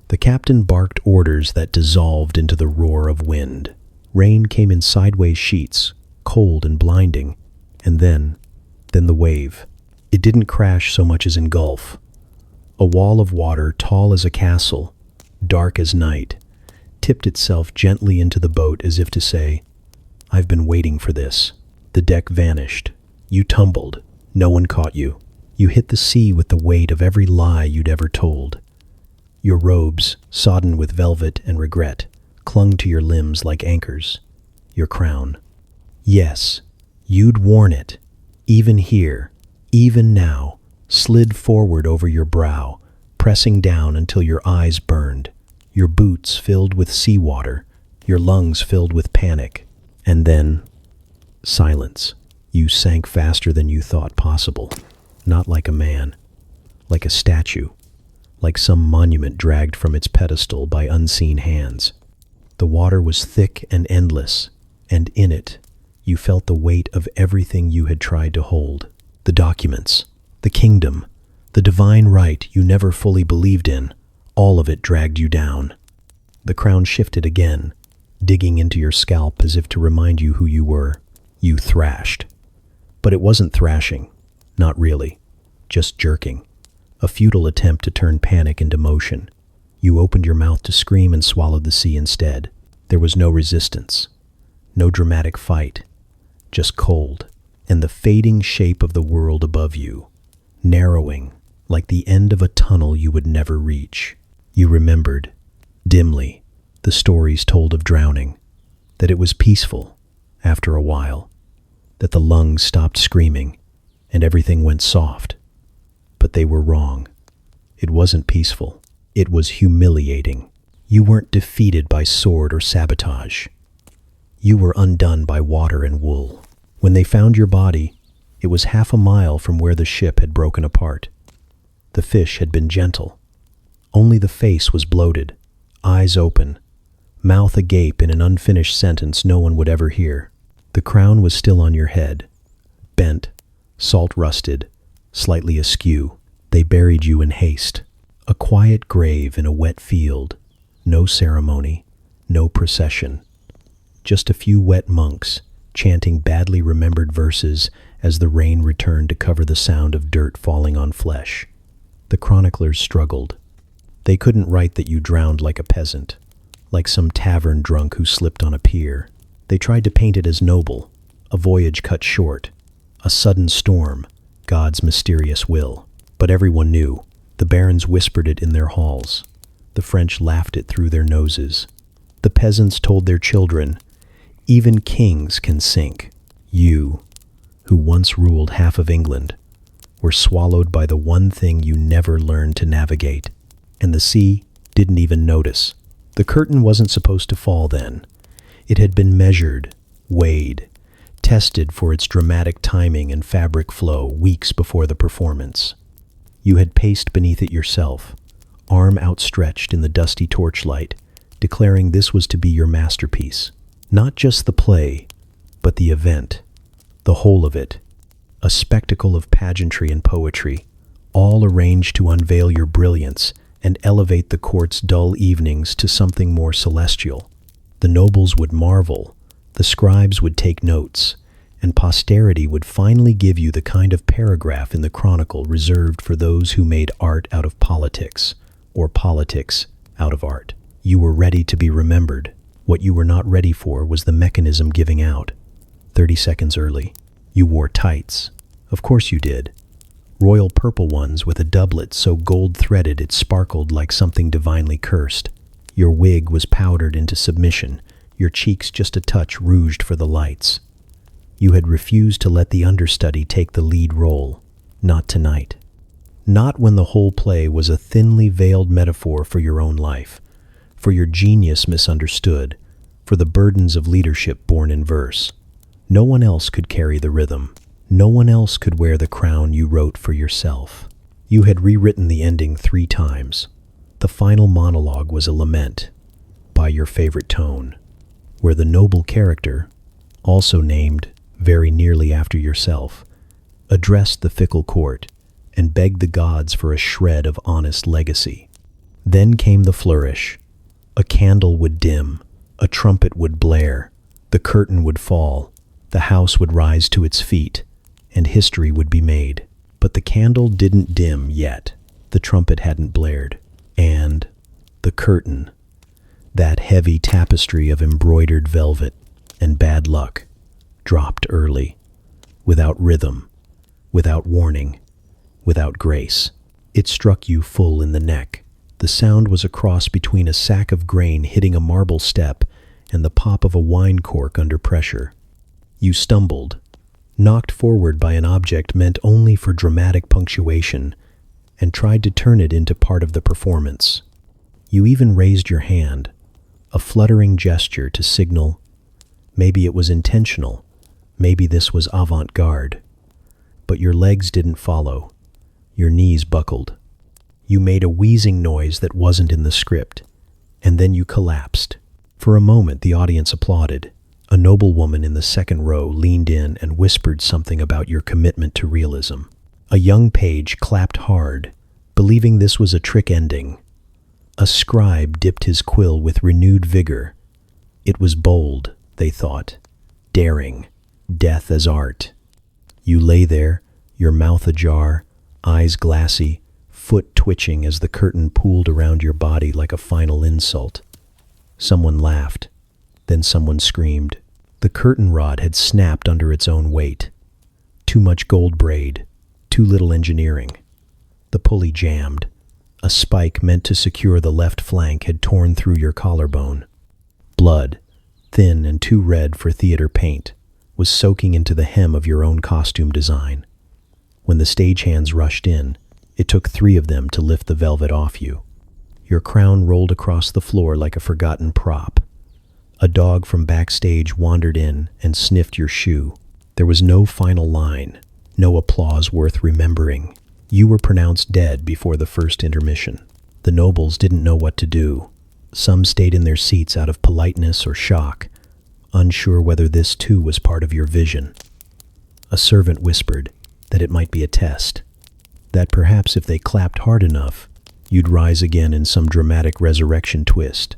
The captain barked orders that dissolved into the roar of wind. Rain came in sideways sheets, cold and blinding, and then the wave. It didn't crash so much as engulf. A wall of water tall as a castle, dark as night, tipped itself gently into the boat as if to say, "I've been waiting for this." The deck vanished. You tumbled. No one caught you. You hit the sea with the weight of every lie you'd ever told. Your robes, sodden with velvet and regret, clung to your limbs like anchors. Your crown. Yes, you'd worn it. Even here, even now, slid forward over your brow, pressing down until your eyes burned. Your boots filled with seawater, your lungs filled with panic. And then, silence. You sank faster than you thought possible. Not like a man, like a statue, like some monument dragged from its pedestal by unseen hands. The water was thick and endless, and in it, you felt the weight of everything you had tried to hold. The documents, the kingdom, the divine right you never fully believed in, all of it dragged you down. The crown shifted again, digging into your scalp as if to remind you who you were. You thrashed. But it wasn't thrashing. Not really. Just jerking. A futile attempt to turn panic into motion. You opened your mouth to scream and swallowed the sea instead. There was no resistance. No dramatic fight. Just cold. And the fading shape of the world above you. Narrowing, like the end of a tunnel you would never reach. You remembered, dimly, the stories told of drowning. That it was peaceful, after a while. That the lungs stopped screaming, and everything went soft. But they were wrong. It wasn't peaceful. It was humiliating. You weren't defeated by sword or sabotage. You were undone by water and wool. When they found your body, it was half a mile from where the ship had broken apart. The fish had been gentle. Only the face was bloated, eyes open, mouth agape in an unfinished sentence no one would ever hear. The crown was still on your head, bent, salt-rusted, slightly askew. They buried you in haste. A quiet grave in a wet field. No ceremony, no procession. Just a few wet monks chanting badly remembered verses as the rain returned to cover the sound of dirt falling on flesh. The chroniclers struggled. They couldn't write that you drowned like a peasant, like some tavern drunk who slipped on a pier. They tried to paint it as noble, a voyage cut short, a sudden storm, God's mysterious will. But everyone knew. The barons whispered it in their halls. The French laughed it through their noses. The peasants told their children, even kings can sink. You, who once ruled half of England, were swallowed by the one thing you never learned to navigate. And the sea didn't even notice. The curtain wasn't supposed to fall then. It had been measured, weighed, tested for its dramatic timing and fabric flow weeks before the performance. You had paced beneath it yourself, arm outstretched in the dusty torchlight, declaring this was to be your masterpiece. Not just the play, but the event, the whole of it, a spectacle of pageantry and poetry, all arranged to unveil your brilliance and elevate the court's dull evenings to something more celestial. The nobles would marvel, the scribes would take notes, and posterity would finally give you the kind of paragraph in the chronicle reserved for those who made art out of politics, or politics out of art. You were ready to be remembered. What you were not ready for was the mechanism giving out. 30 seconds early. You wore tights. Of course you did. royal purple ones with a doublet so gold-threaded it sparkled like something divinely cursed. Your wig was powdered into submission, your cheeks just a touch rouged for the lights. You had refused to let the understudy take the lead role. Not tonight. Not when the whole play was a thinly veiled metaphor for your own life, for your genius misunderstood, for the burdens of leadership born in verse. No one else could carry the rhythm. No one else could wear the crown you wrote for yourself. You had rewritten the ending 3 times. The final monologue was a lament, by your favorite tone, where the noble character, also named very nearly after yourself, addressed the fickle court and begged the gods for a shred of honest legacy. Then came the flourish. A candle would dim, a trumpet would blare, the curtain would fall, the house would rise to its feet, and history would be made. But the candle didn't dim yet. The trumpet hadn't blared. And the curtain, that heavy tapestry of embroidered velvet and bad luck, dropped early, without rhythm, without warning, without grace. It struck you full in the neck. The sound was a cross between a sack of grain hitting a marble step and the pop of a wine cork under pressure. You stumbled, knocked forward by an object meant only for dramatic punctuation, and tried to turn it into part of the performance. You even raised your hand, a fluttering gesture to signal maybe it was intentional, maybe this was avant-garde. But your legs didn't follow. Your knees buckled. You made a wheezing noise that wasn't in the script, and then you collapsed. For a moment the audience applauded. A noblewoman in the second row leaned in and whispered something about your commitment to realism. A young page clapped hard, believing this was a trick ending. A scribe dipped his quill with renewed vigor. It was bold, they thought, daring, death as art. You lay there, your mouth ajar, eyes glassy, foot twitching as the curtain pooled around your body like a final insult. Someone laughed, then someone screamed. The curtain rod had snapped under its own weight. Too much gold braid, too little engineering. The pulley jammed. A spike meant to secure the left flank had torn through your collarbone. Blood, thin and too red for theater paint, was soaking into the hem of your own costume design. When the stagehands rushed in, it took 3 of them to lift the velvet off you. Your crown rolled across the floor like a forgotten prop. A dog from backstage wandered in and sniffed your shoe. There was no final line, no applause worth remembering. You were pronounced dead before the first intermission. The nobles didn't know what to do. Some stayed in their seats out of politeness or shock, unsure whether this too was part of your vision. A servant whispered that it might be a test, that perhaps if they clapped hard enough, you'd rise again in some dramatic resurrection twist.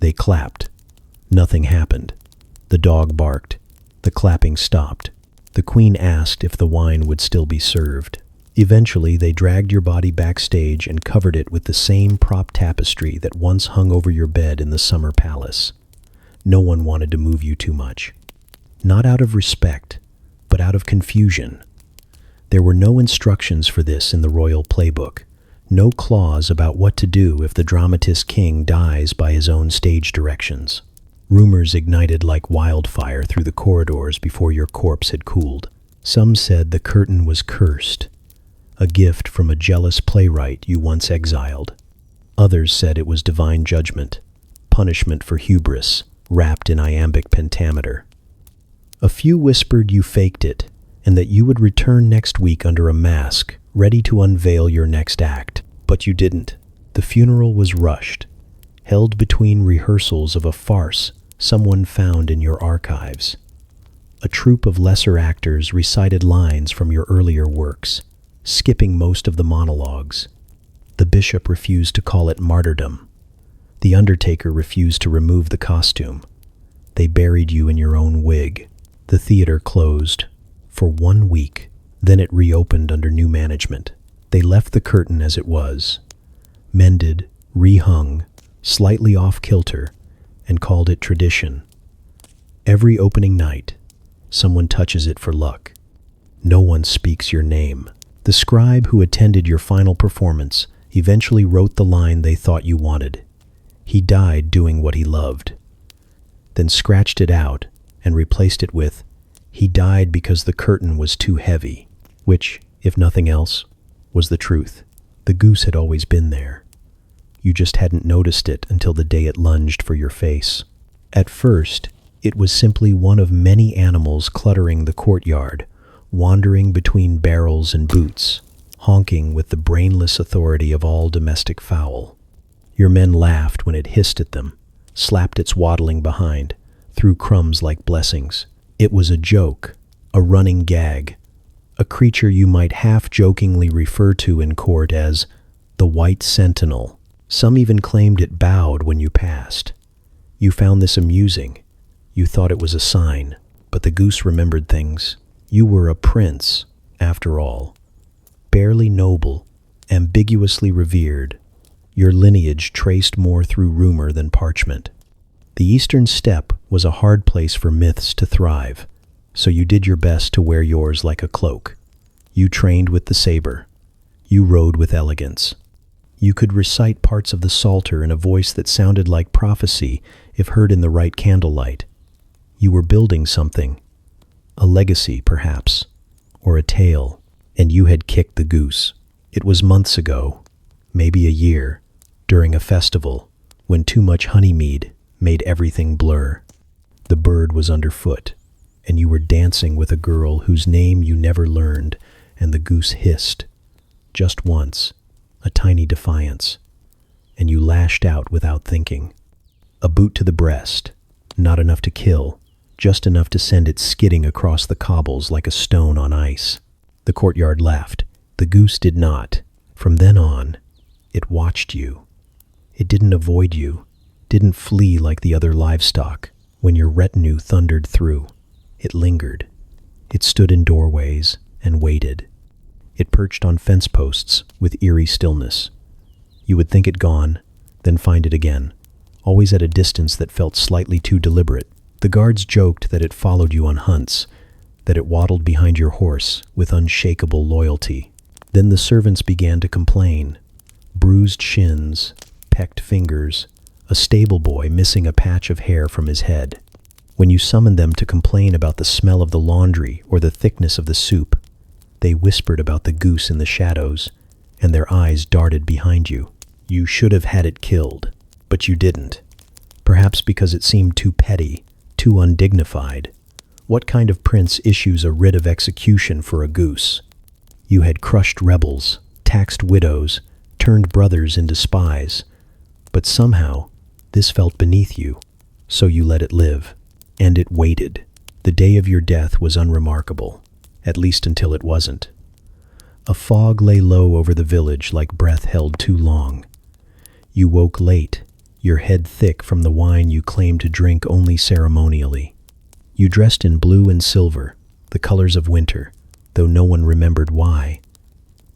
They clapped. Nothing happened. The dog barked. The clapping stopped. The queen asked if the wine would still be served. Eventually, they dragged your body backstage and covered it with the same prop tapestry that once hung over your bed in the summer palace. No one wanted to move you too much. Not out of respect, but out of confusion. There were no instructions for this in the royal playbook, no clause about what to do if the dramatist king dies by his own stage directions. Rumors ignited like wildfire through the corridors before your corpse had cooled. Some said the curtain was cursed, a gift from a jealous playwright you once exiled. Others said it was divine judgment, punishment for hubris, wrapped in iambic pentameter. A few whispered you faked it, and that you would return next week under a mask, ready to unveil your next act. But you didn't. The funeral was rushed, held between rehearsals of a farce someone found in your archives. A troupe of lesser actors recited lines from your earlier works, skipping most of the monologues. The bishop refused to call it martyrdom. The undertaker refused to remove the costume. They buried you in your own wig. The theater closed for 1 week. Then it reopened under new management. They left the curtain as it was, mended, rehung, slightly off-kilter, and called it tradition. Every opening night, someone touches it for luck. No one speaks your name. The scribe who attended your final performance eventually wrote the line they thought you wanted. He died doing what he loved. Then scratched it out and replaced it with, he died because the curtain was too heavy, which, if nothing else, was the truth. The goose had always been there. You just hadn't noticed it until the day it lunged for your face. At first, it was simply one of many animals cluttering the courtyard, wandering between barrels and boots, honking with the brainless authority of all domestic fowl. Your men laughed when it hissed at them, slapped its waddling behind, threw crumbs like blessings. It was a joke, a running gag, a creature you might half-jokingly refer to in court as the White Sentinel. Some even claimed it bowed when you passed. You found this amusing. You thought it was a sign, but the goose remembered things. You were a prince, after all. Barely noble, ambiguously revered. Your lineage traced more through rumor than parchment. The Eastern Steppe was a hard place for myths to thrive, so you did your best to wear yours like a cloak. You trained with the saber. You rode with elegance. You could recite parts of the Psalter in a voice that sounded like prophecy if heard in the right candlelight. You were building something, a legacy perhaps, or a tale, and you had kicked the goose. It was months ago, maybe a year, during a festival, when too much honeymead made everything blur. The bird was underfoot, and you were dancing with a girl whose name you never learned, and the goose hissed, just once, a tiny defiance, and you lashed out without thinking. A boot to the breast, not enough to kill, just enough to send it skidding across the cobbles like a stone on ice. The courtyard laughed. The goose did not. From then on, it watched you. It didn't avoid you, didn't flee like the other livestock. When your retinue thundered through, it lingered. It stood in doorways and waited. It perched on fence posts with eerie stillness. You would think it gone, then find it again, always at a distance that felt slightly too deliberate. The guards joked that it followed you on hunts, that it waddled behind your horse with unshakable loyalty. Then the servants began to complain. Bruised shins, pecked fingers, a stable boy missing a patch of hair from his head. When you summoned them to complain about the smell of the laundry or the thickness of the soup, they whispered about the goose in the shadows, and their eyes darted behind you. You should have had it killed, but you didn't. Perhaps because it seemed too petty, too undignified. What kind of prince issues a writ of execution for a goose? You had crushed rebels, taxed widows, turned brothers into spies. But somehow, this felt beneath you, so you let it live. And it waited. The day of your death was unremarkable, at least until it wasn't. A fog lay low over the village like breath held too long. You woke late, your head thick from the wine you claimed to drink only ceremonially. You dressed in blue and silver, the colors of winter, though no one remembered why.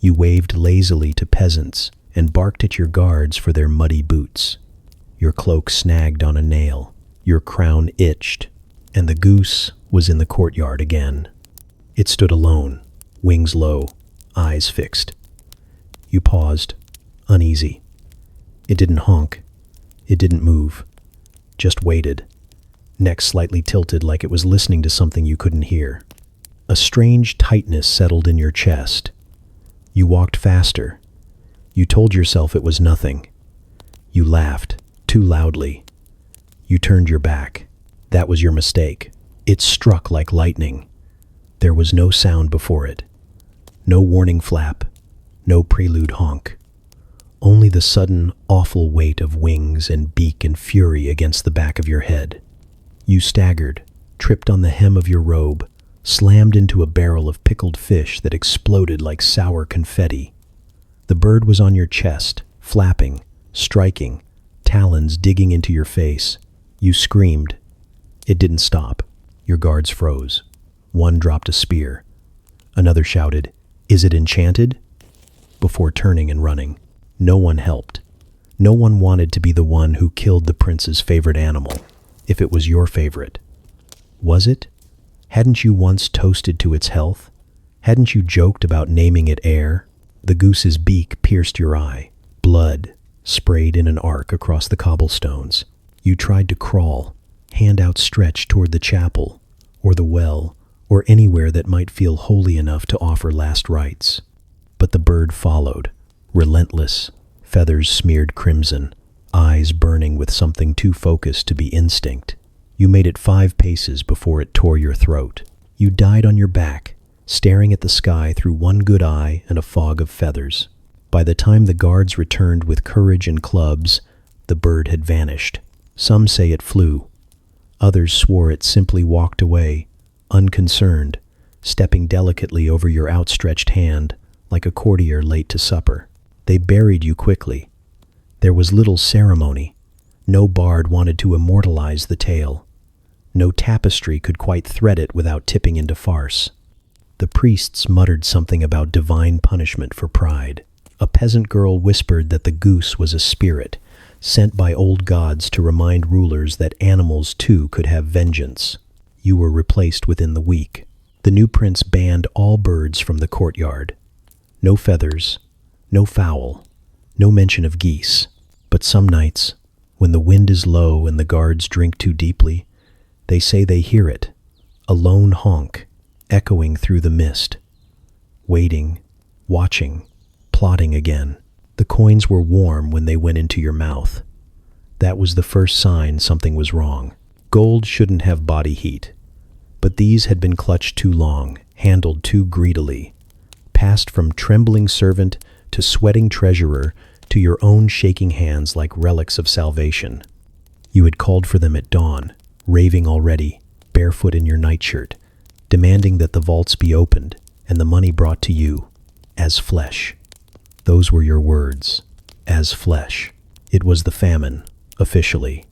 You waved lazily to peasants and barked at your guards for their muddy boots. Your cloak snagged on a nail, your crown itched, and the goose was in the courtyard again. It stood alone, wings low, eyes fixed. You paused, uneasy. It didn't honk. It didn't move. Just waited, neck slightly tilted like it was listening to something you couldn't hear. A strange tightness settled in your chest. You walked faster. You told yourself it was nothing. You laughed, too loudly. You turned your back. That was your mistake. It struck like lightning. There was no sound before it. No warning flap. No prelude honk. Only the sudden, awful weight of wings and beak and fury against the back of your head. You staggered, tripped on the hem of your robe, slammed into a barrel of pickled fish that exploded like sour confetti. The bird was on your chest, flapping, striking, talons digging into your face. You screamed. It didn't stop. Your guards froze. One dropped a spear. Another shouted, "Is it enchanted?" before turning and running. No one helped. No one wanted to be the one who killed the prince's favorite animal, if it was your favorite. Was it? Hadn't you once toasted to its health? Hadn't you joked about naming it Air? The goose's beak pierced your eye. Blood sprayed in an arc across the cobblestones. You tried to crawl, hand outstretched toward the chapel, or the well, or anywhere that might feel holy enough to offer last rites. But the bird followed, relentless, feathers smeared crimson, eyes burning with something too focused to be instinct. You made it 5 paces before it tore your throat. You died on your back, staring at the sky through one good eye and a fog of feathers. By the time the guards returned with courage and clubs, the bird had vanished. Some say it flew. Others swore it simply walked away, unconcerned, stepping delicately over your outstretched hand like a courtier late to supper. They buried you quickly. There was little ceremony. No bard wanted to immortalize the tale. No tapestry could quite thread it without tipping into farce. The priests muttered something about divine punishment for pride. A peasant girl whispered that the goose was a spirit, sent by old gods to remind rulers that animals too could have vengeance. You were replaced within the week. The new prince banned all birds from the courtyard. No feathers, no fowl, no mention of geese. But some nights, when the wind is low and the guards drink too deeply, they say they hear it, a lone honk, echoing through the mist. Waiting, watching, plotting again. The coins were warm when they went into your mouth. That was the first sign something was wrong. Gold shouldn't have body heat, but these had been clutched too long, handled too greedily, passed from trembling servant to sweating treasurer to your own shaking hands like relics of salvation. You had called for them at dawn, raving already, barefoot in your nightshirt, demanding that the vaults be opened and the money brought to you, as flesh. Those were your words, as flesh. It was the famine, officially.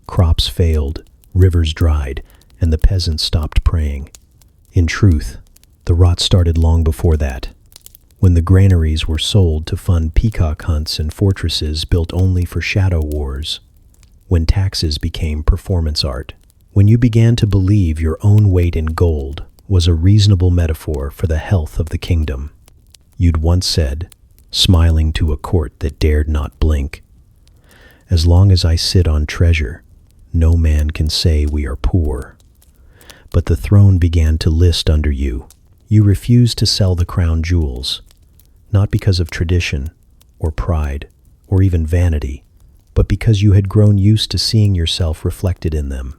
Crops failed, rivers dried, and the peasants stopped praying. In truth, the rot started long before that, when the granaries were sold to fund peacock hunts and fortresses built only for shadow wars, when taxes became performance art, when you began to believe your own weight in gold was a reasonable metaphor for the health of the kingdom. You'd once said, smiling to a court that dared not blink, "As long as I sit on treasure, no man can say we are poor." But the throne began to list under you. You refused to sell the crown jewels, not because of tradition, or pride, or even vanity, but because you had grown used to seeing yourself reflected in them.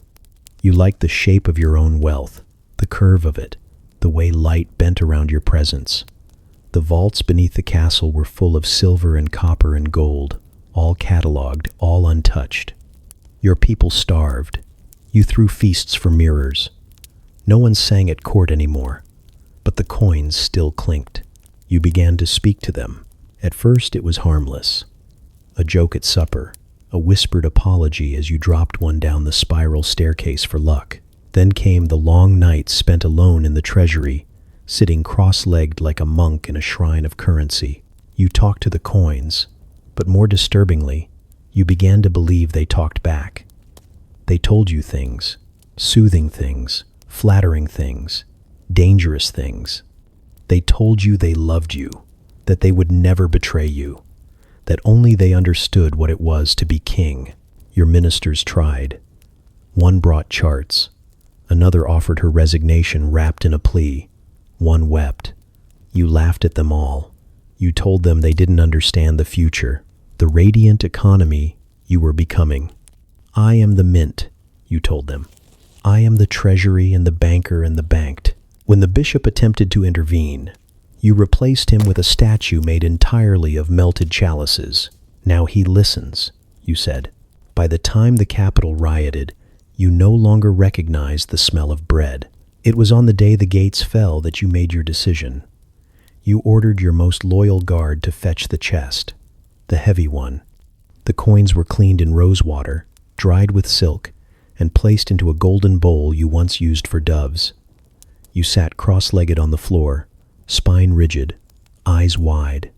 You liked the shape of your own wealth, the curve of it, the way light bent around your presence. The vaults beneath the castle were full of silver and copper and gold, all catalogued, all untouched. Your people starved. You threw feasts for mirrors. No one sang at court anymore, but the coins still clinked. You began to speak to them. At first it was harmless. A joke at supper, a whispered apology as you dropped one down the spiral staircase for luck. Then came the long nights spent alone in the treasury, sitting cross-legged like a monk in a shrine of currency. You talked to the coins, but more disturbingly, you began to believe they talked back. They told you things, soothing things, flattering things, dangerous things. They told you they loved you, that they would never betray you, that only they understood what it was to be king. Your ministers tried. One brought charts. Another offered her resignation wrapped in a plea. One wept. You laughed at them all. You told them they didn't understand the future, the radiant economy you were becoming. "I am the mint," you told them. "I am the treasury and the banker and the banked." When the bishop attempted to intervene, you replaced him with a statue made entirely of melted chalices. "Now he listens," you said. By the time the capital rioted, you no longer recognized the smell of bread. It was on the day the gates fell that you made your decision. You ordered your most loyal guard to fetch the chest, the heavy one. The coins were cleaned in rosewater, dried with silk, and placed into a golden bowl you once used for doves. You sat cross-legged on the floor, spine rigid, eyes wide.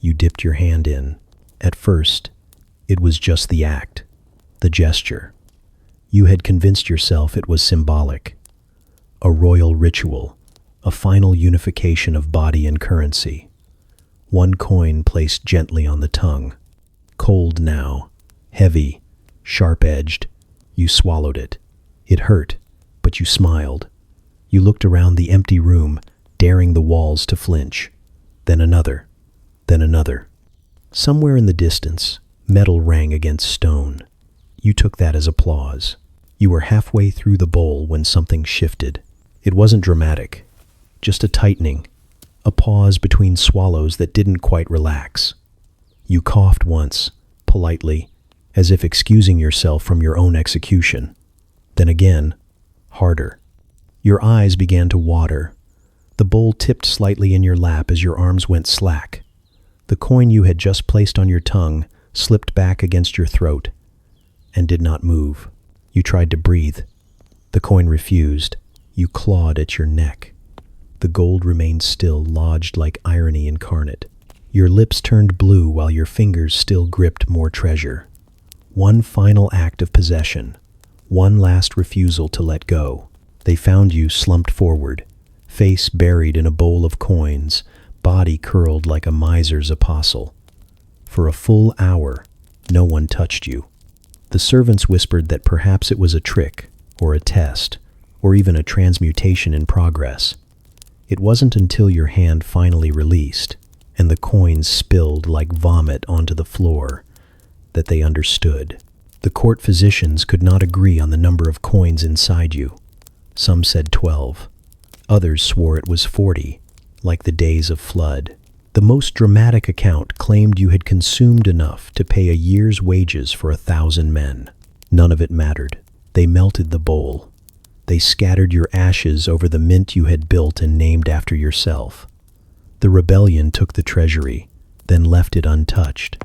You dipped your hand in. At first, it was just the act, the gesture. You had convinced yourself it was symbolic, a royal ritual, a final unification of body and currency. One coin placed gently on the tongue. Cold now, heavy, sharp-edged. You swallowed it. It hurt, but you smiled. You looked around the empty room, daring the walls to flinch. Then another. Then another. Somewhere in the distance, metal rang against stone. You took that as applause. You were halfway through the bowl when something shifted. It wasn't dramatic, just a tightening, a pause between swallows that didn't quite relax. You coughed once, politely, as if excusing yourself from your own execution. Then again, harder. Your eyes began to water. The bowl tipped slightly in your lap as your arms went slack. The coin you had just placed on your tongue slipped back against your throat and did not move. You tried to breathe. The coin refused. You clawed at your neck. The gold remained still, lodged like irony incarnate. Your lips turned blue while your fingers still gripped more treasure. One final act of possession. One last refusal to let go. They found you slumped forward, face buried in a bowl of coins, body curled like a miser's apostle. For a full hour, no one touched you. The servants whispered that perhaps it was a trick, or a test, or even a transmutation in progress. It wasn't until your hand finally released, and the coins spilled like vomit onto the floor, that they understood. The court physicians could not agree on the number of coins inside you. Some said 12. Others swore it was 40, like the days of flood. The most dramatic account claimed you had consumed enough to pay a year's wages for 1,000 men. None of it mattered. They melted the bowl. They scattered your ashes over the mint you had built and named after yourself. The rebellion took the treasury, then left it untouched.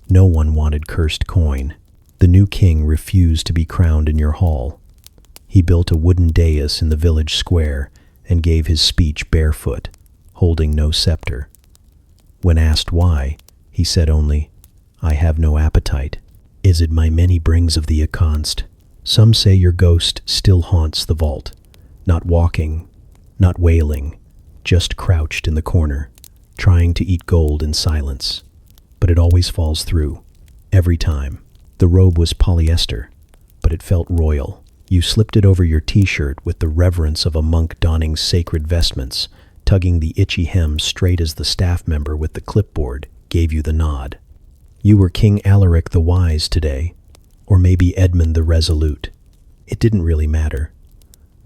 No one wanted cursed coin. The new king refused to be crowned in your hall. He built a wooden dais in the village square and gave his speech barefoot, holding no scepter. When asked why, he said only, "I have no appetite. Is it my many brings of thee aconst? Some say your ghost still haunts the vault, not walking, not wailing, just crouched in the corner, trying to eat gold in silence. But it always falls through, every time. The robe was polyester, but it felt royal. You slipped it over your t-shirt with the reverence of a monk donning sacred vestments, tugging the itchy hem straight as the staff member with the clipboard gave you the nod. You were King Alaric the Wise today, or maybe Edmund the Resolute. It didn't really matter.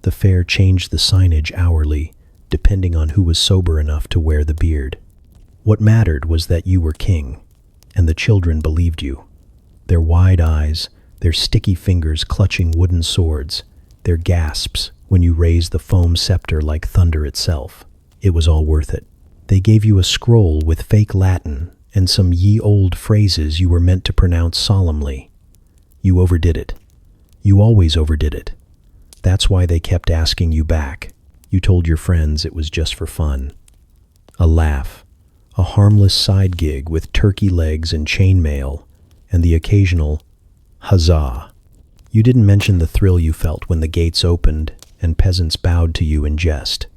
The fair changed the signage hourly, depending on who was sober enough to wear the beard. What mattered was that you were king, and the children believed you. Their wide eyes, their sticky fingers clutching wooden swords, their gasps when you raised the foam scepter like thunder itself. It was all worth it. They gave you a scroll with fake Latin and some ye-old phrases you were meant to pronounce solemnly. You overdid it. You always overdid it. That's why they kept asking you back. You told your friends it was just for fun. A laugh, a harmless side gig with turkey legs and chainmail, and the occasional huzzah. You didn't mention the thrill you felt when the gates opened and peasants bowed to you in jest.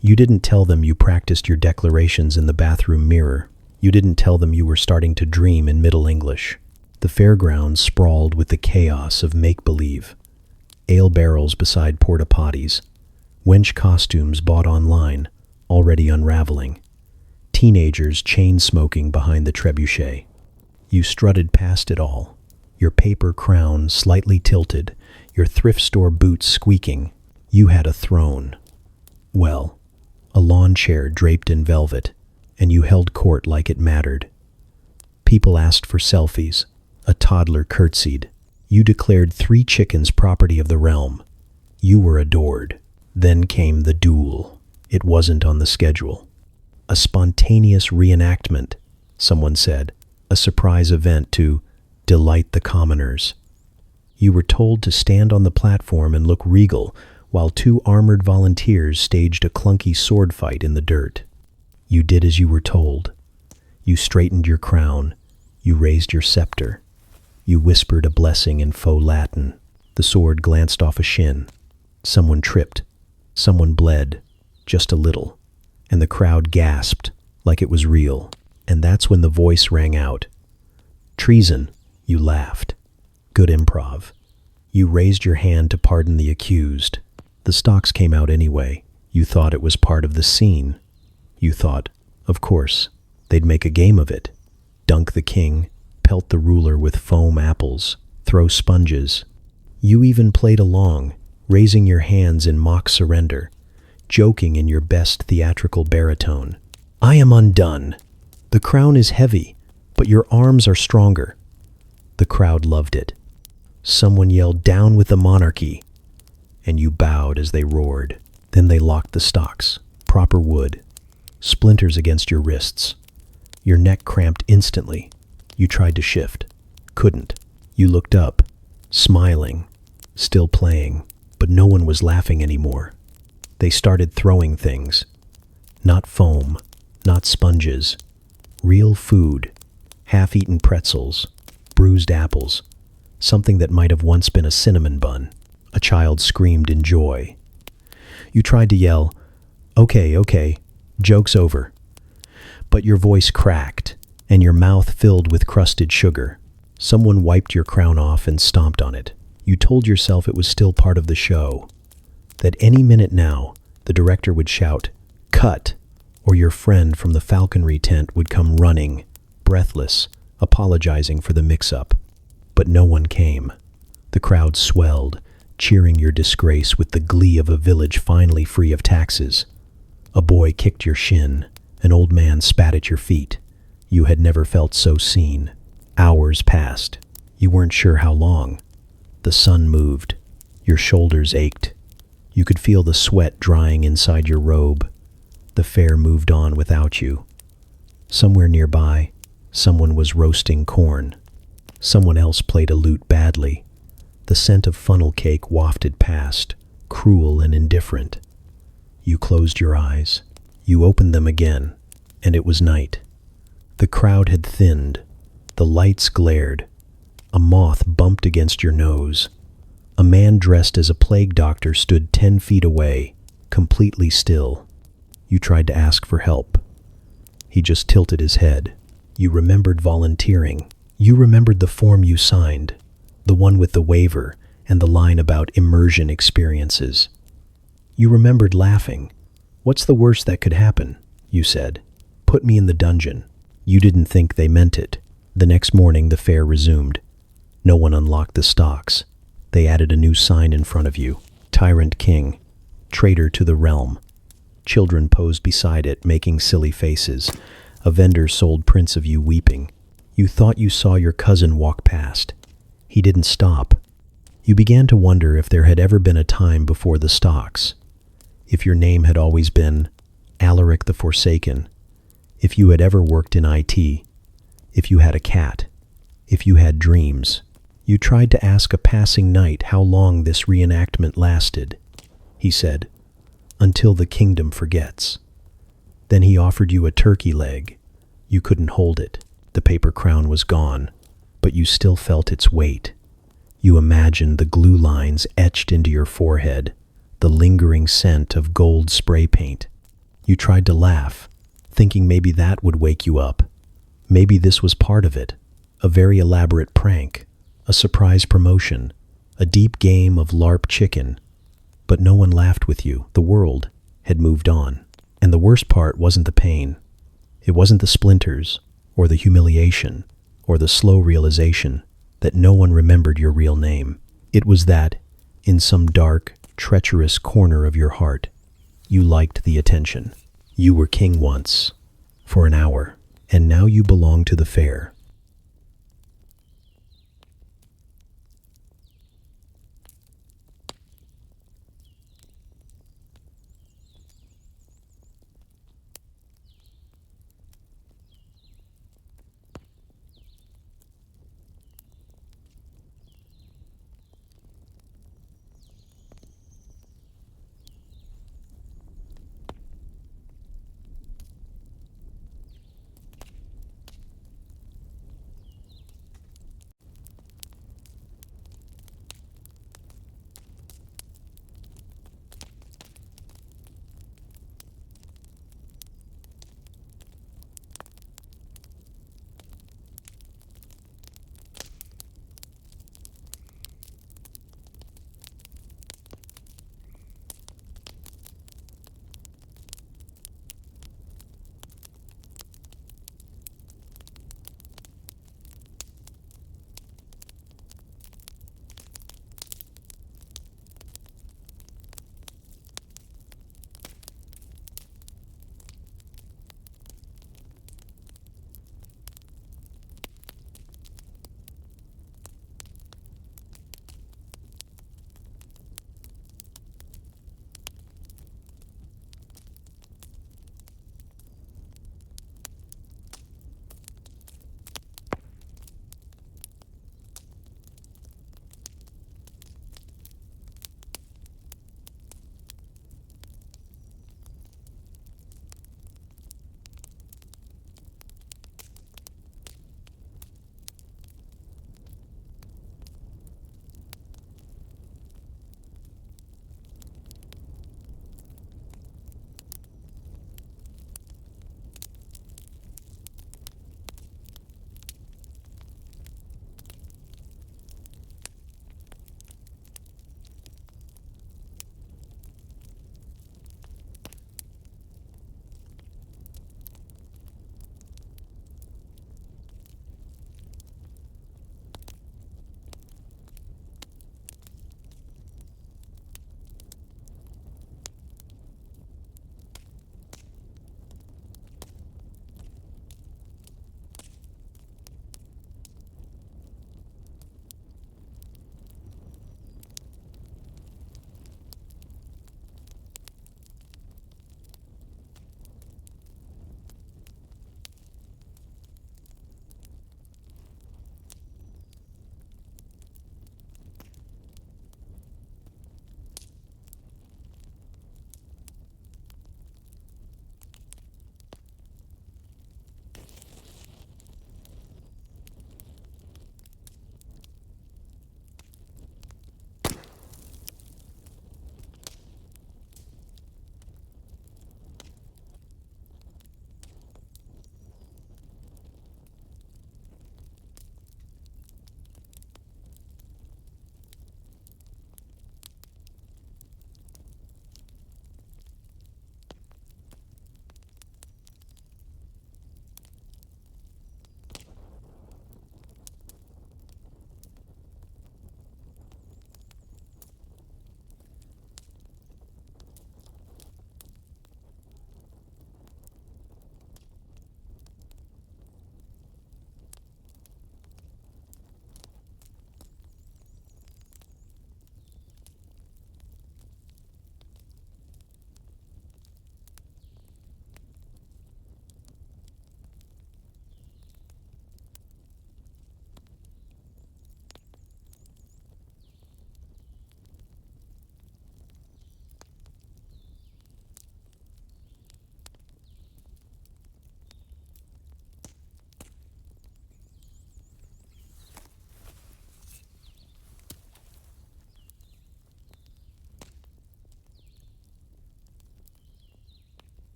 You didn't tell them you practiced your declarations in the bathroom mirror. You didn't tell them you were starting to dream in Middle English. The fairgrounds sprawled with the chaos of make-believe. Ale barrels beside porta-potties. Wench costumes bought online, already unraveling. Teenagers chain-smoking behind the trebuchet. You strutted past it all, your paper crown slightly tilted, your thrift store boots squeaking. You had a throne. Well, a lawn chair draped in velvet, and you held court like it mattered. People asked for selfies. A toddler curtsied. You declared 3 chickens property of the realm. You were adored. Then came the duel. It wasn't on the schedule. A spontaneous reenactment, someone said, a surprise event to delight the commoners. You were told to stand on the platform and look regal while 2 armored volunteers staged a clunky sword fight in the dirt. You did as you were told. You straightened your crown. You raised your scepter. You whispered a blessing in faux Latin. The sword glanced off a shin. Someone tripped. Someone bled. just a little, and the crowd gasped like it was real. And that's when the voice rang out. Treason, you laughed. Good improv. You raised your hand to pardon the accused. The stocks came out anyway. You thought it was part of the scene. You thought, of course, they'd make a game of it. Dunk the king, pelt the ruler with foam apples, throw sponges. You even played along, raising your hands in mock surrender, joking in your best theatrical baritone. I am undone. The crown is heavy, but your arms are stronger. The crowd loved it. Someone yelled, down with the monarchy, and you bowed as they roared. Then they locked the stocks, proper wood, splinters against your wrists. Your neck cramped instantly. You tried to shift, couldn't. You looked up, smiling, still playing, but no one was laughing anymore. They started throwing things. Not foam, not sponges. Real food, half-eaten pretzels, bruised apples, something that might have once been a cinnamon bun. A child screamed in joy. You tried to yell, okay, joke's over. But your voice cracked, and your mouth filled with crusted sugar. Someone wiped your crown off and stomped on it. You told yourself it was still part of the show, that any minute now, the director would shout, cut, or your friend from the falconry tent would come running, breathless, apologizing for the mix-up. But no one came. The crowd swelled, cheering your disgrace with the glee of a village finally free of taxes. A boy kicked your shin. An old man spat at your feet. You had never felt so seen. Hours passed. You weren't sure how long. The sun moved. Your shoulders ached. You could feel the sweat drying inside your robe. The fair moved on without you. Somewhere nearby, someone was roasting corn. Someone else played a lute badly. The scent of funnel cake wafted past, cruel and indifferent. You closed your eyes. You opened them again, and it was night. The crowd had thinned. The lights glared. A moth bumped against your nose. A man dressed as a plague doctor stood 10 feet away, completely still. You tried to ask for help. He just tilted his head. You remembered volunteering. You remembered the form you signed, the one with the waiver and the line about immersion experiences. You remembered laughing. What's the worst that could happen? You said. Put me in the dungeon. You didn't think they meant it. The next morning the fair resumed. No one unlocked the stocks. They added a new sign in front of you. Tyrant King. Traitor to the realm. Children posed beside it, making silly faces. A vendor sold prints of you weeping. You thought you saw your cousin walk past. He didn't stop. You began to wonder if there had ever been a time before the stocks. If your name had always been Alaric the Forsaken. If you had ever worked in IT. If you had a cat. If you had dreams. You tried to ask a passing knight how long this reenactment lasted. He said, until the kingdom forgets. Then he offered you a turkey leg. You couldn't hold it. The paper crown was gone, but you still felt its weight. You imagined the glue lines etched into your forehead, the lingering scent of gold spray paint. You tried to laugh, thinking maybe that would wake you up. Maybe this was part of it, a very elaborate prank, a surprise promotion, a deep game of LARP chicken. But no one laughed with you. The world had moved on. And the worst part wasn't the pain. It wasn't the splinters, or the humiliation, or the slow realization that no one remembered your real name. It was that, in some dark, treacherous corner of your heart, you liked the attention. You were king once, for an hour, and now you belong to the fair.